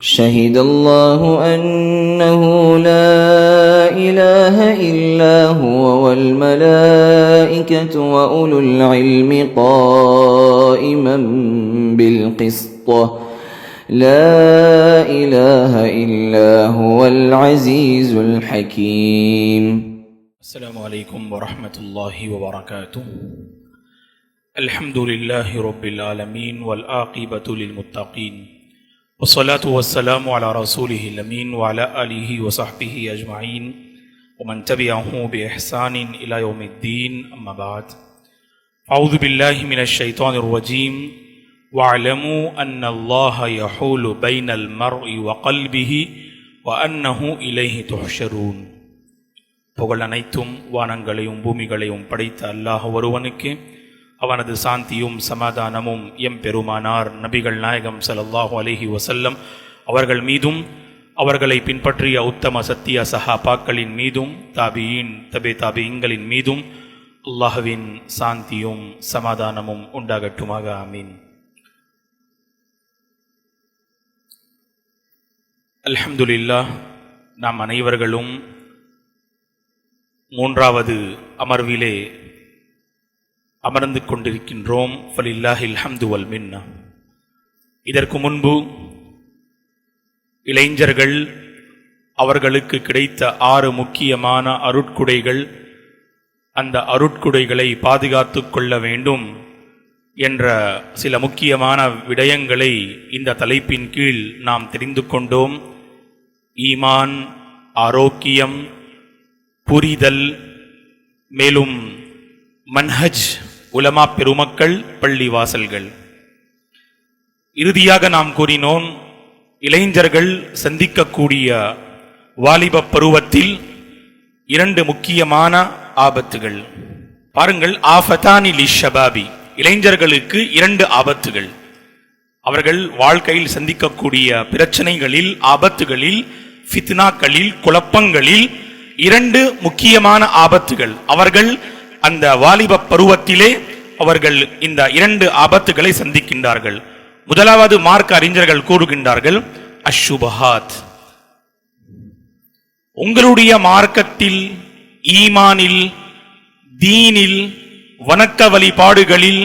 شهد الله أنه لا إله إلا هو والملائكة وأولو العلم قائما بالقسط لا إله إلا هو العزيز الحكيم. السلام عليكم ورحمة الله وبركاته. الحمد لله رب العالمين والعاقبة للمتقين والصلاة والسلام على رسوله الأمين وعلى آله وصحبه أجمعين ومن تبعه بإحسان إلى يوم الدين. أما بعد، أعوذ بالله من الشيطان الرجيم. واعلموا أن الله يحول بين المرء وقلبه وأنه إليه تحشرون. புகழ் அனைத்தும் வானங்களையும் பூமிகளையும் படைத்த அல்லாஹ் ஒருவனுக்கு, அவனது சாந்தியும் சமாதானமும் எம் பெருமானார் நபிகள் நாயகம் ஸல்லல்லாஹு அலைஹி வஸல்லம் அவர்கள் மீதும் அவர்களை பின்பற்றிய உத்தம சத்திய சஹாபாக்களின் மீதும் தாபியீன் தாபியீன்களின் மீதும் அல்லாஹ்வின் சாந்தியும் சமாதானமும் உண்டாகட்டுமாக. ஆமீன். அல்ஹம்துலில்லாஹ், நாம் அனைவர்களும் மூன்றாவது அமர்விலே அமர்ந்து கொண்டிருக்கின்றோம். ஃபலில்லாஹில் ஹம்து வல் மின்னா. இதற்கு முன்பு இளைஞர்கள் அவர்களுக்கு கிடைத்த 6 முக்கியமான அருட்குடைகள், அந்த அருட்குடைகளை பாதுகாத்து கொள்ள வேண்டும் என்ற சில முக்கியமான விடயங்களை இந்த தலைப்பின் கீழ் நாம் தெரிந்து கொண்டோம். ஈமான், ஆரோக்கியம், புரிதல், மேலும் மன்ஹஜ், உலமா பெருமக்கள், பள்ளிவாசல்கள். இறுதியாக நாம் கூறினோம், இளைஞர்கள் சந்திக்கக்கூடிய வாலிப பருவத்தில் 2 முக்கியமான ஆபத்துகள். பாருங்கள், ஆஃபதானி லிஷபாபி, இளைஞர்களுக்கு 2 ஆபத்துகள். அவர்கள் வாழ்க்கையில் சந்திக்கக்கூடிய பிரச்சனைகளில், ஆபத்துகளில், ஃபித்னாக்களில், குழப்பங்களில் 2 முக்கியமான ஆபத்துகள். அவர்கள் அந்த வாலிப பருவத்திலே அவர்கள் இந்த 2 ஆபத்துகளை சந்திக்கின்றார்கள். முதலாவது மார்க்க அறிஞர்கள் கூறுகின்றார்கள், அஷ்ஷுபஹாத். உங்களுடைய மார்க்கத்தில், ஈமானில், தீனில், வணக்க வழிபாடுகளில்,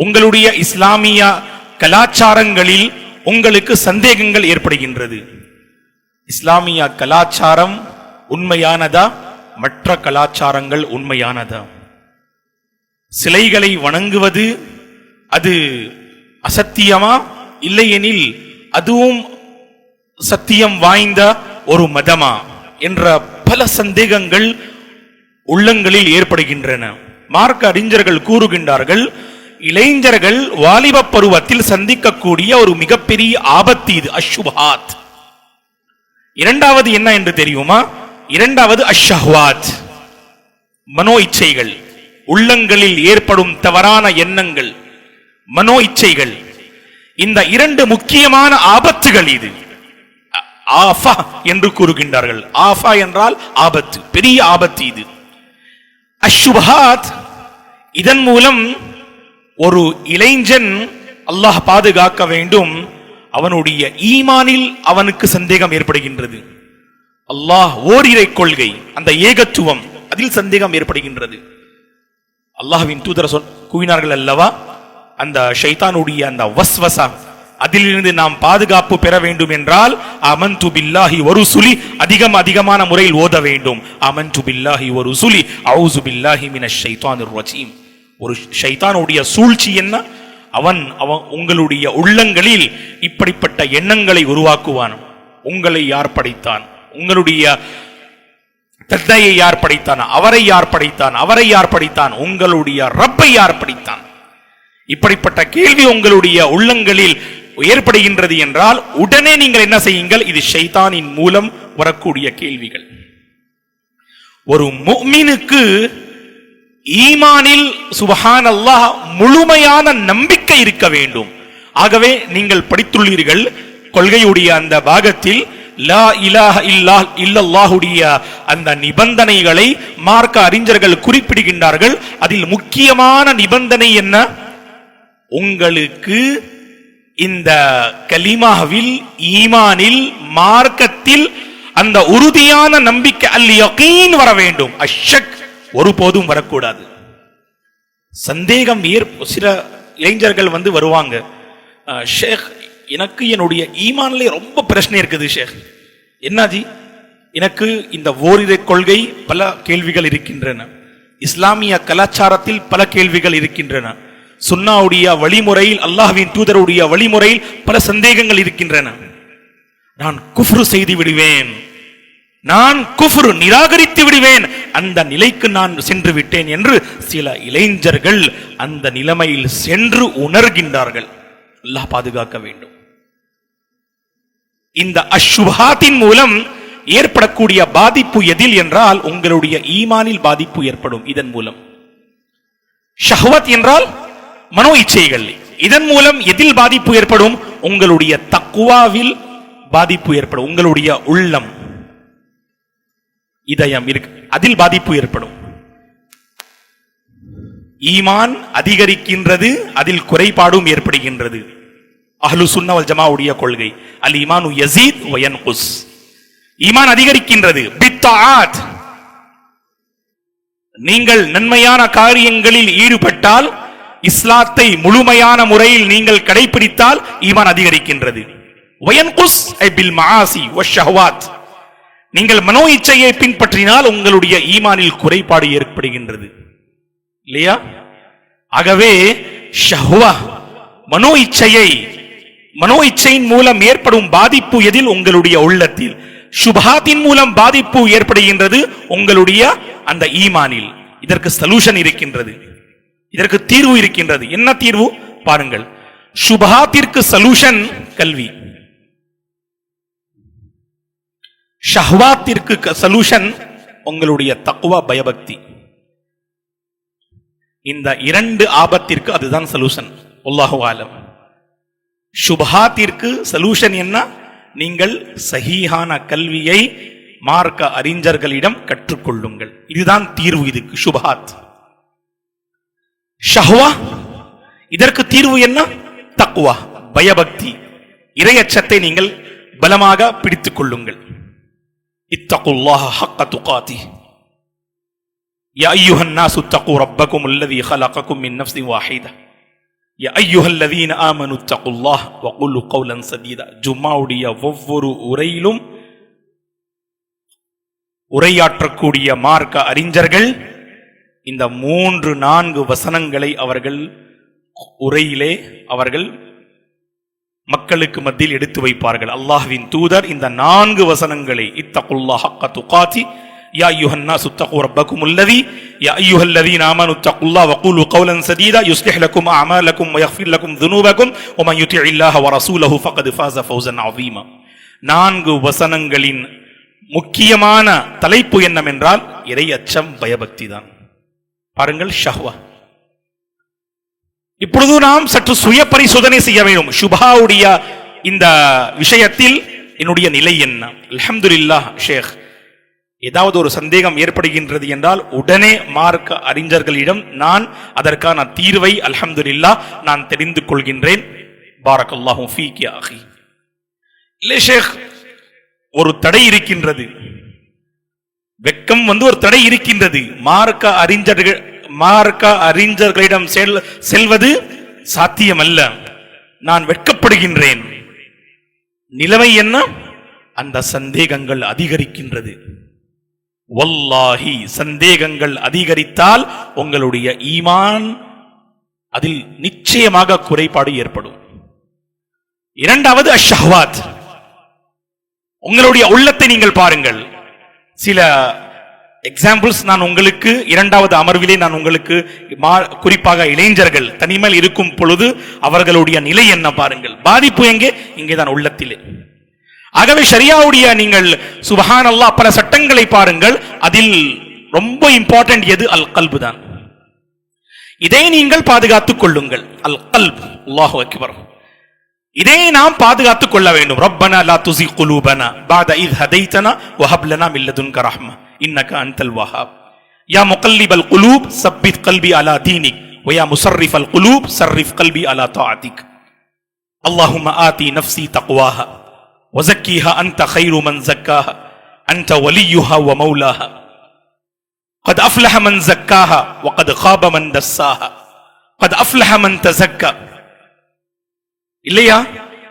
உங்களுடைய இஸ்லாமிய கலாச்சாரங்களில் உங்களுக்கு சந்தேகங்கள் ஏற்படுகின்றது. இஸ்லாமிய கலாச்சாரம் உண்மையானதா, மற்ற கலாச்சாரங்கள் உண்மையானதா? சிலைகளை வணங்குவது அது அசத்தியமா, இல்லையெனில் அதுவும் சத்தியம் வாய்ந்த ஒரு மதமா என்ற பல சந்தேகங்கள் உள்ளங்களில் ஏற்படுகின்றன. மார்க்க அறிஞர்கள் கூறுகின்றார்கள், இளைஞர்கள் வாலிப பருவத்தில் சந்திக்கக்கூடிய ஒரு மிகப்பெரிய ஆபத்து இது, அஷ்ஷுபஹாத். இரண்டாவது என்ன என்று தெரியுமா? இரண்டாவது அஷ்ஷஹ்வாத், மனோ இச்சைகள். உள்ளங்களில் ஏற்படும் தவறான எண்ணங்கள், மனோ இச்சைகள். இந்த 2 முக்கியமான ஆபத்துகள் இது. ஆஃபா என்று கூறுகின்றார்கள். ஆஃபா என்றால் ஆபத்து, பெரிய ஆபத்து இது. அஷ்ஷுபஹாத், இதன் மூலம் ஒரு இளைஞன், அல்லாஹ் பாதுகாக்க வேண்டும், அவனுடைய ஈமானில் அவனுக்கு சந்தேகம் ஏற்படுகின்றது. அல்லாஹ் ஓரிரை கொள்கை, அந்த ஏகத்துவம், அதில் சந்தேகம் ஏற்படுகின்றது. அல்லாஹ்வின் தூதர் கூறினார்கள் அல்லவா, அந்த ஷைத்தானுடைய அந்த வஸ்வசா, அதிலிருந்து நாம் பாதுகாப்பு பெற வேண்டும் என்றால் அமன்து பில்லாஹி வருசுலி அதிகமான முறையில் ஓத வேண்டும். அமன்து பில்லாஹி வருசுலி அஊது பில்லாஹி மினஷ் ஷைத்தானிர் ரஜீம். ஒரு ஷைத்தானுடைய சூழ்ச்சி என்ன? அவன் உங்களுடைய உள்ளங்களில் இப்படிப்பட்ட எண்ணங்களை உருவாக்குவான். உங்களை யார் படைத்தான்? உங்களுடைய தந்தையை யார் படைத்தான்? அவரை யார் படைத்தான்? அவரை யார் படைத்தான்? உங்களுடைய ரப்பை யார் படைத்தான்? இப்படிப்பட்ட கேள்வி உங்களுடைய உள்ளங்களில் ஏற்படுகின்றது என்றால் உடனே நீங்கள் என்ன செய்யுங்கள்? இது ஷைத்தானின் மூலம் வரக்கூடிய கேள்விகள். ஒரு முஃமினுக்கு ஈமானில் சுப்ஹானல்லாஹ் முழுமையான நம்பிக்கை இருக்க வேண்டும். ஆகவே நீங்கள் படித்துள்ளீர்கள், கொள்கையுடைய அந்த பாகத்தில் லா இலாஹ இல்லல்லாஹுடைய அந்த நிபந்தனைகளை மார்க்க அறிஞர்கள் குறிப்பிடுகின்றார்கள். அதில் முக்கியமான நிபந்தனை என்ன? உங்களுக்கு இந்த கலிமாவில், ஈமானில், மார்க்கத்தில் அந்த உறுதியான நம்பிக்கை அல் யகீன் வர வேண்டும். அஷ்ஷக் ஒருபோதும் வரக்கூடாது. சந்தேகம் சில இளைஞர்கள் வருவாங்க, ஷேக் எனக்கு என்னுடைய ஈமான்ல ரொம்ப பிரச்சனை இருக்குது ஷேக். என்னாஜி? எனக்கு இந்த ஓரிரை கொள்கை பல கேள்விகள் இருக்கின்றன, இஸ்லாமிய கலாச்சாரத்தில் பல கேள்விகள் இருக்கின்றன, சுன்னாவுடைய வழிமுறையில், அல்லாஹ்வின் தூதருடைய வழிமுறையில் பல சந்தேகங்கள் இருக்கின்றன. நான் குஃப்ரு செய்து விடுவேன், நான் குஃப்ரு நிராகரித்து விடுவேன், அந்த நிலைக்கு நான் சென்று விட்டேன் என்று சில இளைஞர்கள் அந்த நிலைமையில் சென்று உணர்கின்றார்கள். அல்லாஹ் பாதுகாக்க வேண்டும். இந்த அஷ்ஷுபாத்தின் மூலம் ஏற்படக்கூடிய பாதிப்பு எதில் என்றால் உங்களுடைய ஈமானில் பாதிப்பு ஏற்படும். இதன் மூலம் ஷஹ்வத் என்றால் மனோ இச்சைகள். இதன் மூலம் எதில் பாதிப்பு ஏற்படும்? உங்களுடைய தக்வாவில் பாதிப்பு ஏற்படும். உங்களுடைய உள்ளம், இதயம் இருக்கு, அதில் பாதிப்பு ஏற்படும். ஈமான் அதிகரிக்கின்றது, அதில் குறைபாடும் ஏற்படுகின்றது. அஹ்லு சுன்னா வல் ஜமாவுடைய கொள்கை அல் ஈமானு யஸீத் வ யன்குஸ். ஈமான் அதிகரிக்கின்றது பித்தாத். நீங்கள் நன்மையான காரியங்களில் ஈடுபட்டால், இஸ்லாத்தை முழுமையான முறையில் நீங்கள் கடைபிடித்தால் ஈமான் அதிகரிக்கின்றது. வயன்குஸ் ஐ பில் மஆசி வஷ்ஷஹவாத். நீங்கள் மனோ இச்சையை பின்பற்றினால் உங்களுடைய ஈமானில் குறைபாடு ஏற்படுகின்றது, இல்லையா? ஆகவே ஷஹ்வா, மனோ இச்சையின் மூலம் ஏற்படும் பாதிப்பு எதில்? உங்களுடைய உள்ளத்தில். சுபஹாத்தின் மூலம் பாதிப்பு ஏற்படுகின்றது உங்களுடைய அந்த ஈமானில். இதற்கு சொல்யூஷன் இருக்கின்றது, இதற்கு தீர்வு இருக்கின்றது. என்ன தீர்வு பாருங்கள். சுபஹாத்திற்கு சொல்யூஷன் கல்வி, ஷஹ்வாத்திற்கு சொல்யூஷன் உங்களுடைய தக்வா, பயபக்தி. இந்த இரண்டு ஆபத்திற்கு அதுதான் சொல்யூஷன். அல்லாஹு ஆலம். சுபஹாத்திற்கு சொல்யூஷன் என்ன? நீங்கள் சஹீஹான கல்வியை மார்க்க அறிஞர்களிடம் கற்றுக்கொள்ளுங்கள். இதுதான் தீர்வு. இதுக்கு சுபஹாத். ஷஹ்வா, இதற்கு தீர்வு என்ன? தக்வா, பயபக்தி, இறையச்சத்தை நீங்கள் பலமாக பிடித்துக் கொள்ளுங்கள். இத்தகுல்லாஹ ஹக்க துகாதி யா அய்யுஹன் நாஸு தகு ரப்பக்கும் அல்லதீ ஹலகக்கும் மின் நஃப்ஸின் வாஹிதா யா அய்யுஹல்லதீன ஆமனு தகுல்லாஹ் வகுலு கௌலன் சதீதா. ஜும்மாவுடைய ஒவ்வொரு உரையிலும் உரையாற்றக்கூடிய மார்க்க அறிஞர்கள் இந்த 3-4 வசனங்களை அவர்கள் உரையிலே அவர்கள் மக்களுக்கு மத்தியில் எடுத்து வைப்பார்கள். அல்லாஹ்வின் தூதர் இந்த 4 வசனங்களை, இத்தகுல்லாஹ ஹக்க துகாதி யா அய்யுஹன் நாஸு தகு ரப்பக்கும் அல்லதீ யா அய்யுஹல்லதீன ஆமனு தகுல்லாஹ் வகுலு கௌலன் சதீதா யுஸ்லிஹ் லக்கும் அஅமாலக்கும் வயக்ஃபிர் லக்கும் ذுனூபக்கும் வமன் யுதிஇல்லாஹ வரசூலஹு ஃபகத் ஃபாஸ ஃபௌஸன் அஸீமா. 4 வசனங்களின் முக்கியமான தலைப்பு என்னவென்றால் இறையச்சம், பயபக்தி தான். பாருங்கள், ஷஹ்வா. இப்பொழுது நாம் சற்று சுய பரிசோதனை செய்ய வேண்டும். சுபஹாவுடைய இந்த விஷயத்தில் என்னுடைய நிலை என்ன? அல்ஹம்துலில்லாஹ் ஷேக், ஏதாவது ஒரு சந்தேகம் ஏற்படுகின்றது என்றால் உடனே மார்க்க அறிஞர்களிடம் நான் அதற்கான தீர்வை அல்ஹம்துலில்லாஹ் நான் தெரிந்து கொள்கின்றேன். பாரக்கல்லாஹு ஃபீக் யா அகி. இல்லை ஷேக், ஒரு தடை இருக்கின்றது, வெக்கம் ஒரு தடை இருக்கின்றது. மார்க்க அறிஞர்களிடம் செல்வது சாத்தியமல்ல, நான் வெட்கப்படுகின்றேன். நிலைமை என்ன? அந்த சந்தேகங்கள் அதிகரிக்கின்றது. வல்லாஹி, சந்தேகங்கள் அதிகரித்தால் உங்களுடைய ஈமான் அதில் நிச்சயமாக குறைபாடு ஏற்படும். இரண்டாவது அஷ்ஷஹ்வாத், உங்களுடைய உள்ளத்தை நீங்கள் பாருங்கள். சில எக்ஸாம்பிள்ஸ் நான் உங்களுக்கு இரண்டாவது அமர்விலே நான் உங்களுக்கு குறிப்பாக இளைஞர்கள் தனிமையில் இருக்கும் பொழுது அவர்களுடைய நிலை என்ன பாருங்கள். பாதிப்பு எங்கே? இங்கேதான், உள்ளத்திலே. ஆகவே ஷரியாவுடைய நீங்கள் சுப்ஹானல்லாஹ் பல சட்டங்களை பாருங்கள். அதில் ரொம்ப இம்பார்ட்டன்ட் எது? அல் கல்பு தான். இதை நீங்கள் பாதுகாத்துக் கொள்ளுங்கள். அல் கல்ப், அல்லாஹு அக்பர். இதை நாம் பாதுகாத்துக் கொள்ள வேண்டும். ரப்பனா லா துஸிக் குலூபனா பஅத இஸ் ஹதைதனா வ ஹப் லனா மின் லதுன்க ரஹ்ம இன்னக அன்தல் வஹ்ஹாப் யா முகல்லிபல் குலூப் சப்பித் கல்பி அலா தீனிக் வ யா முஸர்ரிஃபல் குலூப் ஸர்ரிஃப் கல்பி அலா தாஅதிக். அல்லாஹும்ம ஆதி நஃப்ஸி தக்வாஹா வஸக்கிஹா அன்த கைரு மன் ஸக்காஹா அன்த வலியுஹா வ மௌலாஹா கத் அஃப்லஹ மன் ஸக்காஹா வ கத் காப மன் தஸ்ஸாஹா கத் அஃப்லஹ மன் தஸக்கா. இல்லையா?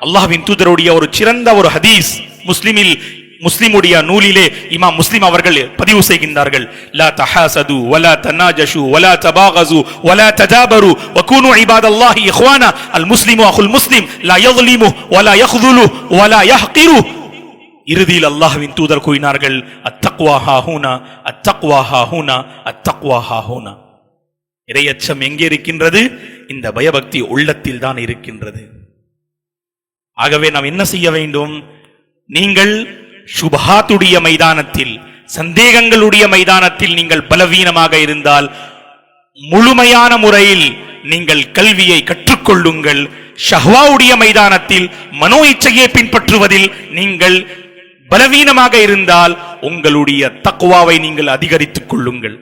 அல்லாஹ்வின் தூதருடைய ஒரு சிறந்த ஒரு ஹதீஸ் முஸ்லிமுடைய நூலிலே இமாம் முஸ்லிம் அவர்கள் பதிவு செய்கின்றார்கள். லா தஹாசது வலா தனாஜஷு வலா தபாகஸு வலா தஜாபரு வகூனு இபாதல்லாஹி இஹ்வானா அல் முஸ்லிமு அஹுல் முஸ்லிம் லா யظ்லிமு வலா யஹ்துலு வலா யஹ்கிரு. இறுதியில் அல்லாஹ்வின் தூதர் கூறினார்கள், அத்தக்வா ஹாஹுனா அத்தக்வா ஹாஹுனா அத்தக்வா ஹாஹுனா. இறையச்சம் எங்கே இருக்கின்றது? இந்த பயபக்தி உள்ளத்தில் தான் இருக்கின்றது. ஆகவே நாம் என்ன செய்ய வேண்டும்? நீங்கள் சுபஹாத்துடைய மைதானத்தில், சந்தேகங்களுடைய மைதானத்தில் நீங்கள் பலவீனமாக இருந்தால் முழுமையான முறையில் நீங்கள் கல்வியை கற்றுக்கொள்ளுங்கள். ஷஹ்வாவுடைய மைதானத்தில் மனோ இச்சையை பின்பற்றுவதில் நீங்கள் பலவீனமாக இருந்தால் உங்களுடைய தக்வாவை நீங்கள் அதிகரித்துக் கொள்ளுங்கள்.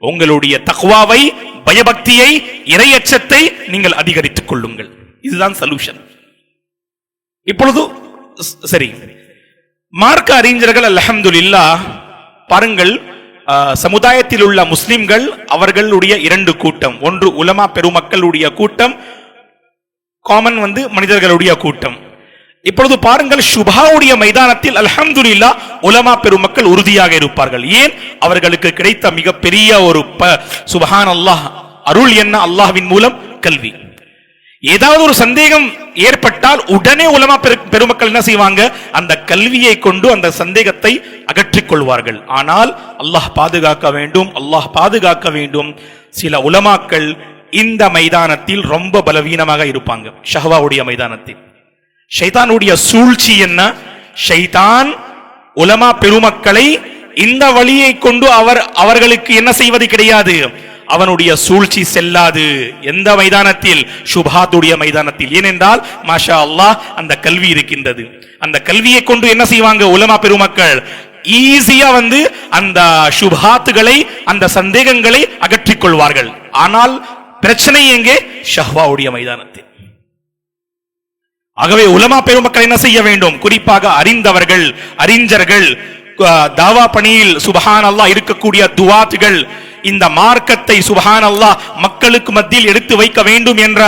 உங்களுடைய தக்வாவை, பயபக்தியை, இறையச்சத்தை நீங்கள் அதிகரித்துக் கொள்ளுங்கள். இதுதான் சொல்யூஷன். இப்பொழுது சரி, மார்க்க அறிஞர்கள் அல்ஹம்துலில்லாஹ் பாருங்கள், சமுதாயத்தில் உள்ள முஸ்லிம்கள் அவர்களுடைய இரண்டு கூட்டம், ஒன்று உலமா பெருமக்களுடைய கூட்டம், காமன் மனிதர்களுடைய கூட்டம். இப்பொழுது பாருங்கள், சுபஹாவுடைய மைதானத்தில் அல்ஹம்துலில்லாஹ் உலமா பெருமக்கள் உறுதியாக இருப்பார்கள். ஏன்? அவர்களுக்கு கிடைத்த மிகப்பெரிய ஒரு சுப்ஹானல்லாஹ் அருள் என்ன? அல்லாஹ்வின் மூலம் கல்வி. ஏதாவது ஒரு சந்தேகம் ஏற்பட்டால் உடனே உலமா பெருமக்கள் என்ன செய்வாங்க? அந்த கல்வியை கொண்டு அந்த சந்தேகத்தை அகற்றிக் கொள்வார்கள். ஆனால் அல்லாஹ் பாதுகாக்க வேண்டும், அல்லாஹ் பாதுகாக்க வேண்டும். சில உலமாக்கள் இந்த மைதானத்தில் ரொம்ப பலவீனமாக இருப்பாங்க. ஷஹ்வாவுடைய மைதானத்தில் ஷைத்தானுடைய சூழ்ச்சி என்ன? ஷைத்தான் உலமா பெருமக்களை இந்த வழியை கொண்டு அவர்களுக்கு என்ன செய்வது கிடையாது, அவனுடைய சூழ்ச்சி செல்லாது. எந்த மைதானத்தில்? சுபஹாத்துடைய மைதானத்தில். ஏனென்றால் மாஷா அல்லாஹ் அந்த கல்வி இருக்கின்றது. அந்த கல்வியை கொண்டு என்ன செய்வாங்க உலமா பெருமக்கள்? ஈஸியா அந்த சுபஹாத்துகளை, அந்த சந்தேகங்களை அகற்றிக் கொள்வார்கள். ஆனால் பிரச்சனை எங்கே? ஷஹ்வாவுடைய மைதானத்தில். ஆகவே உலமா பெருமக்கள் என்ன செய்ய வேண்டும்? குறிப்பாக அறிந்தவர்கள், அறிஞர்கள், தாவா பணியில் சுப்ஹானல்லாஹ் இருக்கக்கூடிய துஆத்துகள், இந்த மார்க்கத்தை சுப்ஹானல்லாஹ் மக்களுக்கு மத்தியில் எடுத்து வைக்க வேண்டும் என்ற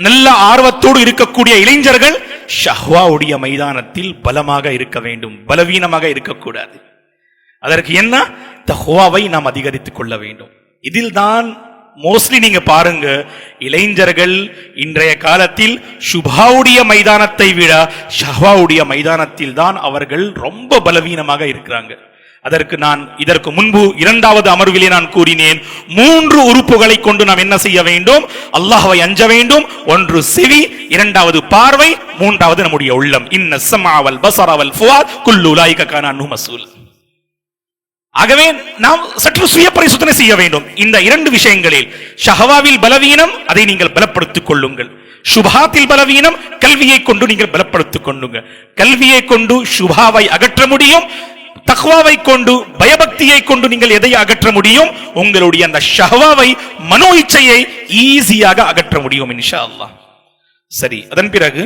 நல்ல ஆர்வத்தோடு இருக்கக்கூடிய இளைஞர்கள் ஷஹ்வாவுடைய மைதானத்தில் பலமாக இருக்க வேண்டும், பலவீனமாக இருக்கக்கூடாது. அதற்கு என்ன? தக்வாவை நாம் அதிகரித்துக் கொள்ள வேண்டும். இதில் தான் மோஸ்ட்லி நீங்க பாருங்க, இளைஞர்கள் இன்றைய காலத்தில் சுபஹாவுடைய மைதானத்தை விட ஷஹ்வாவுடைய மைதானத்தில் தான் அவர்கள் ரொம்ப பலவீனமாக இருக்கிறாங்க. இதற்கு முன்பு இரண்டாவது அமர்விலே நான் கூறினேன், 3 உறுப்புகளை கொண்டு நாம் என்ன செய்ய வேண்டும்? அல்லாஹ்வை அஞ்ச வேண்டும். ஒன்று செவி, இரண்டாவது பார்வை, மூன்றாவது நம்முடைய உள்ளம். இன்ன ஸம்அ வல் பஸர வல் ஃபுஆத் குல்லு உலாயிக கான அன்ஹு மஸ்ஊல். ஆகவே நாம் சற்று சுய பரிசோதனை செய்ய வேண்டும். இந்த 2 விஷயங்களில் ஷஹ்வாவில் பலவீனம், அதை நீங்கள் பலப்படுத்திக் கொள்ளுங்கள். சுபஹாத்தில் பலவீனம், கல்வியை கொண்டு நீங்கள் பலப்படுத்திக் கொள்ளுங்க. கல்வியை கொண்டு சுபஹாவை அகற்ற முடியும். தக்வாவை கொண்டு, பயபக்தியை கொண்டு நீங்கள் எதை அகற்ற முடியும்? உங்களுடைய அந்த ஷஹ்வாவை, மனோ இச்சையை ஈஸியாக அகற்ற முடியும் இன்ஷா அல்லாஹ். சரி, அதன் பிறகு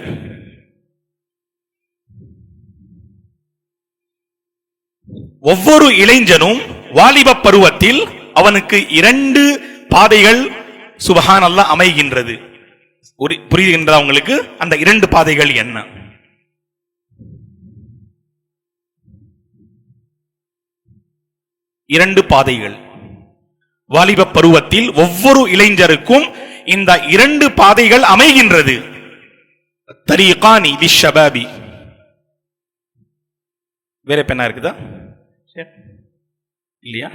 ஒவ்வொரு இளைஞனும் வாலிப பருவத்தில் அவனுக்கு 2 பாதைகள் சுப்ஹானல்லாஹ் அமைகின்றது. புரிகின்றதா உங்களுக்கு? அந்த 2 பாதைகள் என்ன? இரண்டு பாதைகள். வாலிப பருவத்தில் ஒவ்வொரு இளைஞருக்கும் இந்த 2 பாதைகள் அமைகின்றது. தரீகானி லிஷ்ஷபாபி. வேற பெண்ணா இருக்குதா? இல்லையா?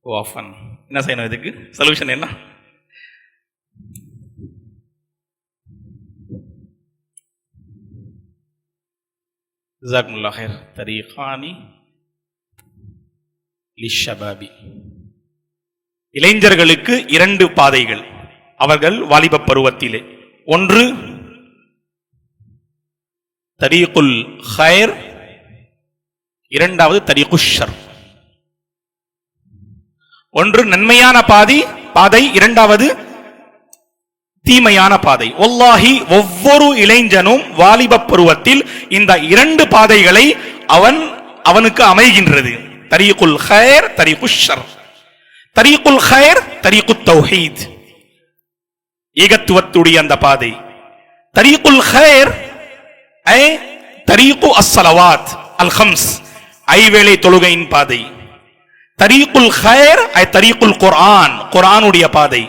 ஓஃபன். என்ன செய்யணும்? இதுக்கு சொல்யூஷன் என்ன? ஜஸாக்குமுல்லாஹ் ஹைர். தரீகானி லிஷ்ஷபாபி. இளைஞர்களுக்கு 2 பாதைகள் அவர்கள் வாலிப பருவத்திலே. ஒன்று தரீகுல் ஹைர், இரண்டாவது தரீகுஷ் ஷர். ஒன்று நன்மையான பாதை, இரண்டாவது தீமையான பாதை. வல்லாஹி ஒவ்வொரு இளைஞனும் வாலிப பருவத்தில் இந்த இரண்டு பாதைகளை அவனுக்கு அமைகின்றது. தரீகுல் கைர், தரீகுஷ் ஷர். தரீகுல் கைர் தரீகுத் தௌஹீத், ஏகத்துவத்துடைய அந்த பாதை. தரீகுல் கைர் தரீகு அஸ்ஸலவாத் அல் ஹம்ஸ், ஐவேளை தொழுகையின் பாதை. தரீகுல் கைர் தரீகுல் குர்ஆன், குர்ஆனுடைய பாதை.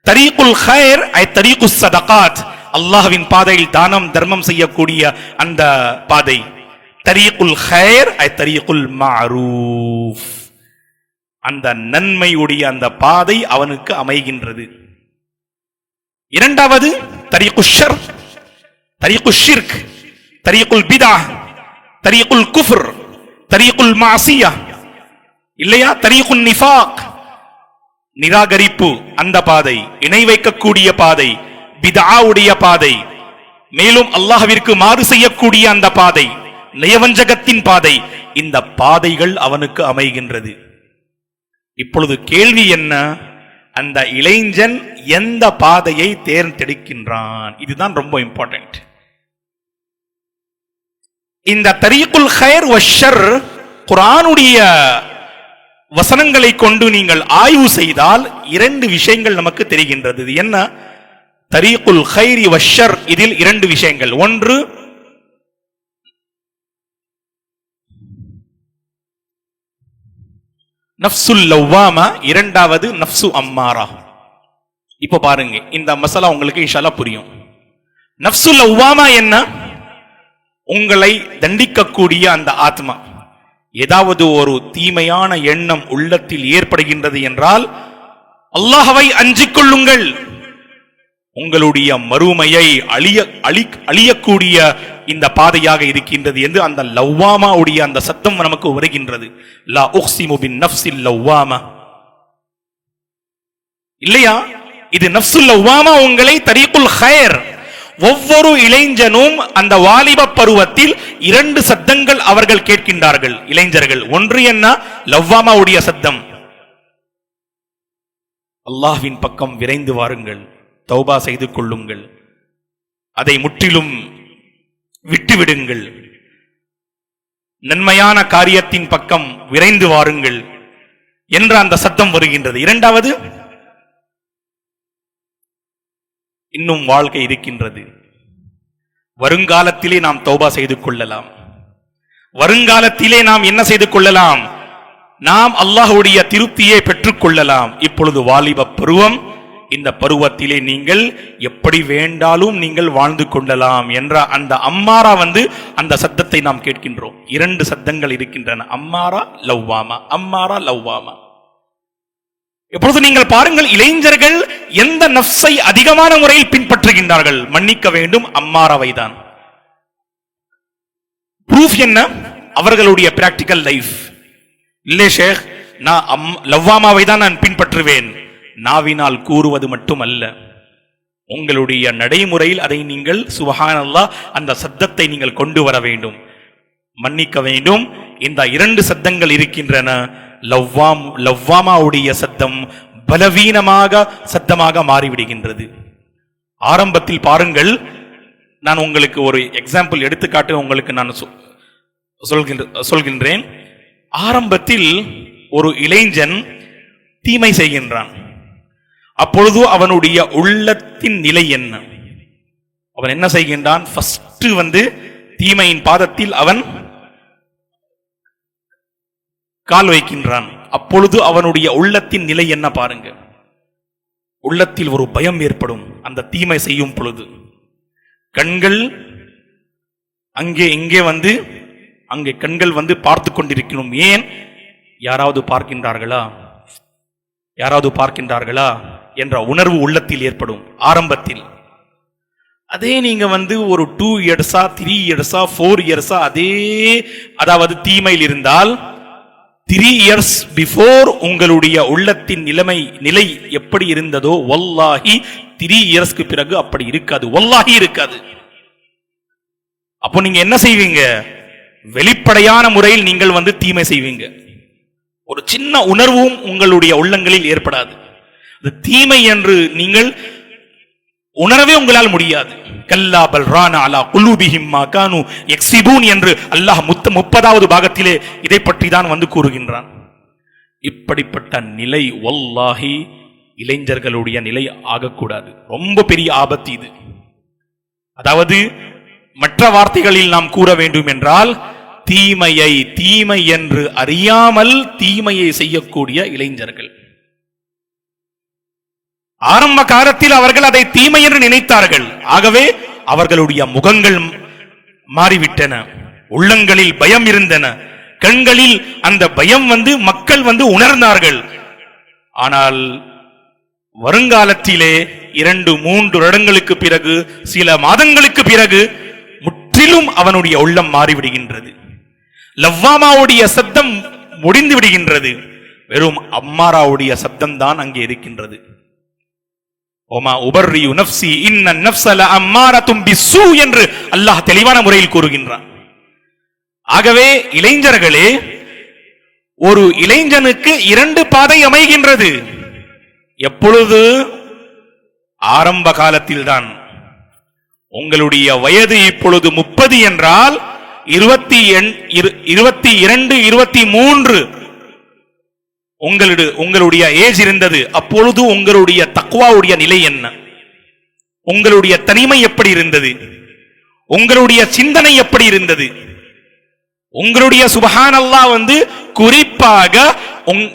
தரீகுல் கைர் தரீகு ஸதகாத், அல்லாஹ்வின் பாதையில் தானம் தர்மம் செய்யக்கூடிய அந்த பாதை. தரீகுல் கைர் தரீகுல் மஅரூஃப், அந்த நன்மையுடைய அந்த பாதை அவனுக்கு அமைகின்றது. இரண்டாவது தரீகுஷ் ஷர், தரீகுஷ் ஷிர்க், தரீகுல் பிதஅ, தரீகுல் குஃப்ர், தரீகுல் மஅசியா, இல்லையா, தரீகுன் நிஃபாக், நிராகரிப்பு அந்த பாதை, இணை வைக்கக்கூடிய பாதை, பிதஆவுடைய பாதை, மேலும் அல்லாஹ்விற்கு மாறு செய்யக்கூடிய அந்த பாதை, நயவஞ்சகத்தின் பாதை. இந்த பாதைகள் அவனுக்கு அமைகின்றது. இப்பொழுது கேள்வி என்ன? அந்த இளைஞன் எந்த பாதையை தேர்ந்தெடுக்கின்றான்? இதுதான் ரொம்ப இம்பார்ட்டன்ட். இந்த தரீகுல் கைர் வஷ்ஷர் குர்ஆனுடைய வசனங்களை கொண்டு நீங்கள் ஆய்வு செய்தால் இரண்டு விஷயங்கள் நமக்கு தெரிகின்றது. என்ன? தரீகுல் கைரி வஷ்ஷர், இதில் இரண்டு விஷயங்கள். ஒன்று நஃப்சுல் லவ்வாமா, இரண்டாவது நஃப்சு அம்மாரா. இப்ப பாருங்க, இந்த மசாலா உங்களுக்கு இன்ஷா அல்லாஹ் புரியும். நஃப்சுல் லவ்வாமா என்ன? உங்களை தண்டிக்கக்கூடிய அந்த ஆத்மா. ஏதாவது ஒரு தீமையான எண்ணம் உள்ளத்தில் ஏற்படுகின்றது என்றால் அல்லாஹ்வை அஞ்சிக் கொள்ளுங்கள். உங்களுடைய மறுமையை அழியக்கூடிய இந்த பாதையாக இருக்கின்றது என்று அந்த லவ்வாமாவுடைய அந்த சத்தம் நமக்கு வருகின்றது. லா உக்ஸிமு பின் நஃப்ஸில் லவ்வாமா, இல்லையா? இது நஃப்ஸுல் லவ்வாமா உங்களை தரீகுல் கைர். ஒவ்வொரு இளைஞனும் அந்த வாலிப பருவத்தில் இரண்டு சத்தங்கள் அவர்கள் கேட்கின்றார்கள், இளைஞர்கள். ஒன்று என்ன? லவ்வாமாவுடைய சத்தம், அல்லாஹ்வின் பக்கம் விரைந்து வாருங்கள், தௌபா செய்து கொள்ளுங்கள், அதை முற்றிலும் விட்டுவிடுங்கள், நன்மையான காரியத்தின் பக்கம் விரைந்து வாருங்கள் என்ற அந்த சத்தம் வருகின்றது. இரண்டாவது, இன்னும் வாழ்க்கை இருக்கின்றது, வருங்காலத்திலே நாம் தௌபா செய்து கொள்ளலாம், வருங்காலத்திலே நாம் என்ன செய்து கொள்ளலாம்? நாம் அல்லாஹ்வுடைய திருப்தியை பெற்றுக் கொள்ளலாம். இப்பொழுது வாலிப பருவம், இந்த பருவத்திலே நீங்கள் எப்படி வேண்டாலும் நீங்கள் வாழ்ந்து கொள்ளலாம் என்ற அந்த அம்மாரா அந்த சத்தத்தை நாம் கேட்கின்றோம். இரண்டு சத்தங்கள் இருக்கின்றன, அம்மாரா லவ்வாமா, அம்மாரா லவ்வாமா. எப்பொழுது நீங்கள் பாருங்கள், இளைஞர்கள் எந்த நஃப்ஸை அதிகமான முறையில் பின்பற்றுகின்றார்கள்? மன்னிக்க வேண்டும், அம்மாராவை தான். ப்ரூஃப் என்ன? அவர்களுடைய பிராக்டிக்கல் லைஃப். இல்லை ஷேக், நான் லவ்வாமாவை தான் நான் பின்பற்றுவேன். நாவினால் கூறுவது மட்டுமல்ல, உங்களுடைய நடைமுறையில் அதை நீங்கள் சுப்ஹானல்லாஹ் அந்த சத்தத்தை நீங்கள் கொண்டு வர வேண்டும். மன்னிக்க வேண்டும், இந்த இரண்டு சத்தங்கள் இருக்கின்றன. லவ்வாமாவுடைய சத்தம் பலவீனமாக சத்தமாக மாறிவிடுகின்றது. ஆரம்பத்தில் பாருங்கள், நான் உங்களுக்கு ஒரு எக்ஸாம்பிள் எடுத்துக்காட்டு உங்களுக்கு நான் சொல்கின்றேன். ஆரம்பத்தில் ஒரு இளைஞன் தீமை செய்கின்றான். அப்பொழுது அவனுடைய உள்ளத்தின் நிலை என்ன? அவன் என்ன செய்கின்றான்? ஃபர்ஸ்ட் தீமையின் பாதத்தில் அவன் கால் வைக்கின்றான். அப்பொழுது அவனுடைய உள்ளத்தின் நிலை என்ன பாருங்க. உள்ளத்தில் ஒரு பயம் ஏற்படும். அந்த தீமை செய்யும் பொழுது கண்கள் அங்கே இங்கே அங்கே கண்கள் பார்த்து கொண்டிருக்கணும். ஏன்? யாராவது பார்க்கின்றார்களா, யாராவது பார்க்கின்றார்களா என்ற உணர்வு உள்ளத்தில் ஏற்படும் ஆரம்பத்தில். அதே நீங்க ஒரு 2 இயர்ஸா 3 இயர்ஸா 4 இயர்ஸா அதே அதாவது தீமையில் இருந்தால் 3 இயர்ஸ் பிஃபோர் உங்களுடைய உள்ளத்தின் நிலை எப்படி இருந்ததோ வல்லாஹி 3 இயர்ஸ்க்கு பிறகு அப்படி இருக்காது, வல்லாஹி இருக்காது. அப்போ நீங்க என்ன செய்வீங்க? வெளிப்படையான முறையில் நீங்கள் தீமை செய்வீங்க. ஒரு சின்ன உணர்வும் உங்களுடைய உள்ளங்களில் ஏற்படாது. அது தீமை என்று நீங்கள் உணரவே உங்களால் முடியாது. கல்லா பல் ரான அலா குலூபிஹிம் மா கானூ யக்ஸிபூன் என்று அல்லாஹ் 30வது பாகத்திலே இதை பற்றி தான் வந்து கூறுகின்றான். இப்படிப்பட்ட நிலை வல்லாஹி இளைஞர்களுடைய நிலை ஆகக்கூடாது. ரொம்ப பெரிய ஆபத்து இது. அதாவது மற்ற வார்த்தைகளில் நாம் கூற வேண்டும் என்றால், தீமையை தீமை என்று அறியாமல் தீமையை செய்யக்கூடிய இளைஞர்கள். ஆரம்ப காலத்தில் அவர்கள் அதை தீமை என்று நினைத்தார்கள். ஆகவே அவர்களுடைய முகங்கள் மாறிவிட்டன, உள்ளங்களில் பயம் இருந்தன, கண்களில் அந்த பயம் மக்கள் உணர்ந்தார்கள். ஆனால் வருங்காலத்திலே 2-3 வருடங்களுக்கு பிறகு, சில மாதங்களுக்கு பிறகு முற்றிலும் அவனுடைய உள்ளம் மாறிவிடுகின்றது. லவ்வாமாவுடைய சப்தம் முடிந்து விடுகின்றது. வெறும் அம்மாராவுடைய சப்தம் தான் அங்கே இருக்கின்றது. ஒமா உபர்ரியு நஃப்ஸி இன்ன நஃப்ஸ லஅம்மாரத்தும் பிஸ்ஸூ என்று அல்லாஹ் தெளிவான முறையில் கூறுகின்றான். ஆகவே இளைஞர்களே, ஒரு இளைஞனுக்கு 2 பாதை அமைகின்றது. எப்பொழுது? ஆரம்ப காலத்தில் தான். உங்களுடைய வயது இப்பொழுது 30 என்றால் 22, 23 உங்களுடைய ஏஜ் இருந்தது. அப்பொழுது உங்களுடைய தக்வாவுடைய நிலை என்ன? உங்களுடைய தனிமை எப்படி இருந்தது? உங்களுடைய சிந்தனை எப்படி இருந்தது? உங்களுடைய சுப்ஹானல்லாஹ் குறிப்பாக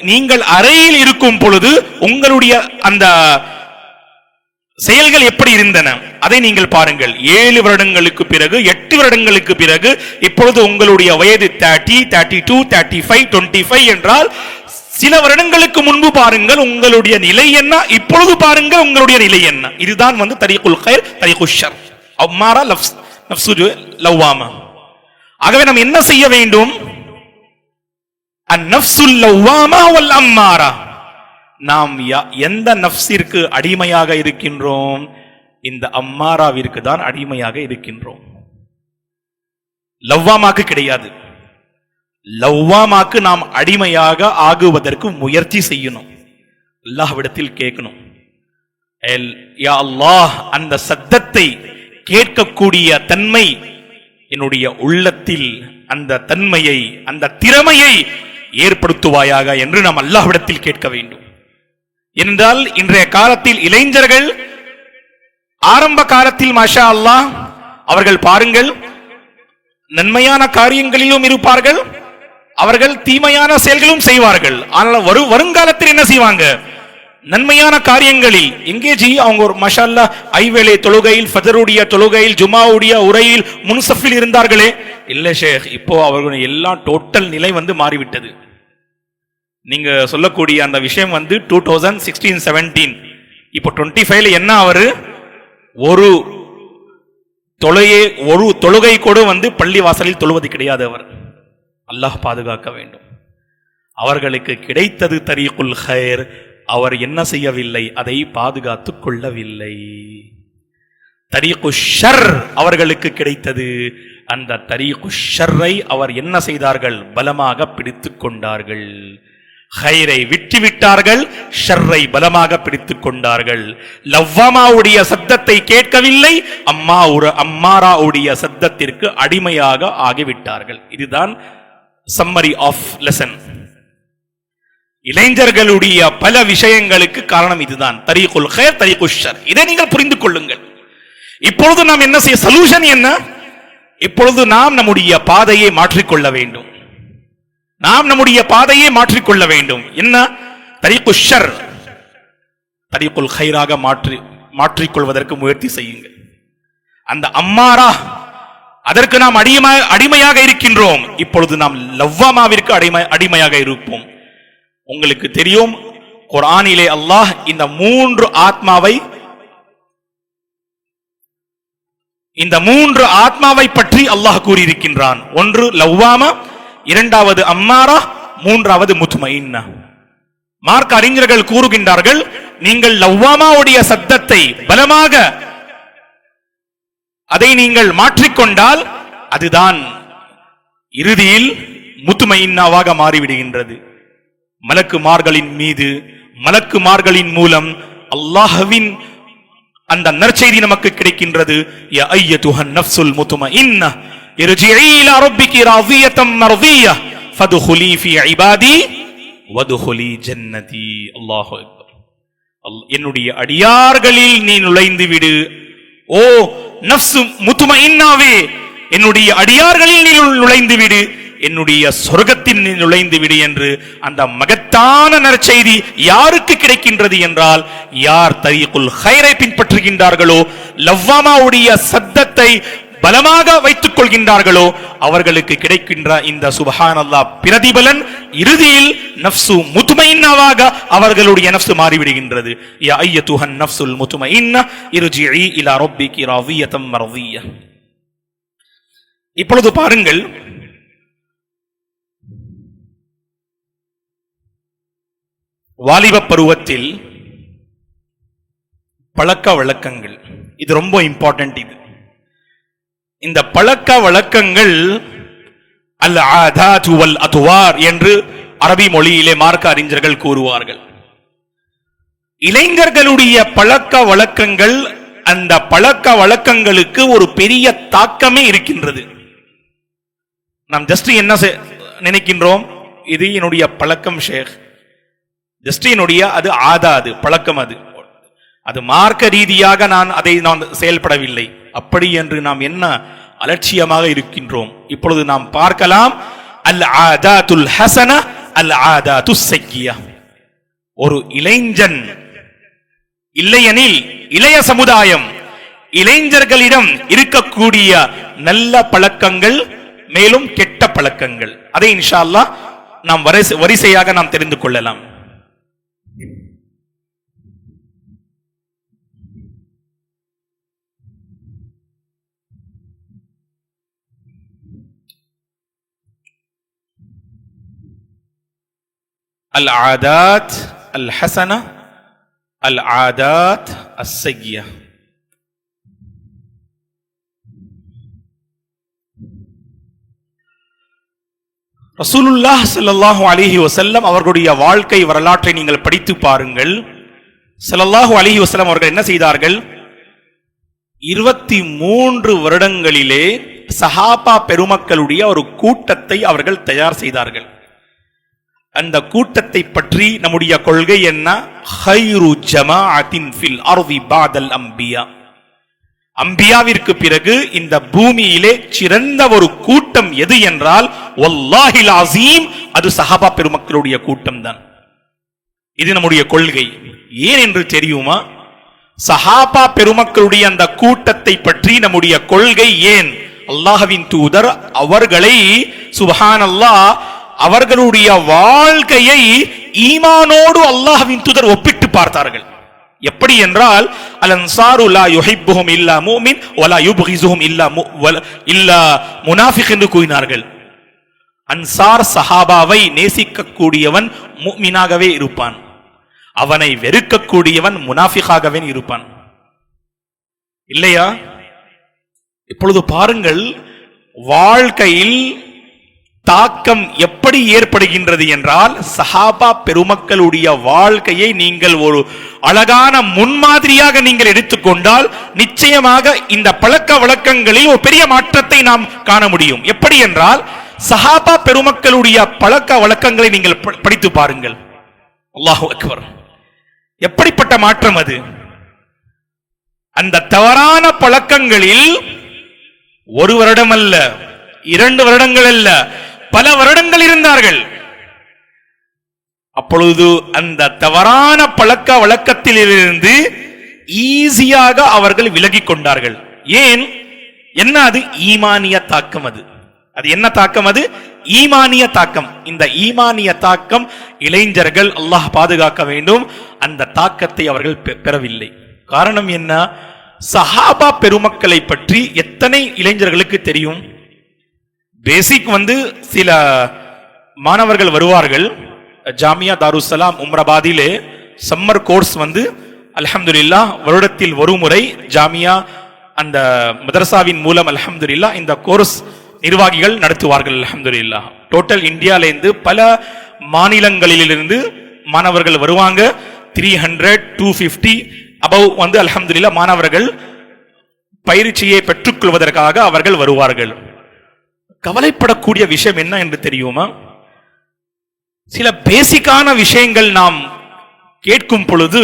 நீங்கள் அறையில் இருக்கும் பொழுது உங்களுடைய அந்த செயல்கள் எப்படி இருந்தன அதை நீங்கள் பாருங்கள். 7 வருடங்களுக்கு பிறகு, 8 வருடங்களுக்கு பிறகு, இப்பொழுது உங்களுடைய வயது 30, 32, 35, 25 என்றால் சில வருடங்களுக்கு முன்பு பாருங்கள் உங்களுடைய நிலை என்ன, இப்பொழுது பாருங்கள் உங்களுடைய நிலை என்ன. இதுதான் தரீகுல் கைர் தரீகுஷ் ஷர், அம்மாரா நஃப்ஸு லவ்வாமா. ஆகவே நாம் என்ன செய்ய வேண்டும்? அன்-நஃப்ஸுல் லவ்வாமா வல் அம்மாரா. நாம் எந்த நஃப்ஸிற்கு அடிமையாக இருக்கின்றோம்? இந்த அம்மாராவிற்கு தான் அடிமையாக இருக்கின்றோம். லவ்வாமாக்கு கிடையாது. லவ்வாமாக்கு நாம் அடிமையாக ஆகுவதற்கு முயற்சி செய்யணும். அல்லாஹ்விடத்தில் கேட்கணும், யா அல்லாஹ், அந்த சத்தத்தை கேட்கக்கூடிய தன்மை என்னுடைய உள்ளத்தில், அந்த தன்மையை, அந்த திறமையை ஏற்படுத்துவாயாக என்று நாம் அல்லாஹ்விடத்தில் கேட்க வேண்டும். என்றால் இன்றைய காலத்தில் இளைஞர்கள் ஆரம்ப காலத்தில் மாஷா அல்லாஹ் அவர்கள் பாருங்கள் நன்மையான காரியங்களிலும் இருப்பார்கள், அவர்கள் தீமையான செயல்களும் செய்வார்கள். ஆனால் வருங்காலத்தில் என்ன செய்வாங்க? நன்மையான காரியங்களில் எங்கேஜி அவங்க ஒரு மாஷா அல்லாஹ் ஐவேளை தொழுகையில், ஃபஜருடைய தொழுகையில், ஜுமாவுடைய உரையில், முன்சஃபில் இருந்தார்களே. இல்ல ஷேக், இப்போ அவர்களுடைய எல்லா டோட்டல் நிலை மாறிவிட்டது. நீங்க சொல்லக்கூடிய அந்த விஷயம் 2016-17, இப்போ 25ல என்ன? அவரு ஒரு தொழுகை கூட பள்ளி வாசலில் தொழுவது கிடையாது. அவர் அல்லாஹ் பாதுகாக்க வேண்டும். அவர்களுக்கு கிடைத்தது தரீகுல் கைர். அவர் என்ன செய்யவில்லை? அதை பாதுகாத்துக் கொள்ளவில்லை. தரீகுஷ் ஷர் அவர்களுக்கு கிடைத்தது. அந்த தரீகுஷ் ஷர்ரை அவர் என்ன செய்தார்கள்? பலமாக பிடித்துக் கொண்டார்கள். கைரை விட்டுவிட்டார்கள், ஷர்ரை பலமாக பிடித்துக் கொண்டார்கள். லவ்வாமாவுடைய சத்தத்தை கேட்கவில்லை, அம்மாராவுடைய சத்தத்திற்கு அடிமையாக ஆகிவிட்டார்கள். இதுதான் சம்மரி ஆஃப் லெசன். இளைஞர்களுடைய பல விஷயங்களுக்கு காரணம் இதுதான். தரீகுல் கைர் தரீகுஷ் ஷர். இதை நீங்கள் புரிந்து கொள்ளுங்கள். இப்பொழுது நாம் என்ன செய்ய? சொல்யூஷன் என்ன? இப்பொழுது நாம் நம்முடைய பாதையை மாற்றிக்கொள்ள வேண்டும். நாம் நம்முடைய பாதையை மாற்றிக்கொள்ள வேண்டும். என்ன? தரீகுஷ் ஷர் தரீகுல் கைராக மாற்றிக்கொள்வதற்கு முயற்சி செய்யுங்கள். அந்த அம்மாரா, அதற்கு நாம் அடிமையாக இருக்கின்றோம். இப்பொழுது நாம் லவ்வாமாவிற்கு அடிமையாக இருப்போம். உங்களுக்கு தெரியும், குர்ஆனிலே அல்லாஹ் இந்த 3 ஆத்மாவை பற்றி அல்லாஹ் கூறியிருக்கின்றான். ஒன்று லவ்வாமா, 2வது அம்மாரா, 3வது முத்மஇன்னா. மார்க்க அறிஞர்கள் கூறுகின்றார்கள், நீங்கள் லவ்வாமாவுடைய சத்தத்தை பலமாக அதை நீங்கள் மாற்றிக்கொண்டால் அதுதான் இறுதியில் முத்மஇன்னாவாக மாறிவிடுகின்றது. மலக்குமார்களின் மீது, மலக்குமார்களின் மூலம் அல்லாஹ்வின் அந்த நற்செய்தி நமக்கு கிடைக்கின்றது. யா அய்யதுஹன் நஃப்ஸுல் முத்மஇன்ன இர்ஜிஇ இலா ரப்பிகி ராதியத்தம் மர்திய்ய ஃபதுகுலி ஃபீ இபாதி வதுகுலி ஜன்னதி. அல்லாஹு அக்பர். என்னுடைய அடியார்களில் நீ நுழைந்து விடு. ஓ நஃப்ஸு முத்மஇன்னாவே, என்னுடைய அடியார்களில் நீ நுழைந்து விடு, என்னுடைய சொர்க்கத்தில் நீ நுழைந்து விடு என்று அந்த மகத்தான நற்செய்தி யாருக்கு கிடைக்கின்றது என்றால், யார் தரீகுல் ஹைரை பின்பற்றுகின்றார்களோ, லவ்வாமாவுடைய சத்தத்தை பலமாக வைத்துக் கொள்கின்றார்களோ அவர்களுக்கு கிடைக்கின்ற இந்த சுப்ஹானல்லாஹ் பிரதிபலன் இறுதியில் நஃப்ஸு முத்மஇன்னாவாக அவர்களுடைய நஃப்ஸ் மாறிவிடுகின்றது. யா அய்யதுஹன் நஃப்ஸுல் முத்மஇன்ன இர்ஜிஇ இலா ரப்பிகி ராதியத்தம் மர்திய்ய. இப்பொழுது பாருங்கள், வாலிப பருவத்தில் பழக்க வழக்கங்கள், இது ரொம்ப இம்பார்ட்டன்ட். இந்த பழக்க வழக்கங்கள் அல் ஆதாத் வல் அத்வார் என்று அரபி மொழியிலே மார்க்க அறிஞர்கள் கூறுவார்கள். இளைஞர்களுடைய பழக்க வழக்கங்கள், அந்த பழக்க வழக்கங்களுக்கு ஒரு பெரிய தாக்கமே இருக்கின்றது. நாம் ஜஸ்ட் என்ன நினைக்கின்றோம், இது என்னுடைய பழக்கம் ஷேக், ஜஸ்ட் என்னுடைய அது ஆதாது பழக்கம், அது மார்க்க ரீதியாக நான் செயல்படவில்லை, அப்படி என்று நாம் என்ன அலட்சியமாக இருக்கின்றோம். இப்பொழுது நாம் பார்க்கலாம், அல் ஆதாத்துல் ஹஸன அல் ஆதாத்துஸ் ஸய்யியா. ஒரு இளைஞன் இல்லையெனில் இளைய சமுதாயம், இளைஞர்களிடம் இருக்கக்கூடிய நல்ல பழக்கங்கள் மேலும் கெட்ட பழக்கங்கள், அதை இன்ஷா அல்லாஹ் நாம் வரிசையாக நாம் தெரிந்து கொள்ளலாம். العادات الحسنة العادات السيئة. ரசூலுல்லாஹ் ஸல்லல்லாஹு அலைஹி வஸல்லம் அவர்களுடைய வாழ்க்கை வரலாற்றை நீங்கள் படித்து பாருங்கள். ஸல்லல்லாஹு அலைஹி வஸல்லம் அவர்கள் என்ன செய்தார்கள்? 23 வருடங்களிலே சஹாபா பெருமக்களுடைய ஒரு கூட்டத்தை அவர்கள் தயார் செய்தார்கள். அந்த கூட்டத்தை பற்றி நம்முடைய கொள்கை என்ன? ஹைரு ஜமாஅத்தின் ஃபில் அர்தி பஅதல் அம்பியா. அம்பியாவிற்கு பிறகு இந்த பூமியிலே சிறந்த ஒரு கூட்டம் எது என்றால் வல்லாஹில் அஸீம், அது சஹாபா பெருமக்களுடைய கூட்டம் தான். இது நம்முடைய கொள்கை. ஏன் என்று தெரியுமா? சஹாபா பெருமக்களுடைய அந்த கூட்டத்தை பற்றி நம்முடைய கொள்கை ஏன்? அல்லாஹ்வின் தூதர் அவர்களை சுப்ஹானல்லாஹ் அவர்களுடைய வாழ்க்கையை ஈமானோடு அல்லாஹ்வின் தூதர் ஒப்பிட்டு பார்த்தார்கள். எப்படி என்றால், அல் அன்சாரு லா யுஹிப்புஹும் இல்லா முஃமின் வலா யுப்கிஸுஹும் இல்லா முனாஃபிக் என்று கூறினார்கள். அன்சார் சஹாபாவை நேசிக்கக்கூடியவன் முஃமினாகவே இருப்பான், அவனை வெறுக்கக்கூடியவன் முனாஃபிகாகவே இருப்பான். இல்லையா? இப்பொழுது பாருங்கள், வாழ்க்கையில் தாக்கம் எப்படி ஏற்படுகின்றது என்றால், சஹாபா பெருமக்களுடைய வாழ்க்கையை நீங்கள் ஒரு அழகான முன்மாதிரியாக நீங்கள் எடுத்துக்கொண்டால் நிச்சயமாக இந்த பழக்க வழக்கங்களில் ஒரு பெரிய மாற்றத்தை நாம் காண முடியும். எப்படி என்றால், சஹாபா பெருமக்களுடைய பழக்க வழக்கங்களை நீங்கள் படித்து பாருங்கள். அல்லாஹு அக்பர், எப்படிப்பட்ட மாற்றம் அது! அந்த தவறான பழக்கங்களில் ஒரு வருடம் அல்ல, 2 வருடங்கள் அல்ல, பல வருடங்கள் இருந்தார்கள். அப்பொழுது அந்த தவறான பழக்க வழக்கத்திலிருந்து ஈஸியாக அவர்கள் விலகிக் கொண்டார்கள். ஏன்? என்ன அது? ஈமானிய தாக்கம். அது என்ன தாக்கம்? அது ஈமானிய தாக்கம். இந்த ஈமானிய தாக்கம் இளைஞர்கள், அல்லாஹ் பாதுகாக்க வேண்டும், அந்த தாக்கத்தை அவர்கள் பெறவில்லை. காரணம் என்ன? சஹாபா பெருமக்களை பற்றி எத்தனை இளைஞர்களுக்கு தெரியும்? பேசிக் சில மாணவர்கள் வருவார்கள். ஜாமியா தாருஸ்ஸலாம் உம்ராபாதிலே சம்மர் கோர்ஸ் அல்ஹம்துலில்லாஹ் வருடத்தில் ஒரு முறை ஜாமியா அந்த மதரசாவின் மூலம் அல்ஹம்துலில்லாஹ் இந்த கோர்ஸ் நிர்வாகிகள் நடத்துவார்கள். அல்ஹம்துலில்லாஹ் டோட்டல் இந்தியாவிலிருந்து பல மாநிலங்களிலிருந்து மாணவர்கள் வருவாங்க. 300 250 above வந்து அல்ஹம்துலில்லாஹ் மாணவர்கள் பயிற்சியை பெற்றுக்கொள்வதற்காக அவர்கள் வருவார்கள். கவலைப்படக்கூடிய விஷயம் என்ன என்று தெரியுமா? சில பேசிக்கான விஷயங்கள் நாம் கேட்கும் பொழுது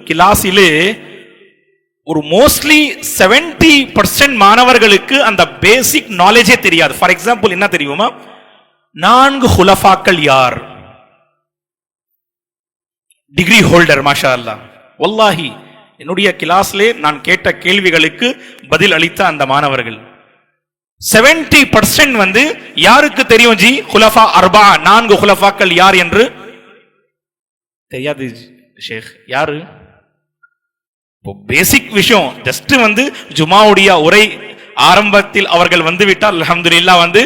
கிளாஸிலே ஒரு மோஸ்ட்லி 70% மாணவர்களுக்கு அந்த பேசிக் நாலேஜே தெரியாது. ஃபார் எக்ஸாம்பிள் என்ன தெரியுமா? 4 ஹுலஃபாக்கள் யார்? டிகிரி ஹோல்டர் மாஷா அல்லாஹ். வல்லாஹி என்னுடைய கிளாஸ்லே நான் கேட்ட கேள்விகளுக்கு பதில் அளித்த அந்த மாணவர்கள் 70% வந்து யாருக்கு தெரியும் ஜி ஹுலஃபா அர்பா 4 ஹுலஃபாக்கள் யார் என்று தெரியாது ஷேக். யாரு? பேசிக் விஷயம் ஜஸ்ட் வந்து ஜுமாவுடைய உரை ஆரம்பத்தில் அவர்கள் வந்து விட்டால் அல்ஹம்துலில்லாஹ் வந்து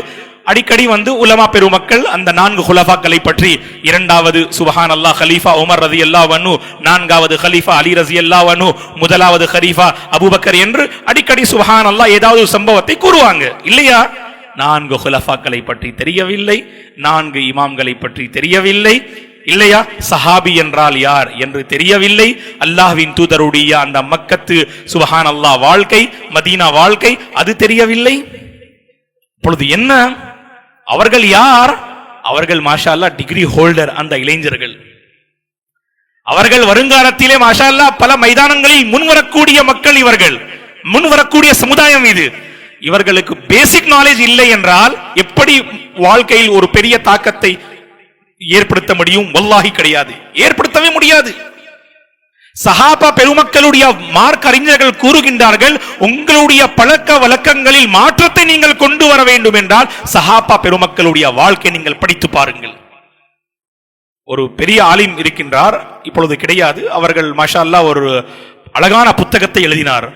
அடிக்கடி வந்து உலமா பெருமக்கள் அந்த 4 ஹுலஃபாக்களை பற்றி, இரண்டாவது சுப்ஹானல்லாஹ் கலீஃபா உமர் ரலியல்லாஹு அன்ஹு, நான்காவது கலீஃபா அலி ரலியல்லாஹு அன்ஹு, முதலாவது கலீஃபா அபூபக்கர் என்று அடிக்கடி சுப்ஹானல்லாஹ் ஏதாவது சம்பவத்தை கூறுவாங்க இல்லையா? 4 ஹுலஃபாக்களை பற்றி தெரியவில்லை, 4 இமாம்களை பற்றி தெரியவில்லை இல்லையா? சஹாபி என்றால் யார் என்று தெரியவில்லை. அல்லாஹ்வின் தூதருடைய அந்த மக்கத்து சுப்ஹானல்லாஹ் வாழ்க்கை, மதீனா வாழ்க்கை அது தெரியவில்லை. இப்பொழுது என்ன? அவர்கள் யார்? அவர்கள் மாஷா அல்லாஹ் டிகிரி ஹோல்டர். அந்த இளைஞர்கள் அவர்கள் வருங்காலத்திலே மாஷா அல்லாஹ் பல மைதானங்களில் முன்வரக்கூடிய மக்கள், இவர்கள் முன்வரக்கூடிய சமுதாயம் இது. இவர்களுக்கு பேசிக் நாலேஜ் இல்லை என்றால் எப்படி வாழ்க்கையில் ஒரு பெரிய தாக்கத்தை ஏற்படுத்த முடியும்? வல்லாஹி கிடையாது, ஏற்படுத்தவே முடியாது. சஹாபா பெருமக்களுடைய மார்க் அறிஞர்கள் கூறுகின்றார்கள், உங்களுடைய பழக்க வழக்கங்களில் மாற்றத்தை நீங்கள் கொண்டு வர வேண்டும் என்றால் சஹாபா பெருமக்களுடைய வாழ்க்கை நீங்கள் படித்து பாருங்கள். ஒரு பெரிய ஆலிம் இருக்கின்றார், இப்பொழுது கிடையாது. அவர்கள் மாஷா அல்லாஹ் ஒரு அழகான புத்தகத்தை எழுதினார்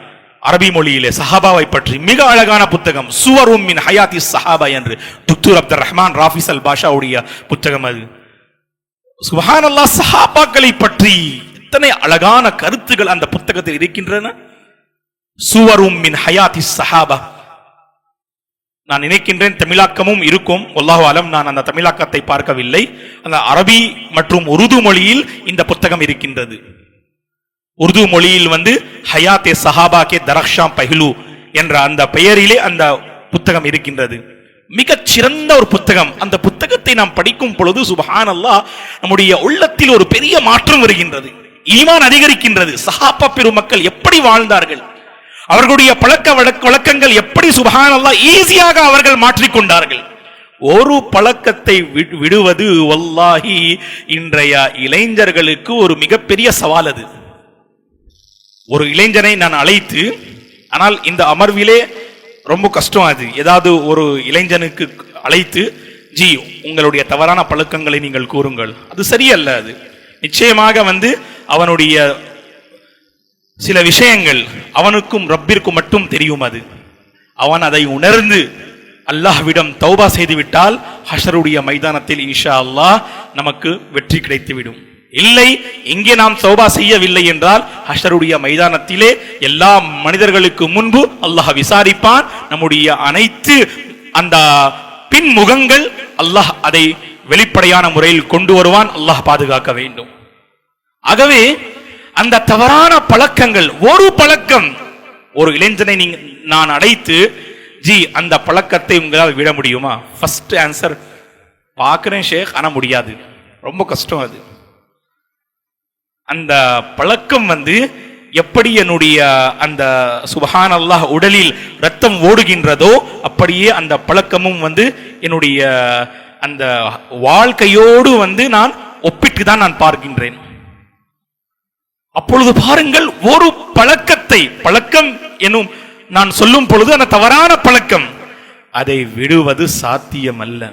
அரபி மொழியிலே சஹாபாவை பற்றி. மிக அழகான புத்தகம், சுவரும் மின் ஹயாத்தி சஹாபா என்று டாக்டர் அப்துல் ரஹ்மான் ராஃபிஸ் அல் பாஷாவுடைய புத்தகம் அது. சுப்ஹானல்லாஹ், சஹாபாக்களை பற்றி எத்தனை அழகான கருத்துகள் அந்த புத்தகத்தில் இருக்கின்றன. சுவரும் மின் ஹயாத்தி சஹாபா. நான் நினைக்கின்றேன் தமிழாக்கமும் இருக்கும், வல்லாஹு அலம். நான் அந்த தமிழாக்கத்தை பார்க்கவில்லை. அந்த அரபி மற்றும் உருது மொழியில் இந்த புத்தகம் இருக்கின்றது. உருது மொழியில் வந்து ஹயாத்தே சஹாபா கே தரக்ஷாம் பஹ்லு என்ற அந்த பெயரிலே அந்த புத்தகம் இருக்கின்றது. மிகச் சிறந்த ஒரு புத்தகம். அந்த புத்தகத்தை நாம் படிக்கும் பொழுது சுப்ஹானல்லாஹ் நம்முடைய உள்ளத்தில் ஒரு பெரிய மாற்றம் வருகின்றது, ஈமான் அதிகரிக்கின்றது. சஹாபா பெருமக்கள் எப்படி வாழ்ந்தார்கள், அவர்களுடைய பழக்க வழக்கங்கள் எப்படி சுப்ஹானல்லாஹ் ஈஸியாக அவர்கள் மாற்றிக்கொண்டார்கள். ஒரு பழக்கத்தை விடுவது வல்லாஹி இன்றைய இளைஞர்களுக்கு ஒரு மிகப்பெரிய சவால். அது ஒரு இளைஞனை நான் அழைத்து, ஆனால் இந்த அமர்விலே ரொம்ப கஷ்டம். அது ஏதாவது ஒரு இளைஞனுக்கு அழைத்து, ஜி உங்களுடைய தவறான பழக்கங்களை நீங்கள் கூறுங்கள், அது சரியல்ல. அது நிச்சயமாக வந்து அவனுடைய சில விஷயங்கள் அவனுக்கும் ரப்பிற்கும் மட்டும் தெரியும். அது அவன் அதை உணர்ந்து அல்லாஹ்விடம் தௌபா செய்துவிட்டால் ஹஷருடைய மைதானத்தில் இன்ஷா அல்லாஹ் நமக்கு வெற்றி கிடைத்துவிடும். இல்லை, இங்கே நாம் தௌபா செய்யவில்லை என்றால் ஹஷருடைய மைதானத்திலே எல்லா மனிதர்களுக்கு முன்பு அல்லாஹ் விசாரிப்பான். நம்முடைய அனைத்து அந்த பின்முகங்கள் அல்லாஹ் அதை வெளிப்படையான முறையில் கொண்டு வருவான். அல்லாஹ் பாதுகாக்க வேண்டும். ஆகவே அந்த தவறான பழக்கங்கள், ஒரு பழக்கம், ஒரு இளைஞனை நான் அழைத்து, ஜி அந்த பழக்கத்தை உங்களால் விட முடியுமா? ஃபர்ஸ்ட் ஆன்சர், பார்க்கிறேன் ஷேக், ஆனா முடியாது, ரொம்ப கஷ்டம். அது அந்த பழக்கம் வந்து எப்படி என்னுடைய அந்த சுப்ஹானல்லாஹ் உடலில் ரத்தம் ஓடுகின்றதோ அப்படியே அந்த பழக்கமும் வந்து என்னுடைய அந்த வாழ்க்கையோடு வந்து நான் ஒப்பிட்டு தான் நான் பார்க்கின்றேன். அப்பொழுது பாருங்கள், ஒரு பழக்கத்தை, பழக்கம் எனும் நான் சொல்லும் பொழுது அந்த தவறான பழக்கம், அதை விடுவது சாத்தியமல்ல.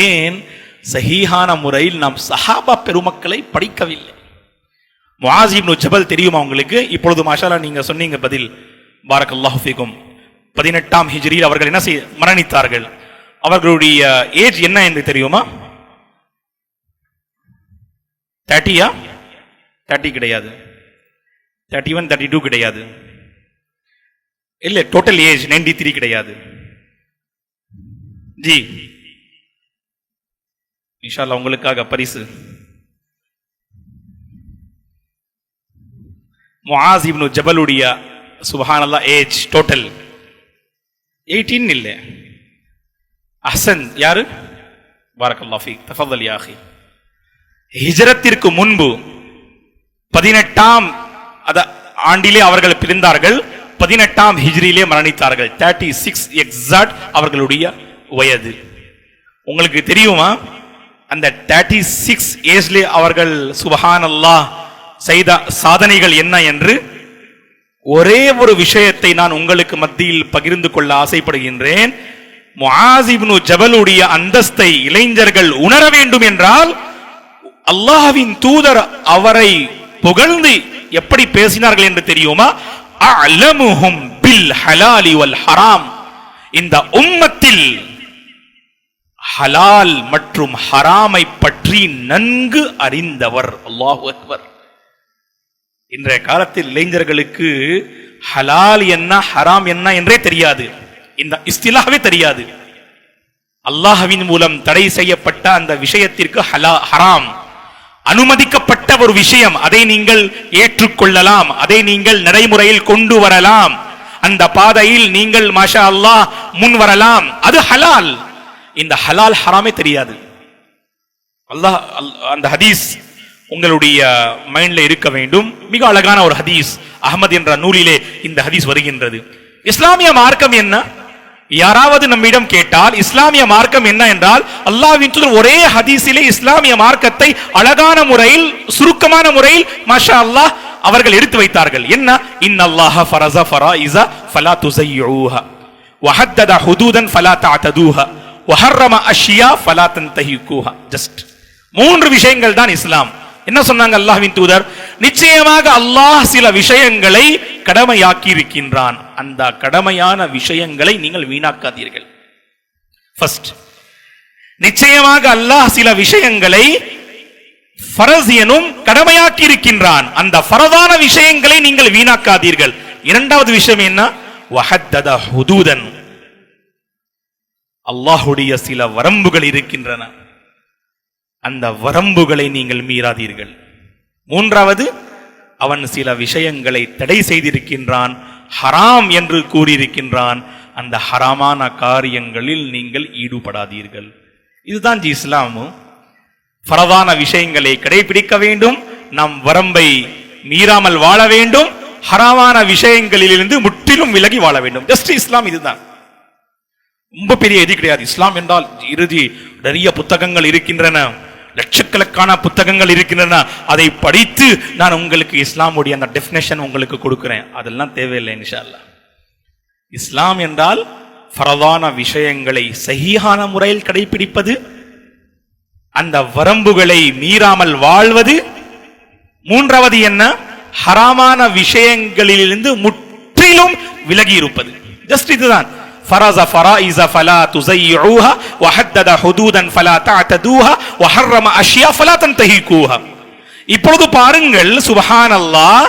ஏன்? சஹீஹான முறையில் நாம் சஹாபா பெருமக்களை படிக்கவில்லை. முஆஸ் இப்னு ஜபல் தெரியுமா உங்களுக்கு? இப்பொழுது மாஷாஅல்லாஹ் நீங்க சொன்னீங்க பதில், பாரக்கல்லாஹு ஃபீக்கும். 18ஆம் ஹிஜ்ரியில் அவர்கள் என்ன மரணித்தார்கள். அவர்களுடைய ஏஜ் என்ன என்று தெரியுமா? 30 30 கிடையாது, 31 32 கிடையாது, இல்ல டோட்டல் ஏஜ் 93 கிடையாது. ஜி இன்ஷா அல்லாஹ் உங்களுக்காக பரிசு. முஆஸ் இப்னு ஜபலுடைய சுப்ஹானல்லாஹ் ஏஜ் டோட்டல் 18 இல்ல. அஹ்சன் யாரு? பாரக்கல்லாஹு ஃபீக். தஃபضل யா அஹி. ஹிஜ்ரத்திற்கு முன்பு 18ஆம் ஆண்டிலே அவர்கள் பிறந்தார்கள். 18ஆம் ஹிஜ்ரியிலே மரணித்தார்கள். 36 எக்ஸாக்ட் அவர்களுடைய வயது. உங்களுக்கு தெரியுமா அந்த 36 ஏஜ்லே அவர்கள் சுப்ஹானல்லாஹ் செய்த சாதனைகள் என்ன என்று? ஒரே ஒரு விஷயத்தை நான் உங்களுக்கு மத்தியில் பகிர்ந்து கொள்ள ஆசைப்படுகின்றேன். முஆஸ் இப்னு ஜபலுடைய அந்தஸ்தை இளைஞர்கள் உணர வேண்டும் என்றால் அல்லாஹ்வின் தூதர் அவரை புகழ்ந்து எப்படி பேசினார்கள் என்று தெரியுமா? அஅலமுஹும் பில் ஹலாலி வல் ஹராம். இந்த உம்மத்தில் ஹலால் மற்றும் ஹராமை பற்றி நன்கு அறிந்தவர். அல்லாஹு அக்பர். இன்றைய காலத்தில் இளைஞர்களுக்கு ஹலால் என்ன ஹராம் என்ன என்றே தெரியாது. இந்த இஸ்திலாஹ்வே தெரியாது. அல்லாஹ்வின் மூலம் தடை செய்யப்பட்ட அந்த விஷயத்திற்கு ஹராம், அனுமதிக்கப்பட்ட ஒரு விஷயம், அதை நீங்கள் ஏற்றுக்கொள்ளலாம், அதை நீங்கள் நடைமுறையில் கொண்டு வரலாம், அந்த பாதையில் நீங்கள் மாஷா அல்லாஹ் முன் வரலாம், அது ஹலால். இந்த ஹலால் ஹராமே தெரியாது. அல்லாஹ் அந்த ஹதீஸ் உங்களுடைய மைண்ட்ல இருக்க வேண்டும். மிக அழகான ஒரு ஹதீஸ், அஹ்மத் என்ற நூலிலே இந்த ஹதீஸ் வருகின்றது. இஸ்லாமிய மார்க்கம் என்ன? யாராவது நம்மிடம் கேட்டால் இஸ்லாமிய மார்க்கம் என்ன என்றால், அல்லாஹ்வின் தூதர் ஒரே ஹதீஸிலே இஸ்லாமிய மார்க்கத்தை அழகான முறையில், சுருக்கமான முறையில் மாஷா அல்லாஹ் அவர்கள் எடுத்து வைத்தார்கள். என்ன? இன்னல்லாஹ ஃபரஸ ஃபராயிஸ ஃபலா துஸய்யூஹா வஹத்தத ஹுதூதன் ஃபலா தஅதூஹா வஹர்ரம அஷ்யா ஃபலா தன்தஹிகூஹா. ஜஸ்ட் 3 விஷயங்கள் தான் இஸ்லாம். என்ன சொன்னாங்க அல்லாஹ்வின் தூதர்? நிச்சயமாக அல்லாஹ் சில விஷயங்களை கடமையாக்கி இருக்கின்றான், அந்த கடமையான விஷயங்களை நீங்கள் வீணாக்காதீர்கள். ஃபர்ஸ்ட், நிச்சயமாக அல்லாஹ் சில விஷயங்களை ஃபரஸ் எனும் கடமையாக்கி இருக்கின்றான், அந்த ஃபரதான விஷயங்களை நீங்கள் வீணாக்காதீர்கள். இரண்டாவது விஷயம் என்ன? வஹத்தத ஹுதூதன், அல்லாஹ்வுடைய சில வரம்புகள் இருக்கின்றன, அந்த வரம்புகளை நீங்கள் மீறாதீர்கள். மூன்றாவது, அவன் சில விஷயங்களை தடை செய்திருக்கின்றான், ஹராம் என்று கூறியிருக்கின்றான், அந்த ஹராமான காரியங்களில் நீங்கள் ஈடுபடாதீர்கள். இதுதான் இஸ்லாமு. ஃபரதான விஷயங்களை கடைபிடிக்க வேண்டும், நம் வரம்பை மீறாமல் வாழ வேண்டும், ஹராமான விஷயங்களிலிருந்து முற்றிலும் விலகி வாழ வேண்டும். ஜஸ்ட் இஸ்லாம் இதுதான். ரொம்ப பெரிய எது கிடையாது. இஸ்லாம் என்றால் இறுதி நிறைய புத்தகங்கள் இருக்கின்றன, லட்சக்கணக்கான புத்தகங்கள் இருக்கின்றன, அதை படித்து நான் உங்களுக்கு இஸ்லாமுடைய அந்த டெஃபினேஷன் உங்களுக்கு கொடுக்கிறேன். அதெல்லாம் தேவையில்லை இன்ஷா அல்லாஹ். இஸ்லாம் என்றால் ஃபரதான விஷயங்களை சஹீஹான முறையில் கடைபிடிப்பது, அந்த வரம்புகளை மீறாமல் வாழ்வது. மூன்றாவது என்ன? ஹராமான விஷயங்களிலிருந்து முற்றிலும் விலகி இருப்பது. ஜஸ்ட் இதுதான். ஃபரஸ ஃபராயிஸ ஃபலா துஸய்யூஹா வஹத்தத ஹுதூதன் ஃபலா தஅதூஹா வஹர்ரம அஷ்யா ஃபலா தன்தஹிகூஹா. இப்பொழுது பாருங்கள், சுப்ஹானல்லாஹ்,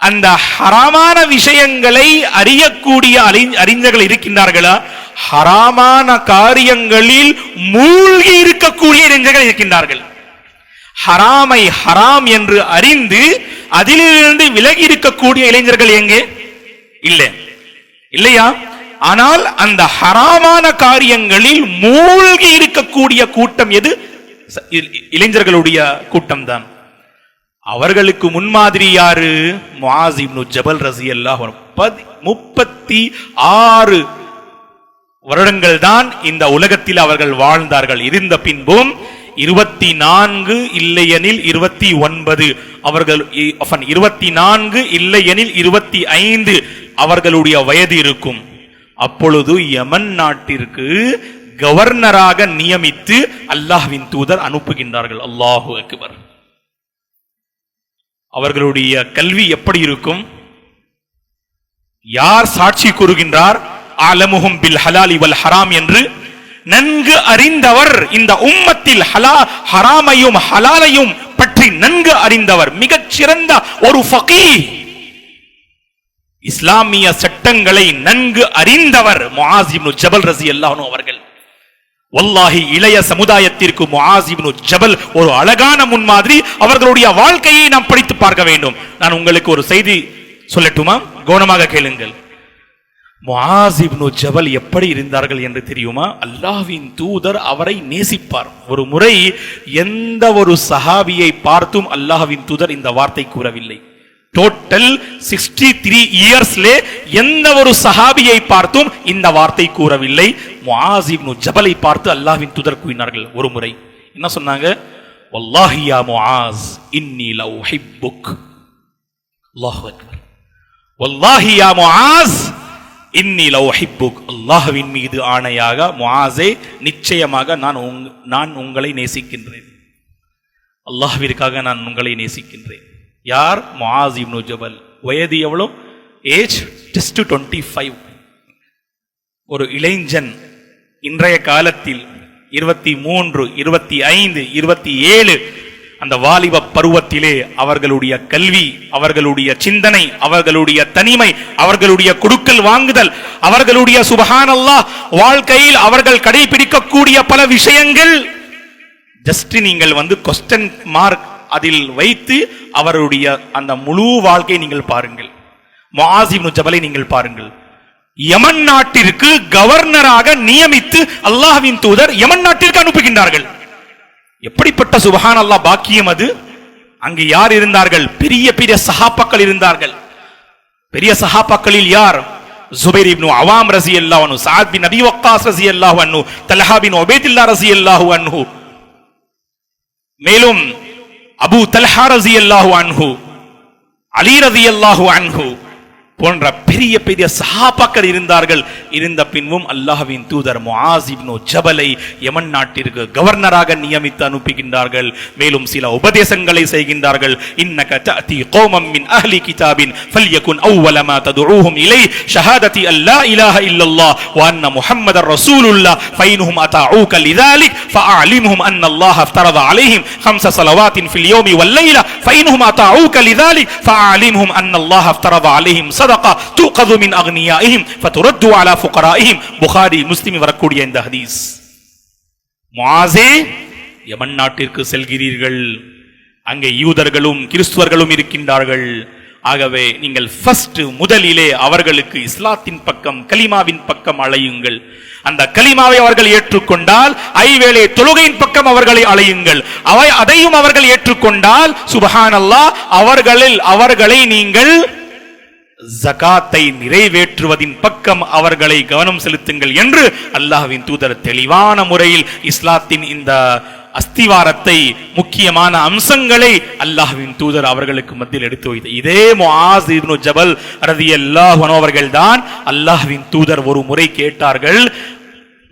அந்த ஹராமான விஷயங்களை அறியக்கூடிய அறிஞர்கள் இருக்கின்றார்களா? ஹராமான காரியங்களில் மூழ்கி இருக்கக்கூடிய அறிஞர்கள் இருக்கின்றார்கள். ஹராமை ஹராம் என்று அறிந்து அதிலிருந்து விலகி இருக்கக்கூடிய இளைஞர்கள் எங்கே? இல்லை, இல்லையா? ஆனால் அந்த ஹராமான காரியங்களில் மூழ்கி இருக்கக்கூடிய கூட்டம் எது? இளைஞர்களுடைய கூட்டம் தான். அவர்களுக்கு முன்மாதிரி யாரு? முஆஸ் இப்னு ஜபல் ரஸியல்லாஹு அன்ஹு. 36 வருடங்கள் தான் இந்த உலகத்தில் அவர்கள் வாழ்ந்தார்கள். இருந்த பின்பும் 24 இல்லையெனில் 29 அவர்கள் 24 இல்லையெனில் 25 அவர்களுடைய வயது இருக்கும். அப்பொழுது யமன் நாட்டிற்கு கவர்னராக நியமித்து அல்லாஹ்வின் தூதர் அனுப்புகின்றார்கள். அல்லாஹு அக்பர். அவர்களுடைய கல்வி எப்படி இருக்கும்? யார் சாட்சி கூறுகின்றார்? அலமுஹும் பில் ஹலாலி வல் ஹராம் என்று நன்கு அறிந்தவர், இந்த உம்மத்தில் ஹராமையும் ஹலாலையும் பற்றி நன்கு அறிந்தவர், மிகச் சிறந்த ஒரு ஃபகீஹ், இஸ்லாமிய சட்டங்களை நன்கு அறிந்தவர் முஆஸ் இப்னு ஜபல் ரஸியல்லாஹு அன்ஹு அவர்கள். வல்லாஹி இளைய சமுதாயத்திற்கு முஆஸ் இப்னு ஜபல் ஒரு அழகான முன்மாதிரி. அவர்களுடைய வாழ்க்கையை நாம் படித்து பார்க்க வேண்டும். நான் உங்களுக்கு ஒரு செய்தி சொல்லட்டுமா? கவனமாக கேளுங்கள். முஆஸ் இப்னு ஜபல் எப்படி இருந்தார்கள் என்று தெரியுமா? அல்லாஹ்வின் தூதர் அவரை நேசிப்பார். ஒரு முறை எந்த ஒரு சஹாபியை பார்த்தும் அல்லாஹ்வின் தூதர் இந்த வார்த்தை கூறவில்லை. டோட்டல் 63 இயர்ஸ்லே எந்த ஒரு சஹாபியை பார்த்தும் இந்த வார்த்தை கூறவில்லை. முஆஸ் இப்னு ஜபலை பார்த்து அல்லாஹ்வின் தூதர் கூறினார்கள். ஒரு முறை என்ன சொன்னாங்க? வல்லாஹி யா முஆஸ் இன்னி லஉஹிப்புக். அல்லாஹு அக்பர். வல்லாஹி யா முஆஸ் இன்னி லஉஹிப்புக். அல்லாஹ்வின் மீது ஆணையாக முஆஸே, நிச்சயமாக நான் உங்களை நேசிக்கின்றேன். அல்லாஹ்விற்காக நான் உங்களை நேசிக்கின்றேன். யார்? முஆஸ் இப்னு ஜபல். வயது எவ்வளவு? Age just 25. ஒரு இளைஞன் இன்றைய காலத்தில் 23, 25, 27 அந்த வாலிப பருவத்திலே அவர்களுடைய கல்வி, அவர்களுடைய சிந்தனை, அவர்களுடைய தனிமை, அவர்களுடைய கொடுக்கல் வாங்குதல், அவர்களுடைய சுப்ஹானல்லாஹ் வாழ்க்கையில் அவர்கள் கடைபிடிக்கக்கூடிய பல விஷயங்கள் ஜஸ்ட் நீங்கள் கொஸ்டின் மார்க் அதில் வைத்து அவருடைய அந்த முழு வாழ்க்கையை நீங்கள் பாருங்கள். முஆஸ் இப்னு ஜபலை நீங்கள் பாருங்கள். யமன் நாட்டிற்கு கவர்னராக நியமித்து அல்லாஹ்வின் தூதர் யமன் நாட்டிற்கு அனுப்புகின்றார்கள். எப்படிப்பட்ட சுப்ஹானல்லாஹ் பாக்கியம் அது! அங்கு யார் இருந்தார்கள்? பெரிய பெரிய சஹாபாக்கள் இருந்தார்கள். பெரிய சஹாபாக்களில் யார்? ஜுபைர் இப்னு அவாம் ரஸியல்லாஹு அன்ஹு, சஅத் பின் அபி வக்காஸ் ரஸியல்லாஹு அன்ஹு, தல்ஹா பின் உபைதுல்லாஹ் ரஸியல்லாஹு அன்ஹு, மேலும் அபூ தல்ஹா ரஸியல்லாஹு அன்ஹு, அலி ரஸியல்லாஹு அன்ஹு போன்ற பெரிய பெரிய சஹாபாக்கள் இருந்தார்கள். இருந்த பின்பும் அல்லாஹ்வின் தூதர் முஆஸ் இப்னு ஜபலை யமன் நாட்டிற்கு கவர்னராக நியமித்து அனுப்புகின்றார்கள். மேலும் சில உபதேசங்களை செய்கின்றார்கள். இன்னக தஅதி கௌமம் மின் அஹ்லி கிதாபின் ஃபல்யகுன் அவ்வல மா ததுஊஹும் இலை ஷஹாததி அல்லா இலாஹ இல்லல்லாஹ் வ அன்ன முஹம்மதர் ரசூலுல்லாஹ் ஃபைன்ஹும் அதாஊக லிதாலிக் ஃபஅலிம்ஹும் அன்ன அல்லாஹ் அஃப்தரத அலைஹிம் 5 ஸலவாத்தின் ஃபில் யௌமி வல் லைல ஃபைன்ஹும் அதாஊக லிதாலிக் ஃபஅலிம்ஹும் அன்ன அல்லாஹ் அஃப்தரத அலைஹிம் தூகது மின் அக்னியாஇஹிம் ஃபதுரது அலா ஃபுகராஇஹிம். புகாரி, முஸ்லிம் வரக்கூடிய இந்த ஹதீஸ். முஆஸே, யமன் நாட்டிற்கு செல்கிறீர்கள். அங்கே யூதர்களும் கிறிஸ்துவர்களும் இருக்கின்றார்கள். ஆகவே நீங்கள் முதலிலே அவர்களுக்கு இஸ்லாத்தின் பக்கம், கலிமாவின் பக்கம் அழையுங்கள். அந்த கலிமாவை அவர்கள் ஏற்றுக்கொண்டால் ஐவேளை தொழுகையின் பக்கம் அவர்களை அழையுங்கள். அதையும் அவர்கள் ஏற்றுக்கொண்டால் சுப்ஹானல்லாஹ் அவர்களை நீங்கள் ஜகாத்தை நிறைவேற்றுவதின் பக்கம் அவர்களை கவனம் செலுத்துங்கள் என்று அல்லாஹ்வின் தூதர் தெளிவான முறையில் இஸ்லாத்தின் இந்த அஸ்திவாரத்தை, முக்கியமான அம்சங்களை அல்லாஹ்வின் தூதர் அவர்களுக்கு மத்தியில் எடுத்து வைத்தார். இதே முஆஸ் இப்னு ஜபல் ரலியல்லாஹு அன்ஹு அவர்கள் தான் அல்லாஹ்வின் தூதர் ஒரு முறை கேட்டார்கள்,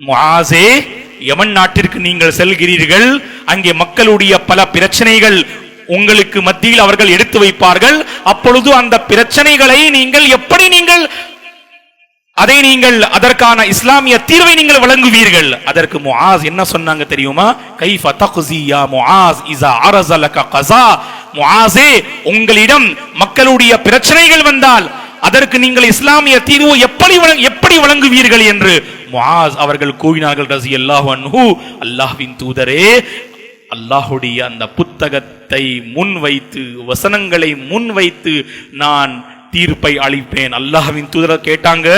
முஆஸே, யமன் நாட்டிற்கு நீங்கள் செல்கிறீர்கள். அங்கே மக்களுடைய பல பிரச்சனைகள் உங்களுக்கு மத்தியில் அவர்கள் எடுத்து வைப்பார்கள். அப்பொழுது அந்த பிரச்சனைகளை நீங்கள் அதற்கான இஸ்லாமிய தீர்வை நீங்கள் வழங்குவீர்கள். அதற்கு முஆஸ் என்ன சொன்னாங்க தெரியுமா? கைஃப தக்ஸி யா முஆஸ் இஸா அரஸ லக கஸா. முஆஸே, உங்களிடம் மக்களுடைய பிரச்சனைகள் வந்தால் அதற்கு நீங்கள் இஸ்லாமிய தீர்வு எப்படி வழங்குவீர்கள் என்று முஆஸ் அவர்கள் கூறினார்கள் ரஸியல்லாஹு அன்ஹு, அல்லாஹ்வின் தூதரே, அல்லாஹுடைய அந்த புத்தகத்தை முன்வைத்து, வசனங்களை முன்வைத்து நான் தீர்ப்பை அளிப்பேன். அல்லாஹ்வின் தூதர் கேட்டாங்க,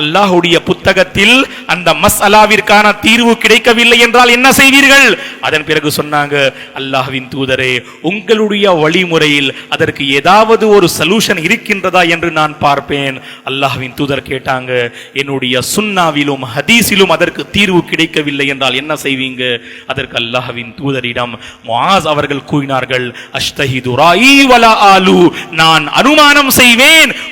அல்லாஹுடைய புத்தகத்தில் அந்த மஸ்அலாவிற்கான தீர்வு கிடைக்கவில்லை என்றால் என்ன செய்வீர்கள்? அதன் பிறகு சொன்னாங்க, அல்லாஹ்வின் தூதரே, உங்களுடைய வழிமுறையில் அதற்கு ஏதாவது ஒரு சொல்யூஷன் இருக்கின்றதா என்று நான் பார்ப்பேன். அல்லாஹ்வின் தூதர் கேட்டாங்க, என்னுடைய சுன்னாவிலும் ஹதீஸிலும் அதற்கு தீர்வு கிடைக்கவில்லை என்றால் என்ன செய்வீங்க? அதற்கு அல்லாஹ்வின் தூதரிடம் முஆஸ் அவர்கள் கூறினார்கள், அஷ்தஹிது ராயி வலா ஆலு, நான் அனுமானம் செய்வேன்,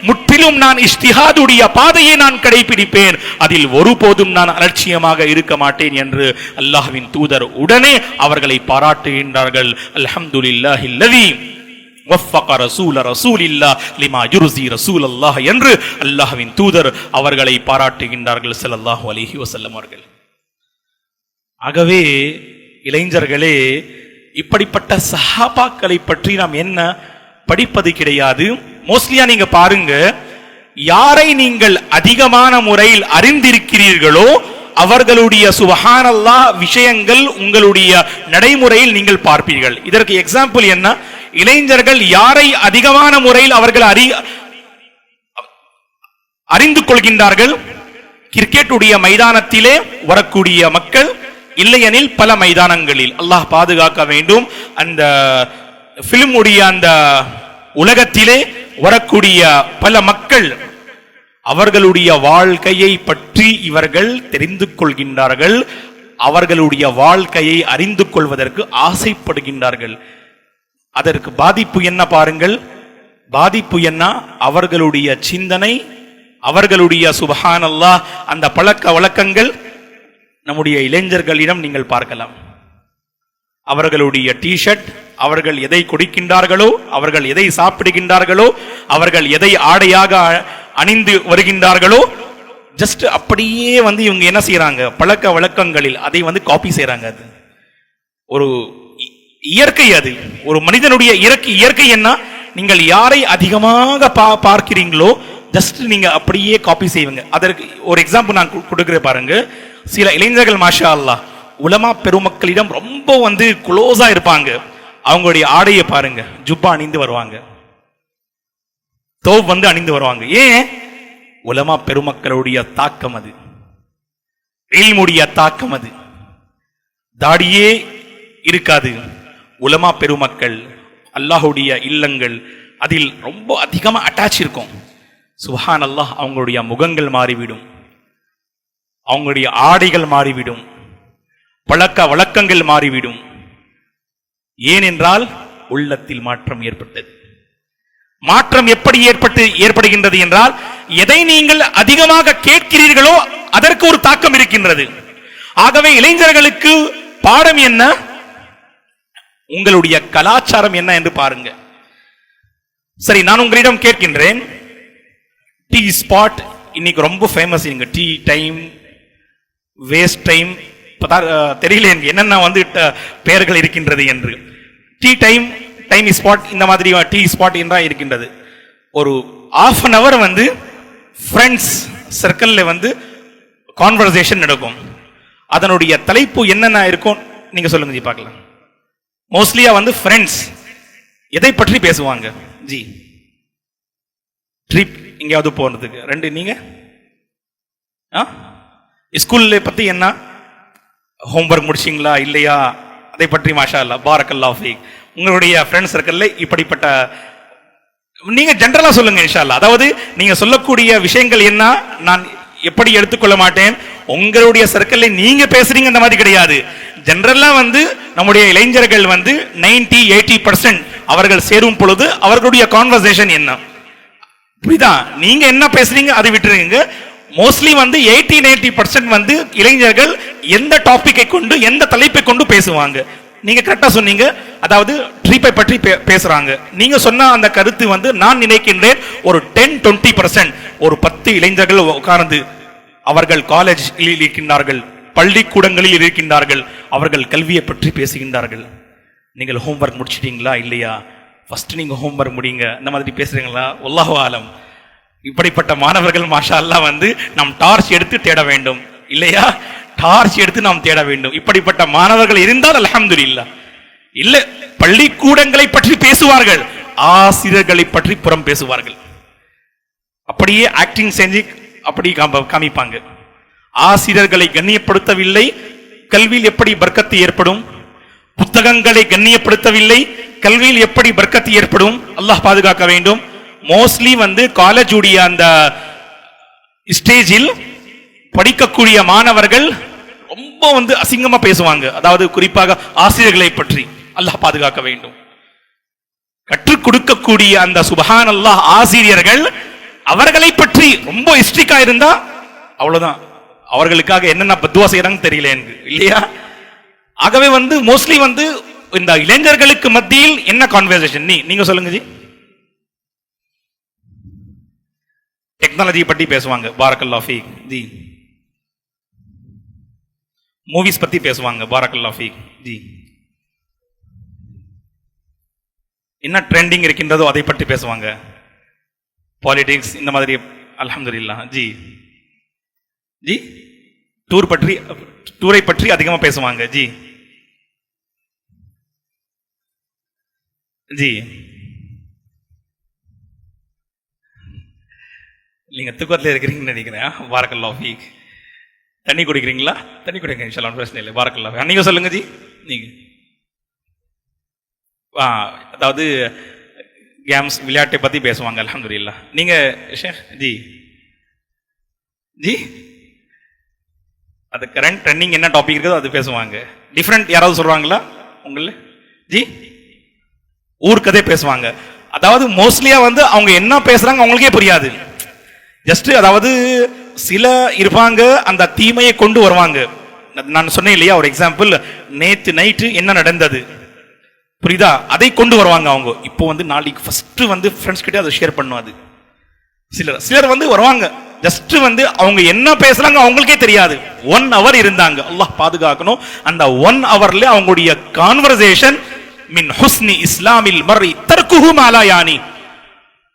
முற்றிலும் நான் இஜ்திஹாதுடைய பாதையை நான் கடைபிடிப்பேன், அதில் ஒருபோதும் நான் அலட்சியமாக இருக்க மாட்டேன் என்று அல்லாஹ்வின் தூதர் உடனே அவர்களை பாராட்டுகின்றார்கள். அல்ஹம்துலில்லாஹில்லதி வஃபக ரசூலில்லாஹ் லிமா யுர்ஸி ரசூலல்லாஹ் என்று அல்லாஹ்வின் தூதர் அவர்களை பாராட்டுகின்றார்கள் ஸல்லல்லாஹு அலைஹி வஸல்லம் அவர்கள். ஆகவே இளைஞர்களே, இப்படிப்பட்ட சஹாபாக்களை பற்றி நாம் என்ன படிப்பது கிடையாது. மோஸ்ட்லியா நீங்க பாருங்க, யாரை நீங்கள் அதிகமான முறையில் அறிந்திருக்கிறீர்களோ அவர்களுடைய சுப்ஹானல்லாஹ் விஷயங்கள் உங்களுடைய நடைமுறையில் நீங்கள் பார்ப்பீர்கள். இதற்கு எக்ஸாம்பிள் என்ன? இளைஞர்கள் யாரை அதிகமான முறையில் அவர்கள் அறிந்து கொள்கின்றார்கள்? கிரிக்கெட்டுடைய மைதானத்திலே வரக்கூடிய மக்கள், இல்லையெனில் பல மைதானங்களில். அல்லாஹ் பாதுகாக்க வேண்டும். அந்த பிலிம் உடைய அந்த உலகத்திலே வரக்கூடிய பல மக்கள், அவர்களுடைய வாழ்க்கையை பற்றி இவர்கள் தெரிந்து கொள்கின்றார்கள், அவர்களுடைய வாழ்க்கையை அறிந்து கொள்வதற்கு ஆசைப்படுகின்றார்கள். அதற்கு பாதிப்பு என்ன பாருங்கள். பாதிப்பு என்ன? அவர்களுடைய சிந்தனை, அவர்களுடைய சுப்ஹானல்லாஹ் அந்த பழக்க வழக்கங்கள் நம்முடைய இளைஞர்களிடம் நீங்கள் பார்க்கலாம். அவர்களுடைய டி-ஷர்ட், அவர்கள் எதை குடிக்கின்றார்களோ, அவர்கள் எதை சாப்பிடுகின்றார்களோ, அவர்கள் எதை ஆடையாக அணிந்து வருகின்றார்களோ, ஜஸ்ட் அப்படியே இவங்க என்ன செய்யறாங்க? பழக்க வழக்கங்களில் அதை காப்பி செய்யறாங்க. அது ஒரு இயற்கை. அது ஒரு மனிதனுடைய இயற்கை என்ன? நீங்கள் யாரை அதிகமாக பார்க்கிறீங்களோ ஜஸ்ட் நீங்க அப்படியே காப்பி செய்வீங்க. அதற்கு ஒரு எக்ஸாம்பிள் நான் கொடுக்கிறேன் பாருங்க. சில இளைஞர்கள் மாஷா அல்லாஹ் உலமா பெருமக்களிடம் ரொம்ப க்ளோஸா இருப்பாங்க. அவங்களுடைய ஆடையை பாருங்க, ஜுப்பா அணிந்து வருவாங்க, தோப் அணிந்து வருவாங்க. ஏன்? உலமா பெருமக்களுடைய தாக்கம் அது, இல்முடைய தாக்கம் அது. தாடியே இருக்காது. உலமா பெருமக்கள், அல்லாஹுடைய இல்லங்கள், அதில் ரொம்ப அதிகமா அட்டாச் இருக்கும். சுப்ஹானல்லாஹ், அவங்களுடைய முகங்கள் மாறிவிடும், அவங்களுடைய ஆடைகள் மாறிவிடும், பழக்க வழக்கங்கள் மாறிவிடும். ஏனென்றால் உள்ளத்தில் மாற்றம் ஏற்பட்டது. மாற்றம் எப்படி ஏற்படுகின்றது என்றால், எதை நீங்கள் அதிகமாக கேட்கிறீர்களோ அதற்கு ஒரு தாக்கம் இருக்கின்றது. ஆகவே இளைஞர்களுக்கு பாடம் என்ன? உங்களுடைய கலாச்சாரம் என்ன என்று பாருங்க. சரி, நான் உங்களிடம் கேட்கின்றேன், டீ ஸ்பாட் இன்னைக்கு ரொம்ப ஃபேமஸ். இங்க டீ டைம், வேஸ்ட் டைம், தெரியல என்னென்ன பெயர்கள் இருக்கின்றது என்று. டீ டைம், டைம் ஸ்பாட், இந்த மாதிரி டீ ஸ்பாட் என்றா இருக்கின்றது. ஒரு half an hour ஃப்ரெண்ட்ஸ் சர்க்கிள்ல கான்வர்சேஷன் நடக்கும். அதனுடைய தலைப்பு என்னென்ன இருக்கும் நீங்க சொல்லுங்க ஜி, பார்க்கலாம். மோஸ்ட்லியா ஃப்ரெண்ட்ஸ் எதை பற்றி பேசுவாங்க ஜி? ட்ரிப், எங்கேயாவது போறதுக்கு. ரெண்டு, நீங்க ஸ்கூல்ல பத்தி என்ன, ஹோம்வொர்க் முடிச்சிங்களா இல்லையா, அதை பற்றி மாஷா அல்லாஹ் பாரக்கல்லாஹு ஃபீக். உங்களுடைய ஃப்ரெண்ட் சர்க்கிள்ல இப்படிப்பட்ட நீங்க ஜெனரலா சொல்லுங்க இன்ஷா அல்லாஹ். அதாவது நீங்க சொல்லக்கூடிய விஷயங்கள் என்ன, நான் எப்படி எடுத்துக்கொள்ள மாட்டேன். உங்களுடைய சர்க்கிள்ல நீங்க பேசுறீங்க அந்த மாதிரி கிடையாது. ஜெனரலா நம்முடைய இளைஞர்கள் 90-80% அவர்கள் சேரும் பொழுது அவர்களுடைய கான்வர்சேஷன் என்ன, புரியுதா? நீங்க என்ன பேசுறீங்க அதை விட்டுருங்க. மோஸ்ட்லி 80-90% இளைஞர்கள் எந்த டாபிக்கை கொண்டு, எந்த தலைப்பை கொண்டு பேசுவாங்க. நீங்க கரெக்டா சொன்னீங்க. அதாவது ட்ரிப்பை பற்றி பேசுறாங்க. நீங்க சொன்ன அந்த கருத்து நான் நினைக்கின்றேன் ஒரு 10-20%, ஒரு 10 இளைஞர்கள் உட்கார்ந்து அவர்கள் காலேஜில் இருக்கின்றார்கள், பள்ளிக்கூடங்களில் இருக்கின்றார்கள், அவர்கள் கல்வியை பற்றி பேசுகின்றார்கள். நீங்கள் ஹோம்வொர்க் முடிச்சிட்டீங்களா இல்லையா, ஃபர்ஸ்ட் நீங்க ஹோம்வொர்க் முடிங்க, இந்த மாதிரி பேசுறீங்களா? வல்லாஹு ஆலம். இப்படிப்பட்ட மாணவர்கள் மாஷா அல்லாஹ் நாம் டார்ச் எடுத்து தேட வேண்டும், இல்லையா? டார்ச் எடுத்து நாம் தேட வேண்டும். இப்படிப்பட்ட மாணவர்கள் இருந்தால் அல்ஹம்துலில்லாஹ். இல்ல, பள்ளிக்கூடங்களை பற்றி பேசுவார்கள், ஆசிரியர்களை பற்றி புறம் பேசுவார்கள். அப்படியே ஆக்டிங் செஞ்சு அப்படி காமிப்பாங்க. ஆசிரியர்களை கண்ணியப்படுத்தவில்லை, கல்வியில் எப்படி பர்க்கத்து ஏற்படும்? புத்தகங்களை கண்ணியப்படுத்தவில்லை, கல்வியில் எப்படி பர்க்கத்து ஏற்படும்? அல்லாஹ் பாதுகாக்க வேண்டும். மோஸ்ட்லி காலேஜ் உடைய அந்த ஸ்டேஜில் படிக்கக்கூடிய மாணவர்கள் ரொம்ப அசிங்கமா பேசுவாங்க. அதாவது குறிப்பாக ஆசிரியர்களை பற்றி. அல்லாஹ் பாதுகாக்க வேண்டும். கற்றுக் கொடுக்கக்கூடிய அந்த சுப்ஹானல்லாஹ் ஆசிரியர்கள் அவர்களை பற்றி ரொம்ப ஸ்ட்ரிக்டா இருந்தா அவ்வளவுதான். அவர்களுக்காக என்னென்ன பத்துவா செய்யறாங்க தெரியல எனக்கு, இல்லையா? ஆகவே மோஸ்ட்லி இந்த இளைஞர்களுக்கு மத்தியில் என்ன கான்வர்சேஷன் நீங்க சொல்லுங்க ஜி. டெக்னாலஜி பத்தி பேசுவாங்க, பாரக்கல்லாஹு ஃபீக் ஜி. மூவிஸ் பத்தி பேசுவாங்க, பாரக்கல்லாஹு ஃபீக் ஜி. என்ன ட்ரெண்டிங் இருக்கின்றதோ அதை பற்றி பேசுவாங்க, பாலிடிக்ஸ் இந்த மாதிரி. அல்ஹம்துலில்லாஹ் ஜி. ஜி டூரை பற்றி அதிகமா பேசுவாங்க. ஜி ஜி நீங்க தூக்கத்தில் இருக்கிறீங்கன்னு நினைக்கிறேன். பாரக்கல்லாஹு ஃபீக். தண்ணி குடிக்கிறீங்களா? தண்ணி குடிங்க இன்ஷால்லாஹ், பிரச்சனை இல்லை. பாரக்கல்லாஹு. நீங்க சொல்லுங்க ஜி. நீங்க அதாவது கேம்ஸ் விளையாட்டை பத்தி பேசுவாங்க. அல்ஹம்துலில்லாஹ். நீங்க ஷேக் ஜி ஜி அது கரண்ட் ட்ரெண்டிங் என்ன டாபிக் இருக்குதோ அது பேசுவாங்க. டிஃப்ரெண்ட் யாராவது சொல்றாங்களா உங்கள? ஜி ஊர்க்கதே பேசுவாங்க. அதாவது மோஸ்ட்லியா வந்து அவங்க என்ன பேசுறாங்க அவங்களுக்கே புரியாது. ஜஸ்ட் அதாவது சில இருப்பாங்க அந்த தீமையை கொண்டு வருவாங்க. நான் சொன்னேன் இல்லையா ஒரு எக்ஸாம்பிள், நேத்து நைட்டு என்ன நடந்தது புரியுதா, அதை கொண்டு வருவாங்க அவங்க. இப்போ வந்து நாளைக்கு ஃபர்ஸ்ட் வந்து ஃப்ரெண்ட்ஸ் கிட்ட அதை ஷேர் பண்ணுவாது. சிலர் வந்து வருவாங்க ஜஸ்ட் வந்து அவங்க என்ன பேசுறாங்க அவங்களுக்கே தெரியாது. 1 hour இருந்தாங்க, அல்லாஹ் பாதுகாக்கணும். அந்த 1 hourல அவங்களுடைய கான்வர்சேஷன் மின் ஹுஸ்னி இஸ்லாமில் மர்இ தர்குஹு மா லா யானி.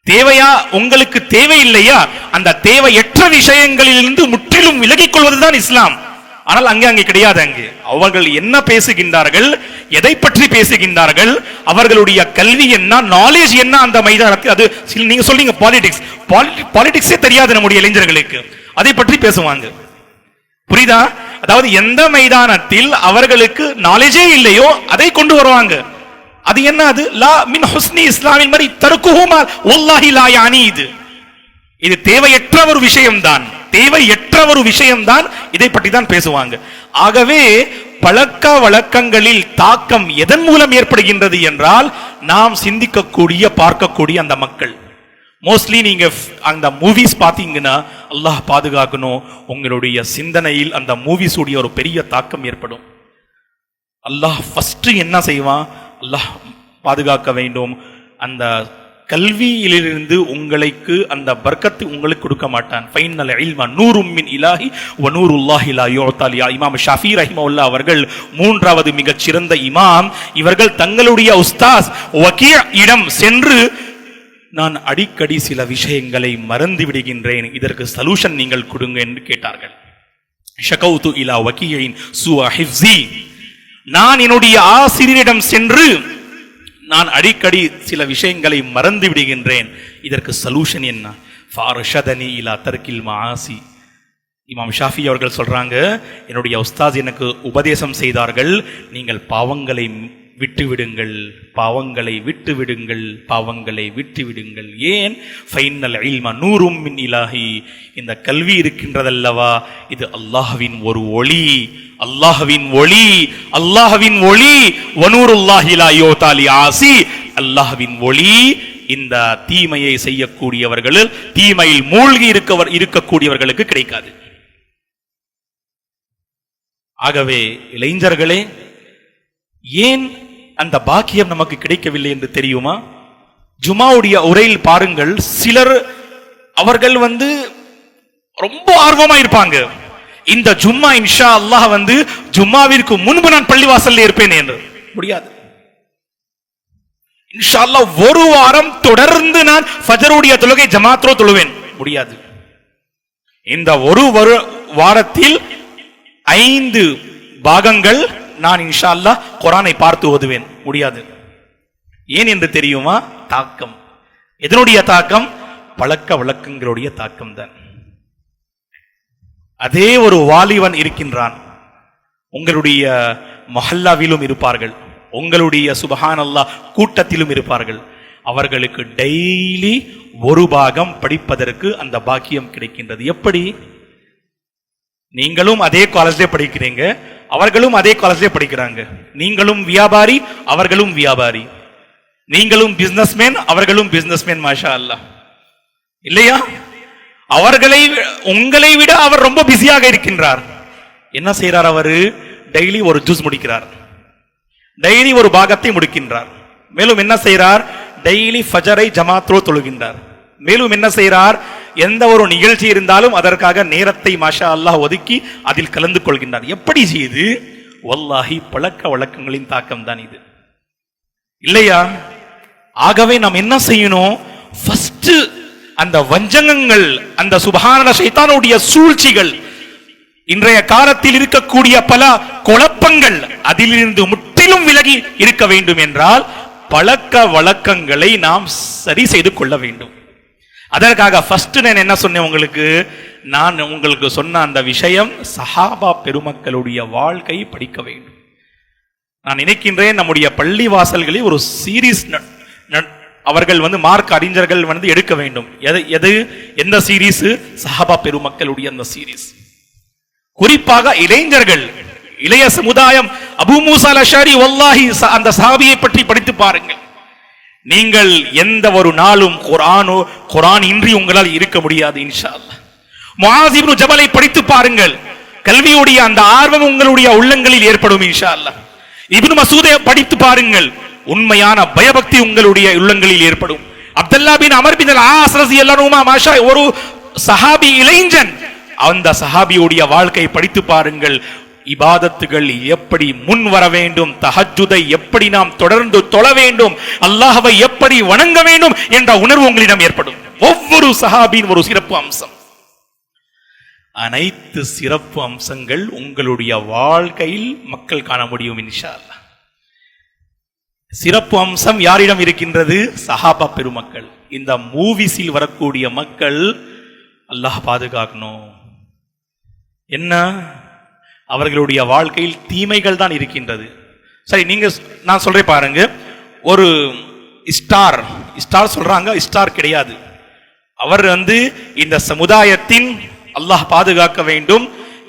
தேவையா உங்களுக்கு தேவையில்லையா அந்த தேவையற்ற விஷயங்களிலிருந்து முற்றிலும் விலகிக் கொள்வதுதான் இஸ்லாம். ஆனால் அங்கே கிடையாது. அங்கே அவர்கள் என்ன பேசுகின்றார்கள், எதை பற்றி பேசுகின்றார்கள், அவர்களுடைய கல்வி என்ன, நாலேஜ் என்ன, அந்த மைதானத்தில் அது நீங்க சொல்றீங்க பாலிடிக்ஸே தெரியாது நம்முடைய இளைஞர்களுக்கு, அதை பற்றி பேசுவாங்க. புரியுதா? அதாவது எந்த மைதானத்தில் அவர்களுக்கு நாலேஜே இல்லையோ அதை கொண்டு வருவாங்க. அது என்ன? அது லா மின் ஹுஸ்னி இஸ்லாமில் மரி தர்குஹுமா வல்லாஹி லா யானி. இது தேவையற்ற ஒரு விஷயம்தான், தேவையற்ற ஒரு விஷயம்தான். இதை பற்றி தான் பேசுவாங்க. ஆகவே பழக்க வழக்கங்களில் தாக்கம் எதன் மூலம் ஏற்படுகின்றது என்றால் நாம் சிந்திக்கக்கூடிய பார்க்கக்கூடிய அந்த மக்கள். மோஸ்ட்லி நீங்க அந்த மூவிஸ் பார்த்தீங்கன்னா அல்லாஹ் பாதுகாக்கணும், உங்களுடைய சிந்தனையில் அந்த மூவிஸ் உடைய ஒரு பெரிய தாக்கம் ஏற்படும். அல்லாஹ் ஃபர்ஸ்ட் என்ன செய்வான், அல்லாஹ் பாதுகாக்க வேண்டும், அந்த கல்வியிலிருந்து உங்களுக்கு அந்த பர்க்கத்து உங்களுக்கு கொடுக்க மாட்டான். ஃபைனல் இல்ம நூரும் மின் இலாஹி வ நூருல்லாஹி லா யுஅதா லியா. இமாம் ஷாஃபி ரஹிமஹுல்லாஹ் அவர்கள் 3வது மிகச் சிறந்த இமாம். இவர்கள் தங்களுடைய உஸ்தாஸ் வகீ இடம் சென்று நான் அடிக்கடி சில விஷயங்களை மறந்து விடுகின்றேன், இதற்கு சொல்யூஷன் நீங்கள் கொடுங்க என்று கேட்டார்கள். ஷகௌது இலா வகீயின் சுஅ ஹிஃப்ஸி. நான் என்னுடைய ஆசிரியரிடம் சென்று நான் அடிக்கடி சில விஷயங்களை மறந்து விடுகின்றேன், இதற்கு சொல்யூஷன் என்ன? ஃபார்ஷதனி இலா தர்கில் மஆசி. இமாம் ஷாஃபி அவர்கள் சொல்றாங்க, என்னுடைய உஸ்தாத் எனக்கு உபதேசம் செய்தார்கள், நீங்கள் பாவங்களை விட்டுவிடுங்கள், பாவங்களை விட்டுவிடுங்கள், பாவங்களை விட்டுவிடுங்கள். ஏன்? ஃபைனல் இல்ம நூரும் மின் இலாஹி. இந்த கல்வி இருக்கின்றதல்லவா, இது அல்லாஹ்வின் ஒரு ஒளி, அல்லாஹ்வின் ஒளி, அல்லாஹ்வின் ஒளி. வனூருல்லாஹி லா யுஅதா லிஆசி. அல்லாஹ்வின் ஒளி இந்த தீமையை செய்யக்கூடியவர்கள், தீமையில் மூழ்கி இருக்கக்கூடியவர்களுக்கு கிடைக்காது. ஆகவே இளைஞர்களே, ஏன் அந்த பாக்கியம் நமக்கு கிடைக்கவில்லை என்று தெரியுமா? ஜுமாவுடைய உரையில் பாருங்கள், சிலர் அவர்கள் வந்து ரொம்ப ஆர்வமா இருப்பாங்க. இந்த ஜும்மா இன்ஷா அல்லாஹ் வந்து ஜும்மாவிற்கு முன்பு நான் பள்ளிவாசல்ல இருப்பேன் என்று. முடியாது. இன்ஷா அல்லாஹ் ஒரு வாரம் தொடர்ந்து நான் ஃபஜருடைய தொழுகை ஜமாத்ரோ தொழுவேன். முடியாது. இந்த ஒரு வாரத்தில் 5 பாகங்கள் நான் இன்ஷா அல்லாஹ் குர்ஆனை பார்த்து ஓதுவேன். முடியாது. ஏன் என்று தெரியுமா? தாக்கம். எதனுடைய தாக்கம்? பழக்க வழக்கங்களுடைய தாக்கம் தான். அதே ஒரு வாலிபன் இருக்கின்றான், உங்களுடைய மஹல்லாவிலும் இருப்பார்கள், உங்களுடைய சுப்ஹானல்லாஹ் கூட்டத்திலும் இருப்பார்கள். அவர்களுக்கு டெய்லி ஒரு பாகம் படிப்பதற்கு அந்த பாக்கியம் கிடைக்கின்றது. எப்படி? நீங்களும் அதே காலேஜ்ல படிக்கிறீங்க, அவர்களும் அதே காலேஜ்ல படிக்கிறாங்க. நீங்களும் வியாபாரி, அவர்களும் வியாபாரி. நீங்களும் பிசினஸ்மேன், அவர்களும் பிசினஸ்மேன். மாஷா அல்லாஹ். இல்லையா? உங்களை விட அவர் ரொம்ப பிஸியாக இருக்கின்றார். என்ன செய்யறார்? அவரு டெய்லி ஒரு ஜூஸ் முடிக்கிறார், டெய்லி ஒரு பாகத்தை முடிக்கின்றார். மேலும் என்ன செய்யறார்? டெய்லி ஃபஜரை ஜமாத்ரோ தொழுகின்றார். மேலும் என்ன செய்யறார்? எந்த ஒரு நிகழ்ச்சி இருந்தாலும் அதற்காக நேரத்தை மாஷா அல்லாஹ் ஒதுக்கி அதில் கலந்து கொள்கின்றார். எப்படி செய்து? வல்லாஹி பழக்க வழக்கங்களின் தாக்கம் தான் இது, இல்லையா? ஆகவே நாம் என்ன செய்யணும்? ஃபர்ஸ்ட் அந்த வஞ்சகங்கள், அந்த சுப்ஹானல்லாஹ் ஷைத்தானுடைய சூழ்ச்சிகள் இன்றைய காலத்தில் இருக்கக்கூடிய பல குழப்பங்கள் அதிலிருந்து முற்றிலும் விலகி இருக்க வேண்டும் என்றால் பழக்க வழக்கங்களை நாம் சரி செய்து கொள்ள வேண்டும். அதற்காக ஃபர்ஸ்ட் நான் என்ன சொன்னேன் உங்களுக்கு, நான் உங்களுக்கு சொன்ன அந்த விஷயம் சஹாபா பெருமக்களுடைய வாழ்க்கை படிக்க வேண்டும். நான் நினைக்கின்றேன் நம்முடைய பள்ளி வாசல்களில் ஒரு சீரீஸ் அவர்கள் மார்க் அறிஞர்கள் எடுக்க வேண்டும். எந்த சீரீஸ்? சஹாபா பெருமக்களுடைய அந்த சீரீஸ். குறிப்பாக இளைஞர்கள், இளைய சமுதாயம், அபூ மூஸா அல்-அஷ்அரி வல்லாஹி அந்த சஹாபியை பற்றி படித்து பாருங்கள். நீங்கள் எந்த ஒரு நாளும் குர்ஆன் இன்றி உங்களால் இருக்க முடியாது இன்ஷா அல்லாஹ். முஆஸ் இப்னு ஜபலை படித்து பாருங்கள், கல்வியுடைய அந்த ஆர்வம் உங்களுடைய உள்ளங்களில் ஏற்படும் இன்ஷா அல்லாஹ். இப்னு மசூதை படித்து பாருங்கள், உண்மையான பயபக்தி உங்களுடைய உள்ளங்களில் ஏற்படும். அப்துல்லா பின் அமர் பின் அல்-ஆஸ் ரலியல்லாஹு அன்ஹு ஒரு சஹாபி இளைஞன், அந்த சஹாபியுடைய வாழ்க்கை படித்து பாருங்கள். இபாதத்துகள் எப்படி முன் வர வேண்டும், தஹஜ்ஜுதை எப்படி நாம் தொடர்ந்து தொழ வேண்டும், அல்லாஹ்வை எப்படி வணங்க வேண்டும் என்ற உணர்வு உங்களிடம் ஏற்படும். ஒவ்வொரு சஹாபியின் ஒரு சிறப்பு அம்சம். அனைத்து சிறப்பு அம்சங்கள் உங்களுடைய வாழ்க்கையில் மக்கள் காண முடியும் இன்ஷா அல்லாஹ். சிறப்பு அம்சம் யாரிடம் இருக்கின்றது? சஹாபா பெருமக்கள். இந்த மூவிஸில் வரக்கூடிய மக்கள் அல்லாஹ் பாதுகாக்கணும். என்ன, அவர்களுடைய வாழ்க்கையில் தீமைகள் தான் இருக்கின்றது. சரி, நான் சொல்றேன் பாருங்க, ஒரு ஸ்டார் சொல்றாங்க, ஸ்டார் கிடையாது. அவர் இந்த சமுதாயத்தின் அல்லாஹ் பாதுகாக்க வேண்டும்,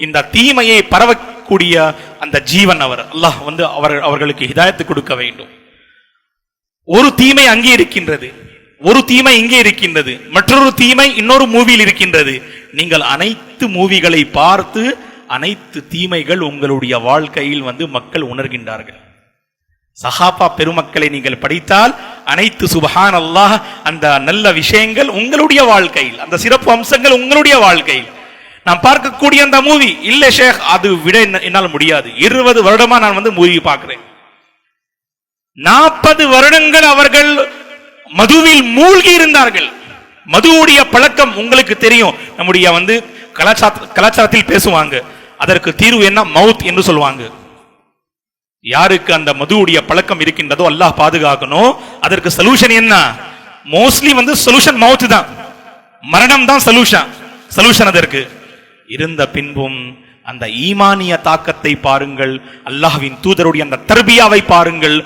இந்த தீமையை பரவக்கூடிய அந்த ஜீவன் அவர். அல்லாஹ் அவர்களுக்கு ஹிதாயத்து கொடுக்க வேண்டும். ஒரு தீமை அங்கே இருக்கின்றது, ஒரு தீமை இங்கே இருக்கின்றது, மற்றொரு தீமை இன்னொரு மூவியில் இருக்கின்றது. நீங்கள் அனைத்து மூவிகளை பார்த்து அனைத்து தீமைகள் உங்களுடைய வாழ்க்கையில் மக்கள் உணர்கின்றார்கள். சஹாபா பெருமக்களை நீங்கள் படித்தால் அனைத்து சுபஹான் அல்லாஹ் அந்த நல்ல விஷயங்கள் உங்களுடைய வாழ்க்கையில், அந்த சிறப்பு அம்சங்கள் உங்களுடைய வாழ்க்கையில். நான் பார்க்கக்கூடிய அந்த மூவி இல்ல ஷேக், அது விட என்னால் முடியாது. 20 வருடமா நான் மூவி பார்க்கிறேன். 40 வருடங்கள் அவர்கள் மதுவில் மூழ்கி இருந்தார்கள். மதுவுடைய பழக்கம் உங்களுக்கு தெரியும். நம்முடைய கலாச்சாரத்தில் பேசுவாங்க, அதற்கு தீர்வு என்ன? மவுத் என்று சொல்லுவாங்க. யாருக்கு அந்த மதுவுடைய பழக்கம் இருக்கின்றதோ அல்லாஹ் பாதுகாக்கணும். அதற்கு சொல்யூஷன் என்ன? மோஸ்ட்லி சொல்யூஷன் மவுத் தான், மரணம் தான் சொல்யூஷன். அதற்கு இருந்த பின்பும் அந்த ஈமானிய தாக்கத்தை பாருங்கள், அல்லாஹ்வின் தூதருடைய அந்த தர்பியாவை பாருங்கள்.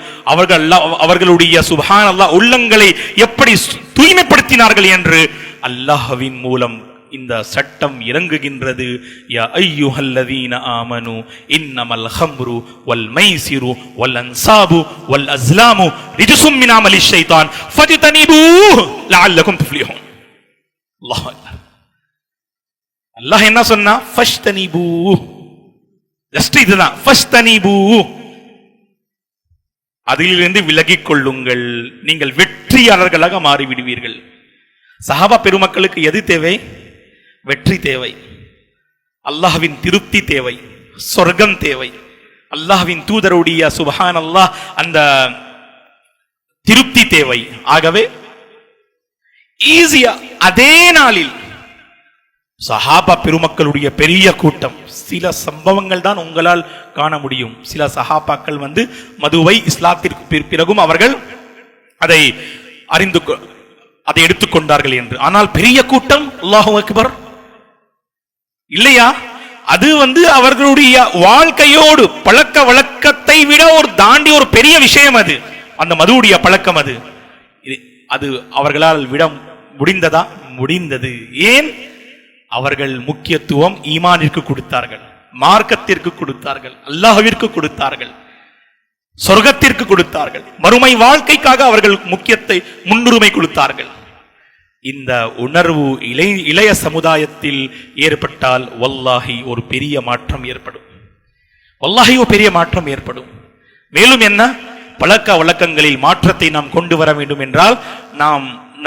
அவர்களுடைய சுப்ஹான் அல்லாஹ் உள்ளங்களை எப்படி தூய்மைப்படுத்தினார்கள் என்று அல்லாஹ்வின் மூலம் இந்த சட்டம் இறங்குகின்றது. யா அய்யுஹல்லதீன ஆமனு இன்னமல் ஹம்ரு வல் மைசிரு வல் அன்சாபு வல் அஸ்லாமு ரிஜ்சும் மின் அமலி ஷைத்தான் ஃபஜ்தனிபூஹு லஅல்லகும் துஃப்லிஹூன். அல்லாஹ் அக்பர். அல்லாஹ் என்ன சொன்னா? ஃபஜ்தனிபூஹு. ஜஸ்ட் இதுதான், ஃபஜ்தனிபூஹு. அதிலிருந்து விலகிக் கொள்ளுங்கள், நீங்கள் வெற்றியாளர்களாக மாறிவிடுவீர்கள். சஹாபா பெருமக்களுக்கு எது தேவை? வெற்றி தேவை, அல்லாஹ்வின் திருப்தி தேவை, சொர்க்கம் தேவை, அல்லாஹ்வின் தூதருடைய சுப்ஹான் அல்லாஹ் அந்த திருப்தி தேவை. ஆகவே ஈஸியா அதே நாளில் சஹாபா பெருமக்களுடைய பெரிய கூட்டம், சில சம்பவங்கள் தான் உங்களால் காண முடியும். சில சஹாபாக்கள் மதுவை இஸ்லாத்திற்கு பிறகும் அவர்கள் அதை எடுத்துக்கொண்டார்கள் என்று. ஆனால் பெரிய கூட்டம், அல்லாஹு அக்பர், இல்லையா? அது அவர்களுடைய வாழ்க்கையோடு பழக்க வழக்கத்தை விட தாண்டி ஒரு பெரிய விஷயம். அது அந்த மதுவுடைய பழக்கம். அது அவர்களால் விட முடிந்ததா? முடிந்தது. ஏன்? அவர்கள் முக்கியத்துவம் ஈமானிற்கு கொடுத்தார்கள், மார்க்கத்திற்கு கொடுத்தார்கள், அல்லாஹ்விற்கு கொடுத்தார்கள், சொர்க்கத்திற்கு கொடுத்தார்கள், மறுமை வாழ்க்கைக்காக அவர்கள் முன்னுரிமை கொடுத்தார்கள். இந்த உணர்வு இளைய சமுதாயத்தில் ஏற்பட்டால் வல்லாஹி ஒரு பெரிய மாற்றம் ஏற்படும். வல்லாஹி ஒரு பெரிய மாற்றம் ஏற்படும். மேலும் என்ன? பழக்க வழக்கங்களில் மாற்றத்தை நாம் கொண்டு வர வேண்டும் என்றால்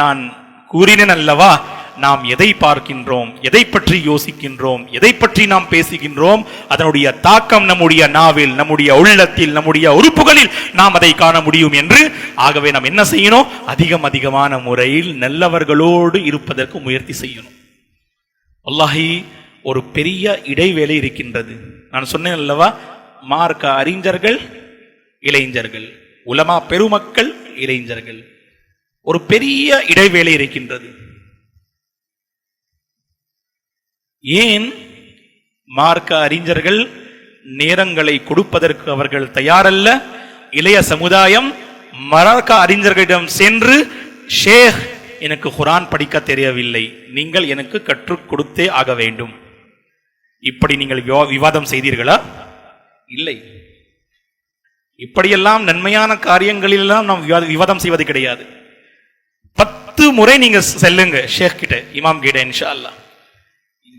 நான் கூறினேன் அல்லவா, நாம் எதை பார்க்கின்றோம், எதை பற்றி யோசிக்கின்றோம், எதை பற்றி நாம் பேசுகின்றோம், அதனுடைய தாக்கம் நம்முடைய நாவில், நம்முடைய உள்ளத்தில், நம்முடைய உறுப்புகளில் நாம் அதை காண முடியும் என்று. ஆகவே நாம் என்ன செய்யணும்? அதிகமான முறையில் நல்லவர்களோடு இருப்பதற்கு முயற்சி செய்யணும். வல்லாஹி ஒரு பெரிய இடைவேளை இருக்கின்றது. நான் சொன்னேன் அல்லவா, மார்க்க அறிஞர்கள் இளைஞர்கள், உலமா பெருமக்கள் இளைஞர்கள், ஒரு பெரிய இடைவேளை இருக்கின்றது. ஏன் மார்க்க அறிஞர்கள் நேரங்களை கொடுப்பதற்கு அவர்கள் தயாரல்ல? இளைய சமுதாயம் மார்க்க அறிஞர்களிடம் சென்று, ஷேக் எனக்கு குர்ஆன் படிக்க தெரியவில்லை, நீங்கள் எனக்கு கற்றுக் கொடுத்தே ஆக வேண்டும். இப்படி நீங்கள் விவாதம் செய்தீர்களா? இல்லை. இப்படியெல்லாம் நன்மையான காரியங்களெல்லாம் நாம் விவாதம் செய்வது கிடையாது. 10 முறை நீங்க செல்லுங்க ஷேக் கிட்ட, இமாம் கிட்ட, இன்ஷா அல்லாஹ்,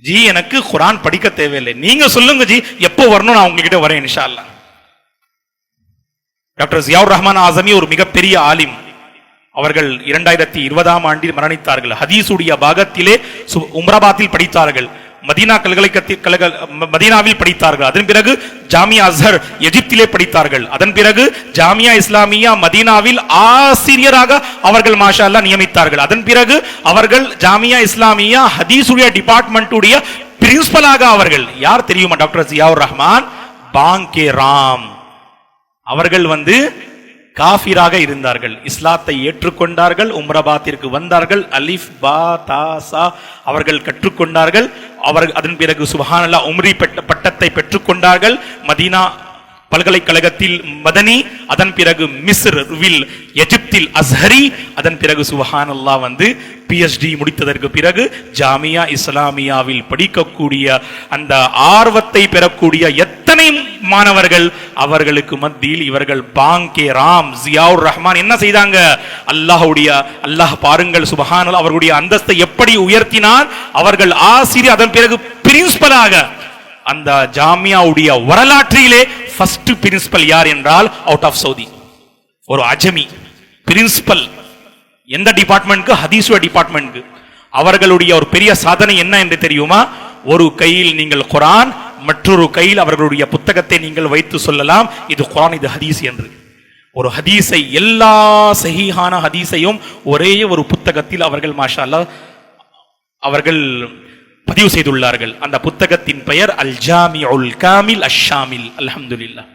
ஜி எனக்கு குர்ஆன் படிக்க தேவையில்லை, நீங்க சொல்லுங்க ஜி எப்போ வரணும், நான் உங்ககிட்ட வரேன் இன்ஷா அல்லாஹ். டாக்டர் ஜியாவுர் ரஹ்மான் ஆஸமி ஒரு மிகப்பெரிய ஆலிம். அவர்கள் 2020ஆம் ஆண்டில் மரணித்தார்கள். ஹதீஸுடைய பாகத்திலே உம்ராபாத்தில் படித்தார்கள், மதீனாவில் படித்தார்கள். அதன் பிறகு ஜாமியா அஸ்ஹர் எகிப்திலே படித்தார்கள். அதன் பிறகு ஜாமியா இஸ்லாமியா மதீனாவில் ஆசிரியராக அவர்கள் மாஷா அல்லாஹ் நியமித்தார்கள். அதன் பிறகு அவர்கள் ஜாமியா இஸ்லாமியா ஹதீஸுடைய டிபார்ட்மெண்ட்டுடைய பிரின்சிபலாக அவர்கள், யார் தெரியுமா, டாக்டர் ஜியாவுர் ரஹ்மான் பாங்கே ராம். அவர்கள் காஃபிராக இருந்தார்கள், இஸ்லாத்தை ஏற்றுக்கொண்டார்கள், உம்ரபாத்திற்கு வந்தார்கள், அலிஃப் பா தா சா அவர்கள் கற்றுக்கொண்டார்கள். அவர்கள் அதன் பிறகு சுப்ஹானல்லாஹ் உம்ரி பட்டத்தை பெற்றுக்கொண்டார்கள். மதீனா பல்கலைக்கழகத்தில் மதனி, அதன் பிறகு மிஸ்ரில் எகிப்தில் அஸ்ஹரி, அதன் பிறகு சுப்ஹானல்லாஹ் PhD முடித்ததற்கு பிறகு ஜாமியா இஸ்லாமியாவில் படிக்கக்கூடிய அந்த ஆர்வத்தை பெறக்கூடிய எத்தனை மாணவர்கள், அவர்களுக்கு மத்தியில் இவர்கள் பாங்கே ராம் ஜியாவுர் ரஹ்மான் என்ன செய்தாங்க? அல்லாஹ் பாருங்கள் சுப்ஹானல்லாஹ் அவர்களுடைய அந்தஸ்தை எப்படி உயர்த்தினார். அவர்கள் ஆசிரியர், அதன் பிறகு பிரின்சிபலாக. அந்த ஜாமியாவுடைய வரலாற்றிலே ஃபர்ஸ்ட் பிரின்சிபல் யார் என்றால், அவுட் ஆஃப் சவுதி, ஒரு அஜமி பிரின்சிபல். எந்த டிபார்ட்மெண்ட்க்கு? ஹதீஸ் டிபார்ட்மெண்ட்க்கு. அவர்களுடைய ஒரு பெரிய சாதனை என்ன என்று தெரியுமா? ஒரு கையில் நீங்கள் குர்ஆன், மற்றொரு கையில் அவர்களுடைய புத்தகத்தை நீங்கள் வைத்து சொல்லலாம், இது குர்ஆன், இது ஹதீஸ் என்று. ஒரு ஹதீஸை, எல்லா சஹீஹான ஹதீஸையும் ஒரே ஒரு புத்தகத்தில் அவர்கள் மாஷா அல்லாஹ் அவர்கள் பதிவு செய்துள்ளார்கள். அந்த புத்தகத்தின் பெயர் அல் ஜாமிஉல் காமில் அஷ்-ஷாமில். அல்ஹம்துலில்லாஹ்.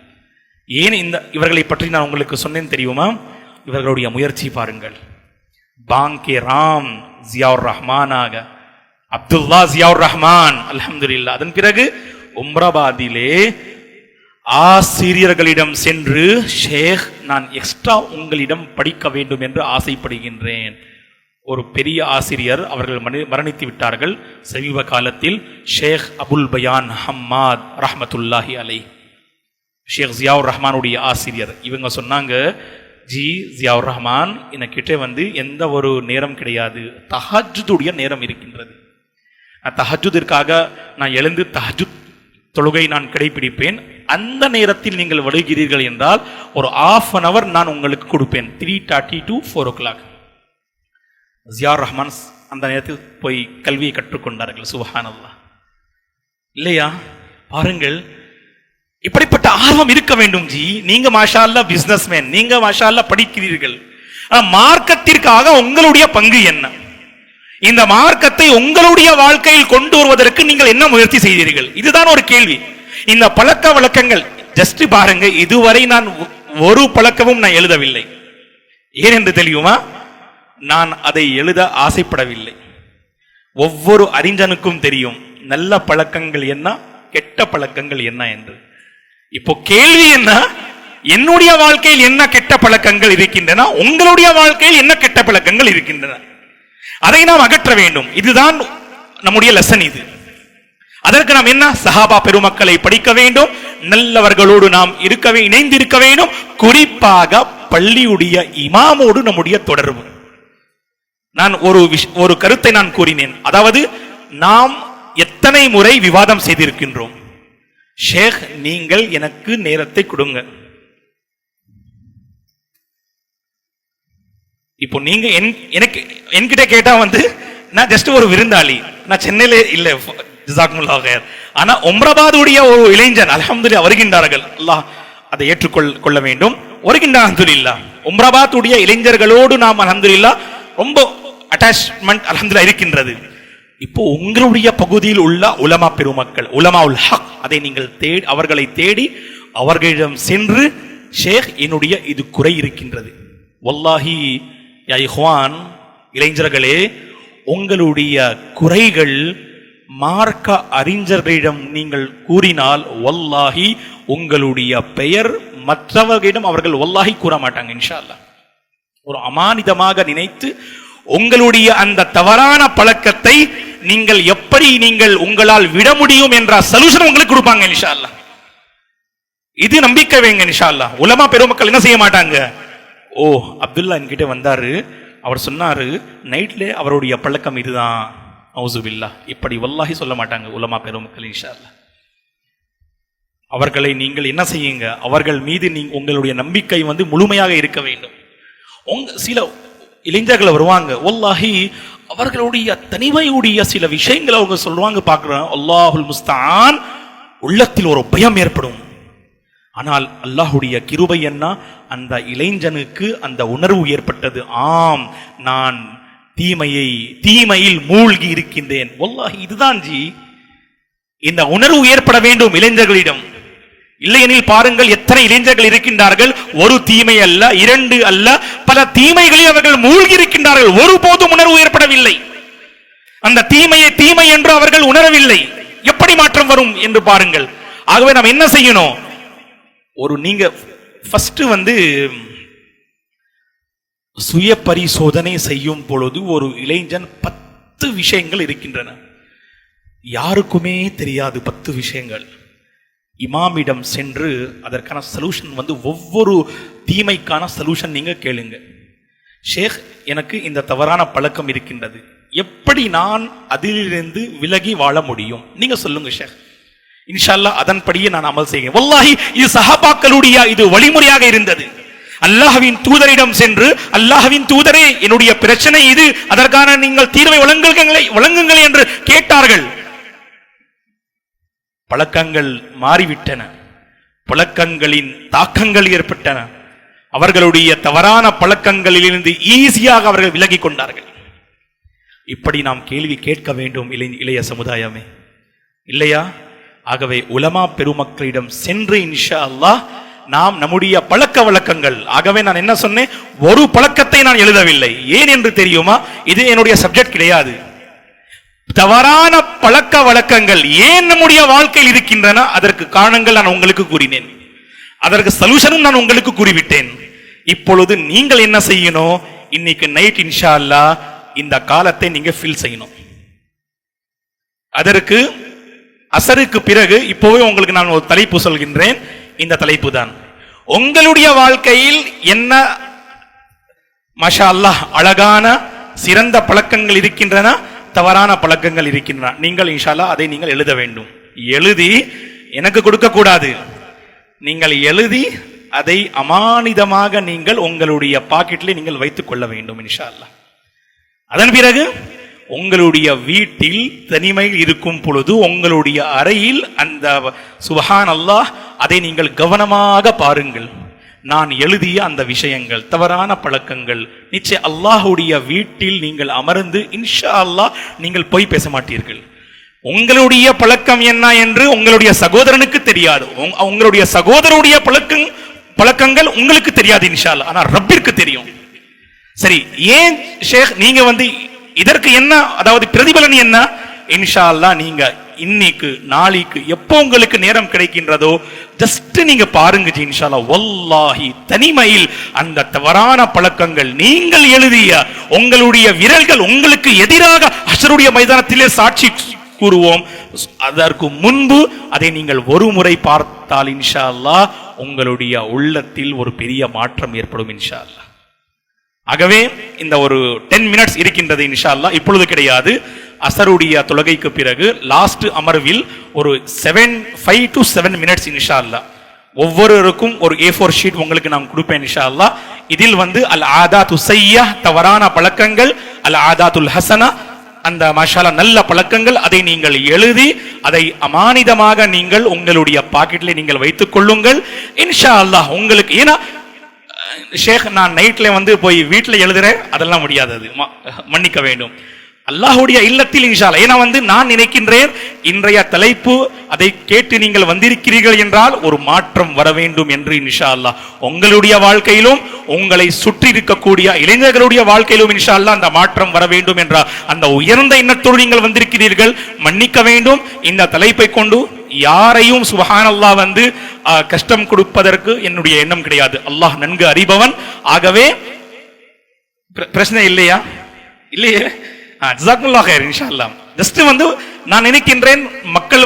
ஏன் இவர்களை பற்றி நான் உங்களுக்கு சொன்னேன் தெரியுமா? இவர்களுடைய முயற்சி பாருங்கள். பாங்கே ராம் ஜியாவுர் ரஹ்மானாக, அப்துல்லா ஜியாவுர் ரஹ்மான், அல்ஹம்துலில்லாஹ். அதன் பிறகு உம்ராபாதிலே ஆசிரியர்களிடம் சென்று, ஷேக் நான் எக்ஸ்ட்ரா உங்களிடம் படிக்க வேண்டும் என்று ஆசைப்படுகின்றேன். ஒரு பெரிய ஆசிரியர், அவர்கள் மரணித்து விட்டார்கள் சமீப காலத்தில், ஷேக் அபுல் பயான் ஹம்மாத் ரஹ்மத்துல்லாஹி அலைஹ், ஷேக் ஜியாவுர் ரஹ்மானுடைய ஆசிரியர். இவங்க சொன்னாங்க, ஜி ஜியாவுர் ரஹ்மான் எனக்கிட்ட எந்த ஒரு நேரம் கிடையாது, தஹஜ்ஜுடைய நேரம் இருக்கின்றது. தஹஜ்ஜுதிற்காக நான் எழுந்து தஹஜ்ஜுத் தொழுகை நான் கடைபிடிப்பேன். அந்த நேரத்தில் நீங்கள் வருகிறீர்கள் என்றால் ஒரு 1/2 hour நான் உங்களுக்கு கொடுப்பேன், 3:30 to 4 o'clock. ஜியாவுர் ரஹ்மான் அந்த நேரத்தில் போய் கல்வியை கற்றுக்கொண்டார்கள். சுப்ஹானல்லாஹ். இல்லையா? பாருங்கள், இப்படிப்பட்ட ஆர்வம் இருக்க வேண்டும் ஜி. நீங்க மாஷா அல்லாஹ் பிசினஸ்மேன், நீங்க மாஷா அல்லாஹ் படிக்கிறீர்கள். மார்க்கத்திற்காக உங்களுடைய பங்கு என்ன? இந்த மார்க்கத்தை உங்களுடைய வாழ்க்கையில் கொண்டு வருவதற்கு நீங்கள் என்ன முயற்சி செய்தீர்கள்? இதுதான் ஒரு கேள்வி. இந்த பழக்க வழக்கங்கள் ஜஸ்ட் பாருங்க, இதுவரை நான் ஒரு பழக்கமும் நான் எழுதவில்லை. ஏன் என்று தெரியுமா? நான் அதை எழுத ஆசைப்படவில்லை. ஒவ்வொரு அறிஞனுக்கும் தெரியும் நல்ல பழக்கங்கள் என்ன, கெட்ட பழக்கங்கள் என்ன என்று. இப்போ கேள்வி என்ன? என்னுடைய வாழ்க்கையில் என்ன கெட்ட பழக்கங்கள் இருக்கின்றன, உங்களுடைய வாழ்க்கையில் என்ன கெட்ட பழக்கங்கள் இருக்கின்றன, அதை நாம் அகற்ற வேண்டும். இதுதான் நம்முடைய லெசன். இது அதற்கு நாம் என்ன, சஹாபா பெருமக்களை படிக்க வேண்டும், நல்லவர்களோடு நாம் இணைந்து இருக்க வேண்டும். குறிப்பாக பள்ளியுடைய இமாமோடு நம்முடைய தொடர்பு. நான் ஒரு கருத்தை நான் கூறினேன். அதாவது நாம் எத்தனை முறை விவாதம் செய்திருக்கின்றோம், ஷேக் நீங்கள் எனக்கு நேரத்தை கொடுங்க. இப்போ நீங்க எனக்கு என்கிட்ட கேட்டா நான் ஜஸ்ட் ஒரு விருந்தாளி, நான் சென்னையில இல்ல, ஜஸாக்குமுல்லாஹ் ஹைர். ஆனா உம்ராபாதுடைய ஒரு இளைஞன் அல்ஹம்துலில்லாஹ் வருகின்றார்கள், அல்லாஹ் அதை ஏற்றுக்கொள்ள வேண்டும், வருகின்றார் அல்ஹம்துலில்லாஹ். உம்ராபாதுடைய இளைஞர்களோடு நாம் அல்ஹம்துலில்லாஹ் ரொம்ப அட்டாச்மெண்ட் அல்ஹம்துலில்லாஹ் இருக்கின்றது. இப்போ உங்களுடைய பகுதியில் உள்ள உலமா பெருமக்கள், உலமா உல் ஹக், அதை நீங்கள் அவர்களை தேடி அவர்களிடம் சென்று, ஷேக் என்னுடைய இது குறை இருக்கின்றது, வல்லாஹி யா இஹ்வான், இளைஞர்களே, உங்களுடைய குறைகள் மார்க்க அறிஞர்களிடம் நீங்கள் கூறினால் வல்லாஹி உங்களுடைய பெயர் மற்றவர்களிடம் அவர்கள் வல்லாஹி கூற மாட்டாங்க இன்ஷா அல்லாஹ். ஒரு அமானிதமாக நினைத்து உங்களுடைய அந்த தவறான பழக்கத்தை நீங்கள் எப்படி நீங்கள் உங்களால் விட முடியும் என்ற சொல்யூஷன் உங்களுக்கு கொடுப்பாங்க இன்ஷா அல்லாஹ். இது நம்பிக்கை வைங்க இன்ஷா அல்லாஹ். உலமா பெருமக்கள் என்ன செய்ய மாட்டாங்க, ஓ அப்துல்லா என்கிட்ட வந்தாரு, அவர் சொன்னாரு நைட்ல அவருடைய பழக்கம் இதுதான், அவுசுபில்லா, இப்படி வல்லாஹி சொல்ல மாட்டாங்க உலமா பெருமக்கள் இன்ஷா அல்லாஹ். அவர்களை நீங்கள் என்ன செய்யுங்க, அவர்கள் மீது உங்களுடைய நம்பிக்கை முழுமையாக இருக்க வேண்டும். சில இளைஞர்கள் வருவாங்க, வல்லாஹி அவர்களுடைய தனிமையுடைய சில விஷயங்களை அவங்க சொல்லுவாங்க, பார்க்கிறோம், அல்லாஹுல் முஸ்தான், உள்ளத்தில் ஒரு பயம் ஏற்படும். ஆனால் அல்லாஹுடைய கிருபை என்ன, அந்த இளைஞனுக்கு அந்த உணர்வு ஏற்பட்டது, ஆம் நான் தீமையில் மூழ்கி இருக்கின்றேன், வல்லாஹி இதுதான் ஜி. இந்த உணர்வு ஏற்பட வேண்டும் இளைஞர்களிடம். இல்லையெனில் பாருங்கள் எத்தனை இளைஞர்கள் இருக்கின்றார்கள், ஒரு தீமை அல்ல, இரண்டு அல்ல, பல தீமைகளில் அவர்கள் மூழ்கி இருக்கின்றார்கள், ஒருபோதும் உணர்வு ஏற்படவில்லை. அந்த தீமையை தீமை என்று அவர்கள் உணரவில்லை. எப்படி மாற்றம் வரும் என்று பாருங்கள். ஆகவே நாம் என்ன செய்யணும், நீங்க ஃபர்ஸ்ட் சுய பரிசோதனை செய்யும் பொழுது ஒரு இளைஞன் 10 விஷயங்கள் இருக்கின்றன, யாருக்குமே தெரியாது 10 விஷயங்கள். இமாமிடம் சென்று அதற்கான சொல்யூஷன் ஒவ்வொரு தீமைக்கான சொல்யூஷன் நீங்க கேளுங்க. ஷேக் எனக்கு இந்த தவறான பழக்கம் இருக்கின்றது, எப்படி நான் அதிலிருந்து விலகி வாழ முடியும், நீங்க சொல்லுங்க ஷேக், இன்ஷா அல்லாஹ் அதன்படியே நான் அமல் செய்கிறேன். வல்லாஹி இது சஹாபாக்களுடைய இது வழிமுறையாக இருந்தது. அல்லாஹ்வின் தூதரிடம் சென்று, அல்லாஹ்வின் தூதரே என்னுடைய பிரச்சனை இது, அதற்கான நீங்கள் தீர்வை வழங்குங்கள் என்று கேட்டார்கள். பழக்கங்கள் மாறிவிட்டன, பழக்கங்களின் தாக்கங்கள் ஏற்பட்டன, அவர்களுடைய தவறான பழக்கங்களிலிருந்து ஈஸியாக அவர்கள் விலகி கொண்டார்கள். இப்படி நாம் கேள்வி கேட்க வேண்டும் இளைய சமுதாயமே, இல்லையா? ஆகவே உலமா பெருமக்களிடம் சென்று இன்ஷா அல்லாஹ் நாம் நம்முடைய பழக்க வழக்கங்கள், ஆகவே நான் என்ன சொன்னேன், ஒரு பழக்கத்தை நான் எழுதவில்லை, ஏன் என்று தெரியுமா, இது என்னுடைய சப்ஜெக்ட் கிடையாது. தவறான பழக்க வழக்கங்கள் ஏன் நம்முடைய வாழ்க்கையில் இருக்கின்றன, அதற்கு காரணங்கள் நான் உங்களுக்கு கூறினேன், அதற்கு சொல்யூஷனும் நான் உங்களுக்கு கூறிவிட்டேன். இப்பொழுது நீங்கள் என்ன செய்யணும், இன்னைக்கு நைட் இன்ஷா அல்லாஹ் இந்த காலத்தை நீங்க ஃபில் செய்யணும். அதற்கு அசருக்கு பிறகு இப்போவே உங்களுக்கு நான் ஒரு தலைப்பு சொல்கின்றேன். இந்த தலைப்பு தான், உங்களுடைய வாழ்க்கையில் என்ன மாஷா அல்லாஹ் அழகான சிறந்த பழக்கங்கள் இருக்கின்றன, தவறான பழக்கங்கள் இருக்கின்றன. நீங்கள் இன்ஷா அல்லாஹ் அதை நீங்கள் எழுத வேண்டும். எழுதி எனக்கு கொடுக்க கூடாது, நீங்கள் எழுதி அதை அமானிதமாக நீங்கள் உங்களுடைய பாக்கெட்டில் நீங்கள் வைத்துக் கொள்ள வேண்டும் இன்ஷா அல்லாஹ். அதன் பிறகு உங்களுடைய வீட்டில் தனிமையில் இருக்கும் பொழுது உங்களுடைய அறையில் அந்த சுப்ஹான் அல்லாஹ் அதை நீங்கள் கவனமாக பாருங்கள். நான் எழுதிய அந்த விஷயங்கள் தவறான பழக்கங்கள், நிச்சயம் அல்லாஹுடைய வீட்டில் நீங்கள் அமர்ந்து இன்ஷா அல்லாஹ் நீங்கள் போய் பேச மாட்டீர்கள். உங்களுடைய பழக்கம் என்ன என்று உங்களுடைய சகோதரனுக்கு தெரியாது, உங்களுடைய சகோதரருடைய பழக்கங்கள் உங்களுக்கு தெரியாது இன்ஷா அல்லாஹ், ஆனா ரப்பிற்கு தெரியும். சரி, ஏன் ஷேக் நீங்க இதற்கு என்ன, அதாவது பிரதிபலன் என்ன, இன்ஷா அல்லாஹ் நீங்க இன்னைக்கு நாளைக்கு எப்போ உங்களுக்கு நேரம் கிடைக்கின்றதோ ஜஸ்ட் நீங்க பாருங்க ஜி, இன்ஷா அல்லாஹ் வல்லாஹி தனிமையில் அந்த தவறான பழக்கங்கள் நீங்கள் எழுதிய உங்களுடைய விரல்கள் உங்களுக்கு எதிராக ஹஷருடைய மைதானத்திலே சாட்சி கூறுவோம். அதற்கு முன்பு அதை நீங்கள் ஒரு முறை பார்த்தால் இன்ஷா அல்லாஹ் உங்களுடைய உள்ளத்தில் ஒரு பெரிய மாற்றம் ஏற்படும் இன்ஷா அல்லாஹ். ஆகவே இந்த ஒரு 10 மினிட்ஸ் இருக்கின்றது இன்ஷா அல்லாஹ், இப்பொழுது கிடையாது, அசருடைய தொழுகைக்கு பிறகு லாஸ்ட் அமர்வில் ஒரு 5 to 7 மினிட்ஸ் இன்ஷா அல்லாஹ். ஒவ்வொருவருக்கும் ஒரு A4 ஷீட் உங்களுக்கு நான் கொடுப்பேன் இன்ஷா அல்லாஹ். இதில் அல் ஆதாத்து ஸய்யா தவறான பழக்கங்கள், அல் ஆதாத்துல் ஹசனா அந்த மாஷாஅல்லா நல்ல பழக்கங்கள், அதை நீங்கள் எழுதி அதை அமானிதமாக நீங்கள் உங்களுடைய பாக்கெட்டில் நீங்கள் வைத்துக் கொள்ளுங்கள் இன்ஷா அல்லாஹ். உங்களுக்கு ஏன்னா ஷேக் நான் நைட்ல போய் வீட்டில் எழுதுறேன், அதெல்லாம் முடியாது, மன்னிக்க வேண்டும். அல்லாஹ்வுடைய இல்லத்தில் இன்ஷா அல்லாஹ். ஏன்னா நான் நினைக்கின்றேன் இன்றைய தலைப்பு அதை கேட்டு நீங்கள் வந்திருக்கிறீர்கள் என்றால் ஒரு மாற்றம் வர வேண்டும் என்று இன்ஷா அல்லாஹ். உங்களுடைய வாழ்க்கையிலும் உங்களை சுற்றி இருக்கக்கூடிய இளைஞர்களுடைய வாழ்க்கையிலும் இன்ஷா அல்லாஹ் அந்த மாற்றம் வர வேண்டும் என்ற அந்த உயர்ந்த எண்ணத்தோடு நீங்கள் வந்திருக்கிறீர்கள். மன்னிக்க வேண்டும், இந்த தலைப்பை கொண்டு யாரையும் சுப்ஹானல்லாஹ் கஷ்டம் கொடுப்பதற்கு என்னுடைய எண்ணம் கிடையாது. அல்லாஹ் நன்கு அறிபவன். ஆகவே பிரச்சனை இல்லையா? இல்லையே. ஜஸாக்குமுல்லாஹ் கைர் இன்ஷா அல்லாஹ். ஜஸ்ட் நான் நினைக்கின்றேன் மக்கள்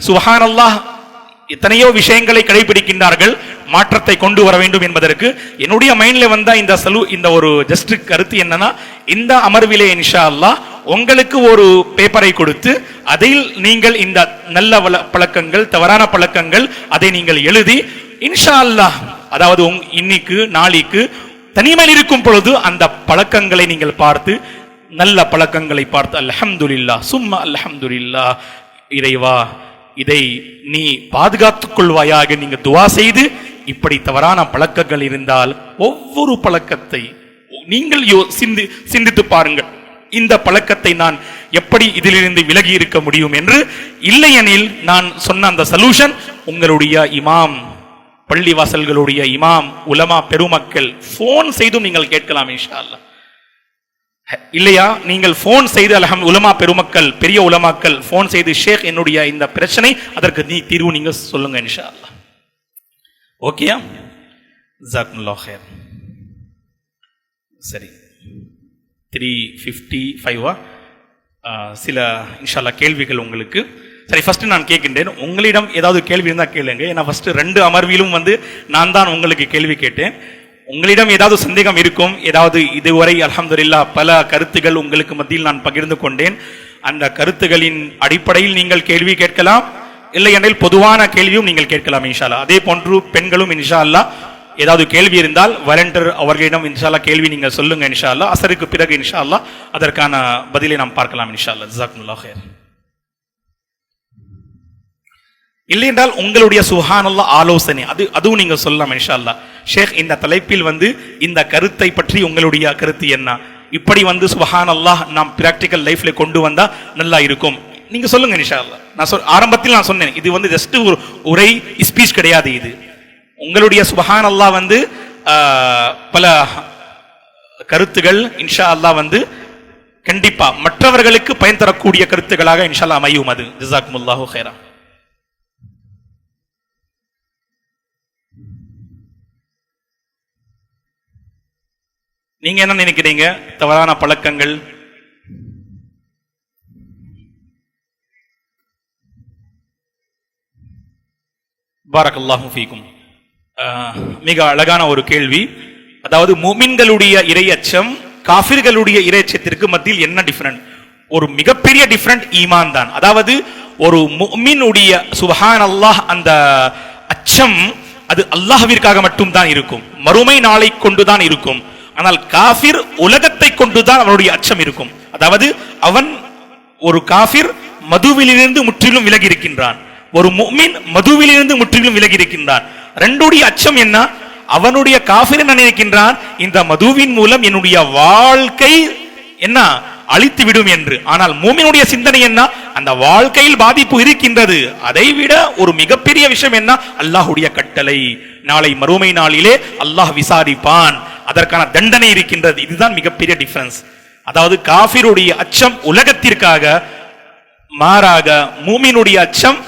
சுப்ஹானல்லாஹ் எத்தனையோ விஷயங்களை கடைபிடிக்கின்றார்கள், மாற்றத்தை கொண்டு வர வேண்டும் என்பதற்கு என்னுடைய மைண்ட்ல இந்த ஒரு ஜஸ்ட் கருத்து என்னன்னா, இந்த அமர்விலே இன்ஷா அல்லாஹ் உங்களுக்கு ஒரு பேப்பரை கொடுத்து அதில் நீங்கள் இந்த நல்ல பழக்கங்கள் தவறான பழக்கங்கள் அதை நீங்கள் எழுதி இன்ஷா அல்லாஹ், அதாவது இன்னைக்கு நாளைக்கு தனிமையில் இருக்கும் பொழுது அந்த பழக்கங்களை நீங்கள் பார்த்து நல்ல பழக்கங்களை பார்த்து அல்ஹம்துலில்லாஹ் சும்மா அல்ஹம்துலில்லாஹ், இறைவா இதை நீ பாதுகாத்துக் கொள்வாயாக நீங்க துஆ செய்து, இப்படி தவறான பழக்கங்கள் இருந்தால் ஒவ்வொரு பழக்கத்தை நீங்கள் சிந்தித்து பாருங்கள், இந்த பழக்கத்தை நான் எப்படி இதிலிருந்து விலகி இருக்க முடியும் என்று. இல்லையெனில் நான் சொன்ன அந்த சொல்யூஷன் உங்களுடைய இமாம், பள்ளிவாசல்களுடைய இமாம், உலமா பெருமக்கள் போன் செய்தும் நீங்கள் கேட்கலாம் இன்ஷா அல்லாஹ். இல்லையா, நீங்கள் போன் செய்து உலமா பெருமக்கள், பெரிய உலமாக்கள் போன் செய்து ஷேக் என்னுடைய இந்த பிரச்சனை, அதற்கு தீர்வு நீங்க சொல்லுங்க இன்ஷா அல்லாஹ். ஓகேயா? ஜஸாக்குமுல்லாஹ் கைர். சரி, 3:55 சில இன்ஷா அல்லாஹ் கேள்விகள் உங்களுக்கு. சரி, ஃபர்ஸ்ட் நான் கேட்கின்றேன், உங்களிடம் ஏதாவது கேள்வி இருந்தால் கேளுங்க. ஏன்னா ஃபர்ஸ்ட் 2 அமர்விலும் நான் தான் உங்களுக்கு கேள்வி கேட்டேன். உங்களிடம் ஏதாவது சந்தேகம் இருக்கும், ஏதாவது இதுவரை அல்ஹம்துலில்லாஹ் பல கருத்துகள் உங்களுக்கு மத்தியில் நான் பகிர்ந்து கொண்டேன். அந்த கருத்துகளின் அடிப்படையில் நீங்கள் கேள்வி கேட்கலாம், இல்லை என்றால் பொதுவான கேள்வியும் நீங்கள் கேட்கலாம் இன்ஷா அல்லாஹ். அதே போன்று பெண்களும் இன்ஷா அல்லாஹ் ஏதாவது கேள்வி இருந்தால் வாலண்டியர் அவர்களிடம் இன்ஷா அல்லாஹ் கேள்வி நீங்கள் சொல்லுங்க இன்ஷா அல்லாஹ். அசருக்கு பிறகு இன்ஷா அல்லாஹ் அதற்கான பதிலை நாம் பார்க்கலாம் இன்ஷா அல்லாஹ். ஜஸாக்குமுல்லாஹ் கைர். இல்லை என்றால் உங்களுடைய சுப்ஹானல்லாஹ் ஆலோசனை அதுவும் நீங்க சொல்லலாம் இன்ஷா அல்லாஹ். ஷேக் இந்த தலைப்பில் இந்த கருத்தை பற்றி உங்களுடைய கருத்து என்ன, இப்படி சுப்ஹானல்லாஹ் நாம் பிராக்டிக்கல் லைஃப்ல கொண்டு வந்தா நல்லா இருக்கும், நீங்க சொல்லுங்க இன்ஷா அல்லாஹ். நான் ஆரம்பத்தில் நான் சொன்னேன், இது ஜஸ்ட் ஒரு உரை ஸ்பீச் கிடையாது. இது உங்களுடைய சுப்ஹானல்லாஹ் பல கருத்துகள் இன்ஷா அல்லாஹ் கண்டிப்பா மற்றவர்களுக்கு பயன் தரக்கூடிய கருத்துக்களாக இன்ஷா அல்லாஹ் அமையும். அது ஜஸாக்குமுல்லாஹு கைரா. நீங்க என்ன நினைக்கிறீங்க தவறான பழக்கங்கள்? பாரக்கல்லாஹு ஃபீக்கும். மிக அழகான ஒரு கேள்வி. அதாவது முஃமின்களுடைய இறையச்சம் காஃபிர்களுடைய இறையச்சத்திற்கு மத்தியில் என்ன டிஃபரண்ட்? ஒரு மிகப்பெரிய டிஃபரண்ட் ஈமான் தான். அதாவது ஒரு முஃமினுடைய சுப்ஹானல்லாஹ் அந்த அச்சம் அது அல்லாஹ்விற்காக மட்டும் தான் இருக்கும், மறுமை நாளை கொண்டுதான் இருக்கும். ஆனால் காஃபிர் உலகத்தை கொண்டுதான் அவனுடைய அச்சம் இருக்கும். அதாவது ஒரு காஃபிர் மதுவிலிருந்து முற்றிலும் விலகி இருக்கின்றான், ஒரு முஃமின் மதுவிலிருந்து முற்றிலும் விலகி இருக்கின்றான். ரெண்டுடைய அச்சம் என்ன? அவனுடைய காஃபிர் என்ன நினைக்கின்றான், இந்த மதுவின் மூலம் என்னுடைய வாழ்க்கை என்ன அழித்து விடும் என்று. ஆனால் மூமினுடைய சிந்தனை என்ன, அந்த வாழ்க்கையில் பாதிப்பு இருக்கின்றது, அதைவிட ஒரு மிகப்பெரிய விஷயம் என்ன, அல்லாஹ்வுடைய கட்டளை, நாளை மறுமை நாளிலே அல்லாஹ் விசாரிப்பான், அதற்கான தண்டனை இருக்கின்றது. இதுதான் மிகப்பெரிய டிஃபரன்ஸ். அதாவது காஃபிருடைய அச்சம் உலகத்திற்காக, மாறாக மூமினுடைய அச்சம்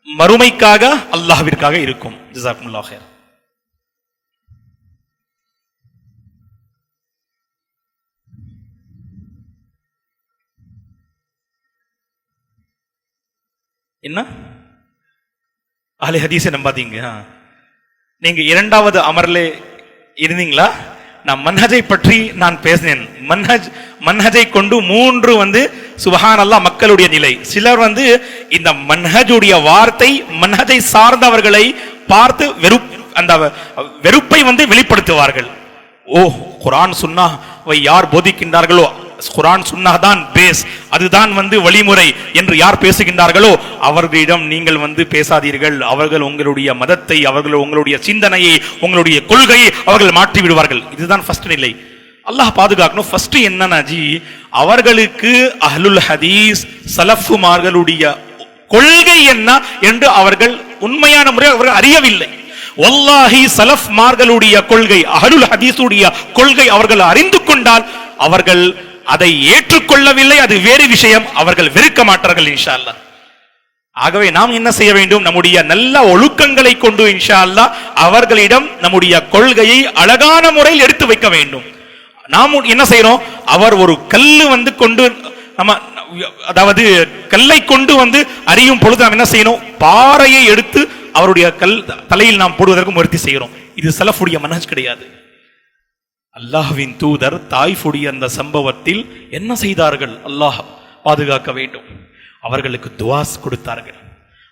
மறுமைக்காக அல்லாஹ்விற்காக இருக்கும். ஜஸாக்குமுல்லாஹ் கைர். என்ன அஹ்லே ஹதீஸை நம்பாதீங்க. நீங்க 2வது அமர்ல இருந்தீங்களா? நான் மன்ஹஜை பற்றி நான் பேசினேன். மன்ஹஜை கொண்டு 3 சுப்ஹானல்லாஹ் மக்களுடைய நிலை. சிலர் இந்த மன்ஹஜுடைய வார்த்தை மன்ஹஜை சார்ந்தவர்களை பார்த்து அந்த வெறுப்பை வெளிப்படுத்துவார்கள். ஓ, குர்ஆன் சுன்னஹ்வை யார் போதிக்கின்றார்களோ, குர்ஆன் சுன்னஹ் தான் பேஸ், அதுதான் வழிமுறை என்று யார் பேசுகின்றார்களோ அவர்களிடம் நீங்கள் பேசாதீர்கள். அவர்கள் உங்களுடைய மதத்தை, அவர்கள் உங்களுடைய சிந்தனையை, உங்களுடைய கொள்கையை அவர்கள் மாற்றி விடுவார்கள். இதுதான் ஃபர்ஸ்ட் நிலை. அல்லாஹ் பாதுகாக்கணும். ஃபர்ஸ்ட் என்னன்னா ஜி, அவர்களுக்கு அஹ்லுல் ஹதீஸ் சலஃபுமார்களுடைய கொள்கை என்ன என்று அவர்கள் உண்மையான முறையில் அவர்கள் அறியவில்லை. வல்லாஹி சலஃப்மார்களுடைய கொள்கை, அஹ்லுல் ஹதீஸுடைய கொள்கை அவர்கள் அறிந்து கொண்டால் அவர்கள் அதை ஏற்றுக்கொள்ளவில்லை, அது வேறு விஷயம், அவர்கள் வெறுக்க மாட்டார்கள் இன்ஷா அல்லாஹ். ஆகவே நாம் என்ன செய்ய வேண்டும்? நம்முடைய நல்ல ஒழுக்கங்களை கொண்டு இன்ஷா அல்லாஹ் அவர்களிடம் நம்முடைய கொள்கையை அழகான முறையில் எடுத்து வைக்க வேண்டும். நாம் என்ன செய்யறோம்? அவர் ஒரு கல்லு கொண்டு நம்ம, அதாவது கல்லை கொண்டு அறியும் பொழுது நாம் என்ன செய்யணும்? பாறையை எடுத்து அவருடைய தலையில் நாம் போடுவதற்கு முயற்சி செய்கிறோம். இது சலஃபுடைய மனஹஜ் கிடையாது. அல்லாஹ்வின் தூதர் தாயிஃபுடைய அந்த சம்பவத்தில் என்ன செய்தார்கள்? அல்லாஹ் பாதுகாக்க வேண்டும். அவர்களுக்கு துஆ கொடுத்தார்கள்,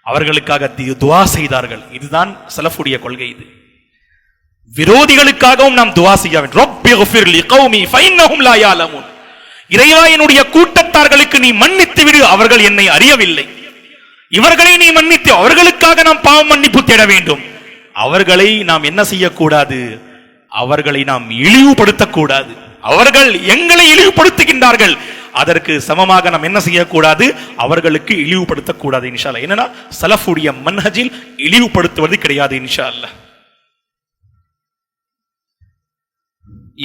அவர்களுக்காக துஆ செய்தார்கள். இதுதான் சலஃபுடைய கொள்கை. இது விரோதிகளுக்காகவும் நாம் துஆ செய்ய வேண்டும். ரப்பிக்ஃபிர் லிகௌமி ஃபஇன்னஹும் லா யஅலமூன். இறைவா, என்னுடைய கூட்டத்தார்களுக்கு நீ மன்னித்து விடு, அவர்கள் என்னை அறியவில்லை. இவர்களை நீ மன்னித்து, அவர்களுக்காக நாம் பாவ மன்னிப்பு தேட வேண்டும். அவர்களை நாம் என்ன செய்யக்கூடாது? அவர்களை நாம் இழிவுபடுத்தக்கூடாது. அவர்கள் எங்களை இழிவுபடுத்துகின்றார்கள், அதற்கு சமமாக நாம் என்ன செய்யக்கூடாது? அவர்களுக்கு இழிவுபடுத்தக்கூடாது இன்ஷா அல்லாஹ். என்னன்னா சலஃபுடைய மன்ஹஜில் இழிவுபடுத்துவது கிடையாது இன்ஷா அல்லாஹ்.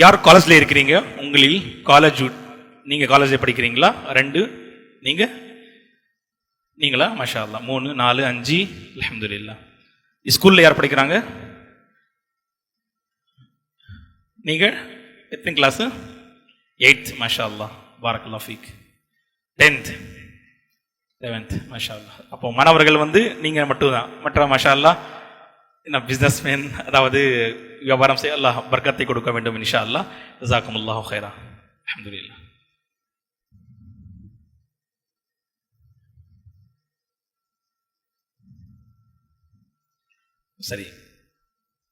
யார் காலேஜ்ல இருக்கிறீங்க? உங்களில் காலேஜ், நீங்க காலேஜ் படிக்கிறீங்களா? 2 நீங்களா? மாஷா அல்லாஹ். 3 4 5 அல்ஹம்துலில்லாஹ். ஸ்கூல்ல யார் படிக்கிறாங்க? நீங்க எத்தனை கிளாஸ்? 8th மாஷா அல்லாஹ், பாரக்கல்லாஹு ஃபீக். 10th 11th மாஷா அல்லாஹ். அப்போ மாணவர்கள் நீங்க மட்டும்தான். மற்ற மாஷா அல்லாஹ் என்ன பிசினஸ்மேன், அதாவது வியாபாரம் செய்ய அல்லாஹ் பர்க்கத்தை கொடுக்க வேண்டும் இன்ஷா அல்லாஹ். ஜஸாக்குமுல்லாஹு கைரா. அல்ஹம்துலில்லாஹ். சரி,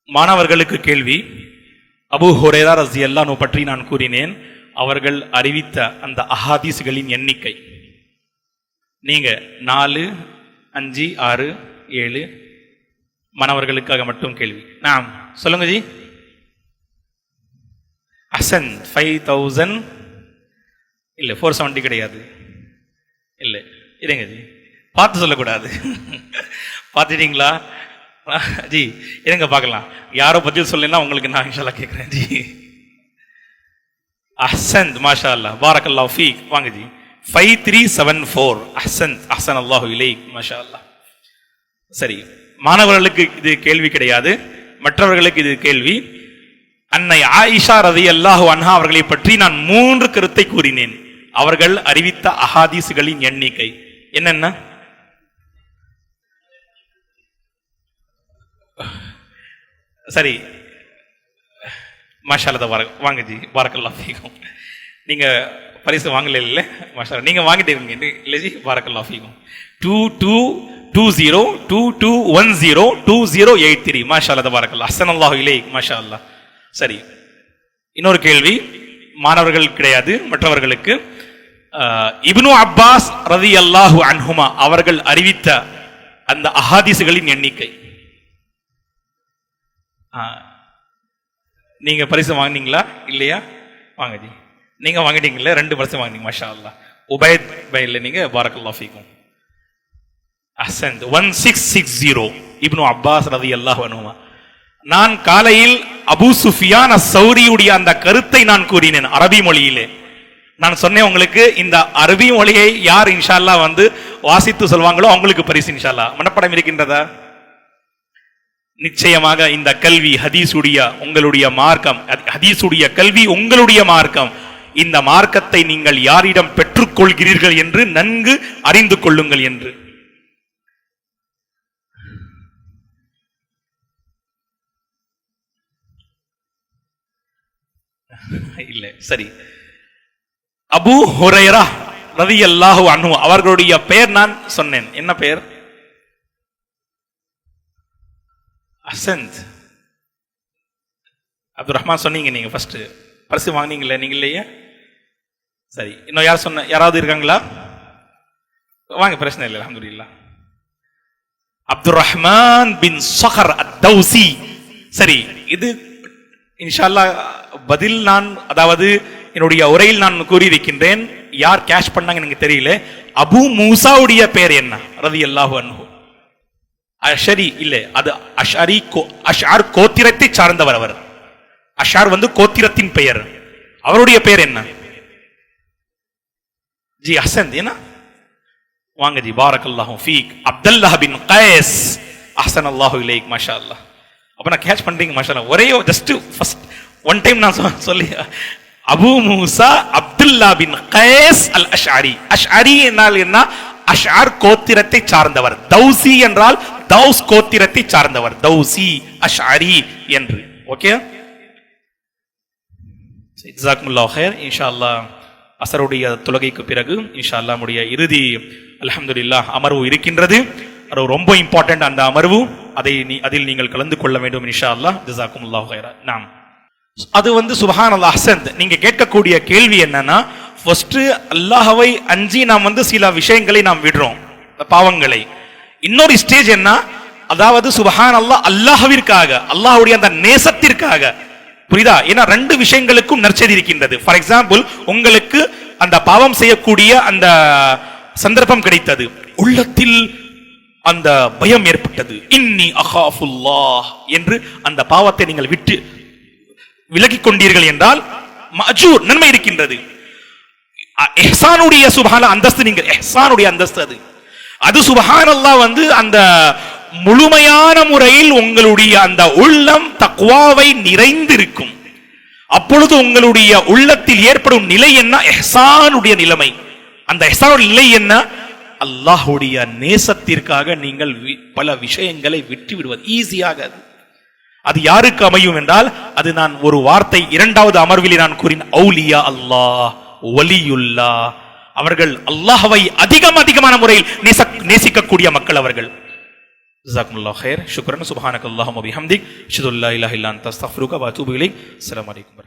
மாணவர்களுக்கு கேள்வி. அபூ ஹுரைரா ரஸியல்லாஹு அன்ஹு பற்றி நான் கூறினேன். அவர்கள் அறிவித்த அந்த அஹாதீஸ்களின் எண்ணிக்கை நீங்க 4 5 6 7. மாணவர்களுக்காக மட்டும் கேள்வி. நாம் சொல்லுங்க ஜி. அஹ்சன் 5000 இல்ல, 470 கிடையாது. இல்ல, இருங்க ஜி, பார்த்து சொல்லக்கூடாது. பார்த்துட்டீங்களா ஜி? இருங்க பார்க்கலாம். யாரோ பதில் சொல்லலைன்னா உங்களுக்கு நான் இன்ஷா அல்லாஹ் கேட்கிறேன் ஜி. அஹ்சன் மாஷா அல்லாஹ், பாரக்கல்லாஹு ஃபீக். வாங்க ஜி. 5374. அஹ்சன், அஹ்சன் அல்லாஹு இலைக், மாஷா அல்லாஹ். சரி, மாணவர்களுக்கு இது கேள்வி கிடையாது, மற்றவர்களுக்கு இது கேள்வி. அன்னை ஆயிஷா ரலியல்லாஹு அன்ஹா அவர்களை பற்றி நான் 3 கருத்தை கூறினேன். அவர்கள் அறிவித்த அஹாதீஸ்களின் எண்ணிக்கை என்னென்ன? சரி, மாஷா அல்லாஹ். வாங்க ஜி, பாரக்கல்லாஹு ஃபீக்கும். நீங்க பரிசு வாங்கல இல்ல? மாஷா அல்லாஹ், நீங்க வாங்கிட்டீங்க இல்ல ஜி? பாரக்கல்லாஹு ஃபீக்கும். 2220202083. மாஷா அல்லாஹ், தபாரக்கல்லாஹ், அஹ்ஸனல்லாஹு இலைக், மாஷா அல்லாஹ். சரி, இன்னொரு கேள்வி. மாணவர்கள் கிடையாது, மற்றவர்களுக்கு. இப்னு அப்பாஸ் ரலியல்லாஹு அன்ஹுமா அவர்கள் அறிவித்த அந்த அஹாதீஸ்களின் எண்ணிக்கை. நீங்க பரிசு வாங்கினீங்களா இல்லையா? வாங்க ஜி. நீங்க வாங்கிட்டீங்களா? 2 பரிசு வாங்கினீங்க, மாஷா அல்லாஹ். உபைத் பைல நீங்க, பாரக்கல்லாஹு ஃபீக்கும். அஹ்சன். 1660. இப்னு அப்பாஸ் ரலியல்லாஹு அன்ஹுமா. நான் காலையில் அபூ சுஃபியான் அஸ்-ஸௌரியுடைய அந்த கருத்தை நான் கூறினேன் அரபி மொழியிலே. நான் சொன்னேன் உங்களுக்கு, இந்த அரபி மொழியை யார் இன்ஷா அல்லாஹ் வாசித்து சொல்வாங்களோ அவங்களுக்கு பரிசு இன்ஷா அல்லாஹ். மனப்படம் இருக்கின்றதா? நிச்சயமாக இந்த கல்வி ஹதீஸுடைய உங்களுடைய மார்க்கம், ஹதீஸுடைய கல்வி உங்களுடைய மார்க்கம். இந்த மார்க்கத்தை நீங்கள் யாரிடம் பெற்றுக்கொள்கிறீர்கள் என்று நன்கு அறிந்து கொள்ளுங்கள் என்று. இல்ல, சரி. அபூ ஹுரைரா ரலியல்லாஹு அன்ஹு அவர்களுடைய பெயர் நான் சொன்னேன். என்ன பெயர்? அஹ்சன்த். அப்துல் ரஹ்மான் சொன்னீங்க நீங்க. ஃபர்ஸ்ட் பரிசு வாங்கினீங்களே நீங்க இல்லையா? சரி, இன்னும் யார் சொன்ன? யாராவது இருக்காங்களா? வாங்க, பிரச்சனை இல்லை, அல்ஹம்துலில்லாஹ். அப்துல் ரஹ்மான் பின் ஸஹர் அத்-தௌசி. சரி, இது இன்ஷா அல்லாஹ் பதில் நான், அதாவது என்னுடைய உரையில் நான் கூறியிருக்கின்றேன். யார் கேஷ் பண்ணாங்க எனக்கு தெரியல. அபு மூசாவுடைய பேர் என்ன? ரலியல்லாஹு அன்ஹு. அஷரி இல்ல, அது அஷ்அரி, அஷ்ஆர் கோத்திரத்தை சார்ந்தவர். அவர் அஷ்ஆர் வந்து கோத்திரத்தின் பெயர். அவருடைய பேர் என்ன? ஜி ஹசன் என்ன? வாங்க ஜி, பாரக்கல்லாஹு ஃபீக். அப்துல்லாஹ் பின் கைஸ், அஹ்சன் அல்லாஹு இலைக், மாஷா அல்லாஹ். அப்ப நான் கேட்ச் பண்றீங்க, மாஷா அல்லாஹ். ஒரே ஜஸ்ட் ஃபர்ஸ்ட் ஒன் டைம் நான் சொல்லி, அபு மூசா அப்துல்லா பின் கைஸ் அல் அஷ்அரி. அஷ்அரி என்றால் என்ன? அஷ்ஆர் கோத்திரத்தை சார்ந்தவர். தௌசி என்றால் தௌஸ் கோத்திரத்தை சார்ந்தவர். தௌசி அஷ்அரி என்று. ஓகே, ஜஸாக்குமுல்லாஹ் ஹைர். இன்ஷா அல்லாஹ் அஸருடைய தொழுகைக்கு பிறகு இன்ஷா அல்லாஹ் நம்முடைய இறுதி அல்ஹம்துலில்லாஹ் அமர்வு இருக்கின்றது. அது ரொம்ப இம்பார்ட்டன்ட் அந்த அமர்வு. அதில் நீங்கள் கலந்து கொள்ள வேண்டும் இன்ஷா அல்லாஹ். ஜஸாக்குமுல்லாஹ் ஹைர். நாம் அது வந்து சுப்ஹானல்லாஹ். அஹ்சன். நீங்க கேட்கக்கூடிய கேள்வி என்னன்னா, ஃபர்ஸ்ட் அல்லாஹ்வை அஞ்சி நாம் வந்து சில விஷயங்களை நாம் விடுறோம், பாவங்களை. இன்னொரு ஸ்டேஜ் என்ன, அதாவது சுப்ஹானல்லாஹ் அல்லாஹ்விற்காக, அல்லாஹ்வுடைய அந்த நேசத்திற்காக. புரியுதா? ஏன்னா ரெண்டு விஷயங்களுக்கும் நற்செய்தி இருக்கின்றது. ஃபார் எக்ஸாம்பிள், உங்களுக்கு அந்த பாவம் செய்யக்கூடிய அந்த சந்தர்ப்பம் கிடைத்தது, உள்ளத்தில் அந்த பயம் ஏற்பட்டது, இன்னி அகாஃபுல்லாஹ் என்று அந்த பாவத்தை நீங்கள் விட்டு விலகிக் கொண்டீர்கள் என்றால் மஜூர், நன்மை இருக்கின்றது. இஹ்சானுடைய சுப்ஹான அந்தஸ்து, நீங்கள் இஹ்சானுடைய அந்தஸ்து அது சுப்ஹானல்லாஹ் வந்து அந்த முழுமையான முறையில் உங்களுடைய அந்த உள்ளம் தக்வாவை நிறைந்திருக்கும். அப்பொழுது உங்களுடைய உள்ளத்தில் ஏற்படும் நிலை என்ன? இஹ்சானுடைய நிலைமை. அந்த இஹ்சானுடைய நிலை என்ன? அல்லாஹ்வுடைய நேசத்திற்காக நீங்கள் பல விஷயங்களை விட்டு விடுவது ஈஸியாக. அது யாருக்கு அமையும் என்றால், அது நான் ஒரு வார்த்தை இரண்டாவது அமர்வில் நான் கூறின அவுலியா அல்லாஹ், வலியுல்லா, அவர்கள் அல்லாஹ்வை அதிகமான முறையில் நேசிக்கக்கூடிய மக்கள் அவர்கள். ஜஸாக்குமுல்லாஹ் ஹைர். ஷுக்ரன். சுப்ஹானக்கல்லாஹும்ம வபிஹம்திக், அஷ்ஹது அல்லா இலாஹா இல்லா அன்த அஸ்தக்ஃபிருக வ அத்தூபு இலைக். அஸ்ஸலாமு அலைக்கும்.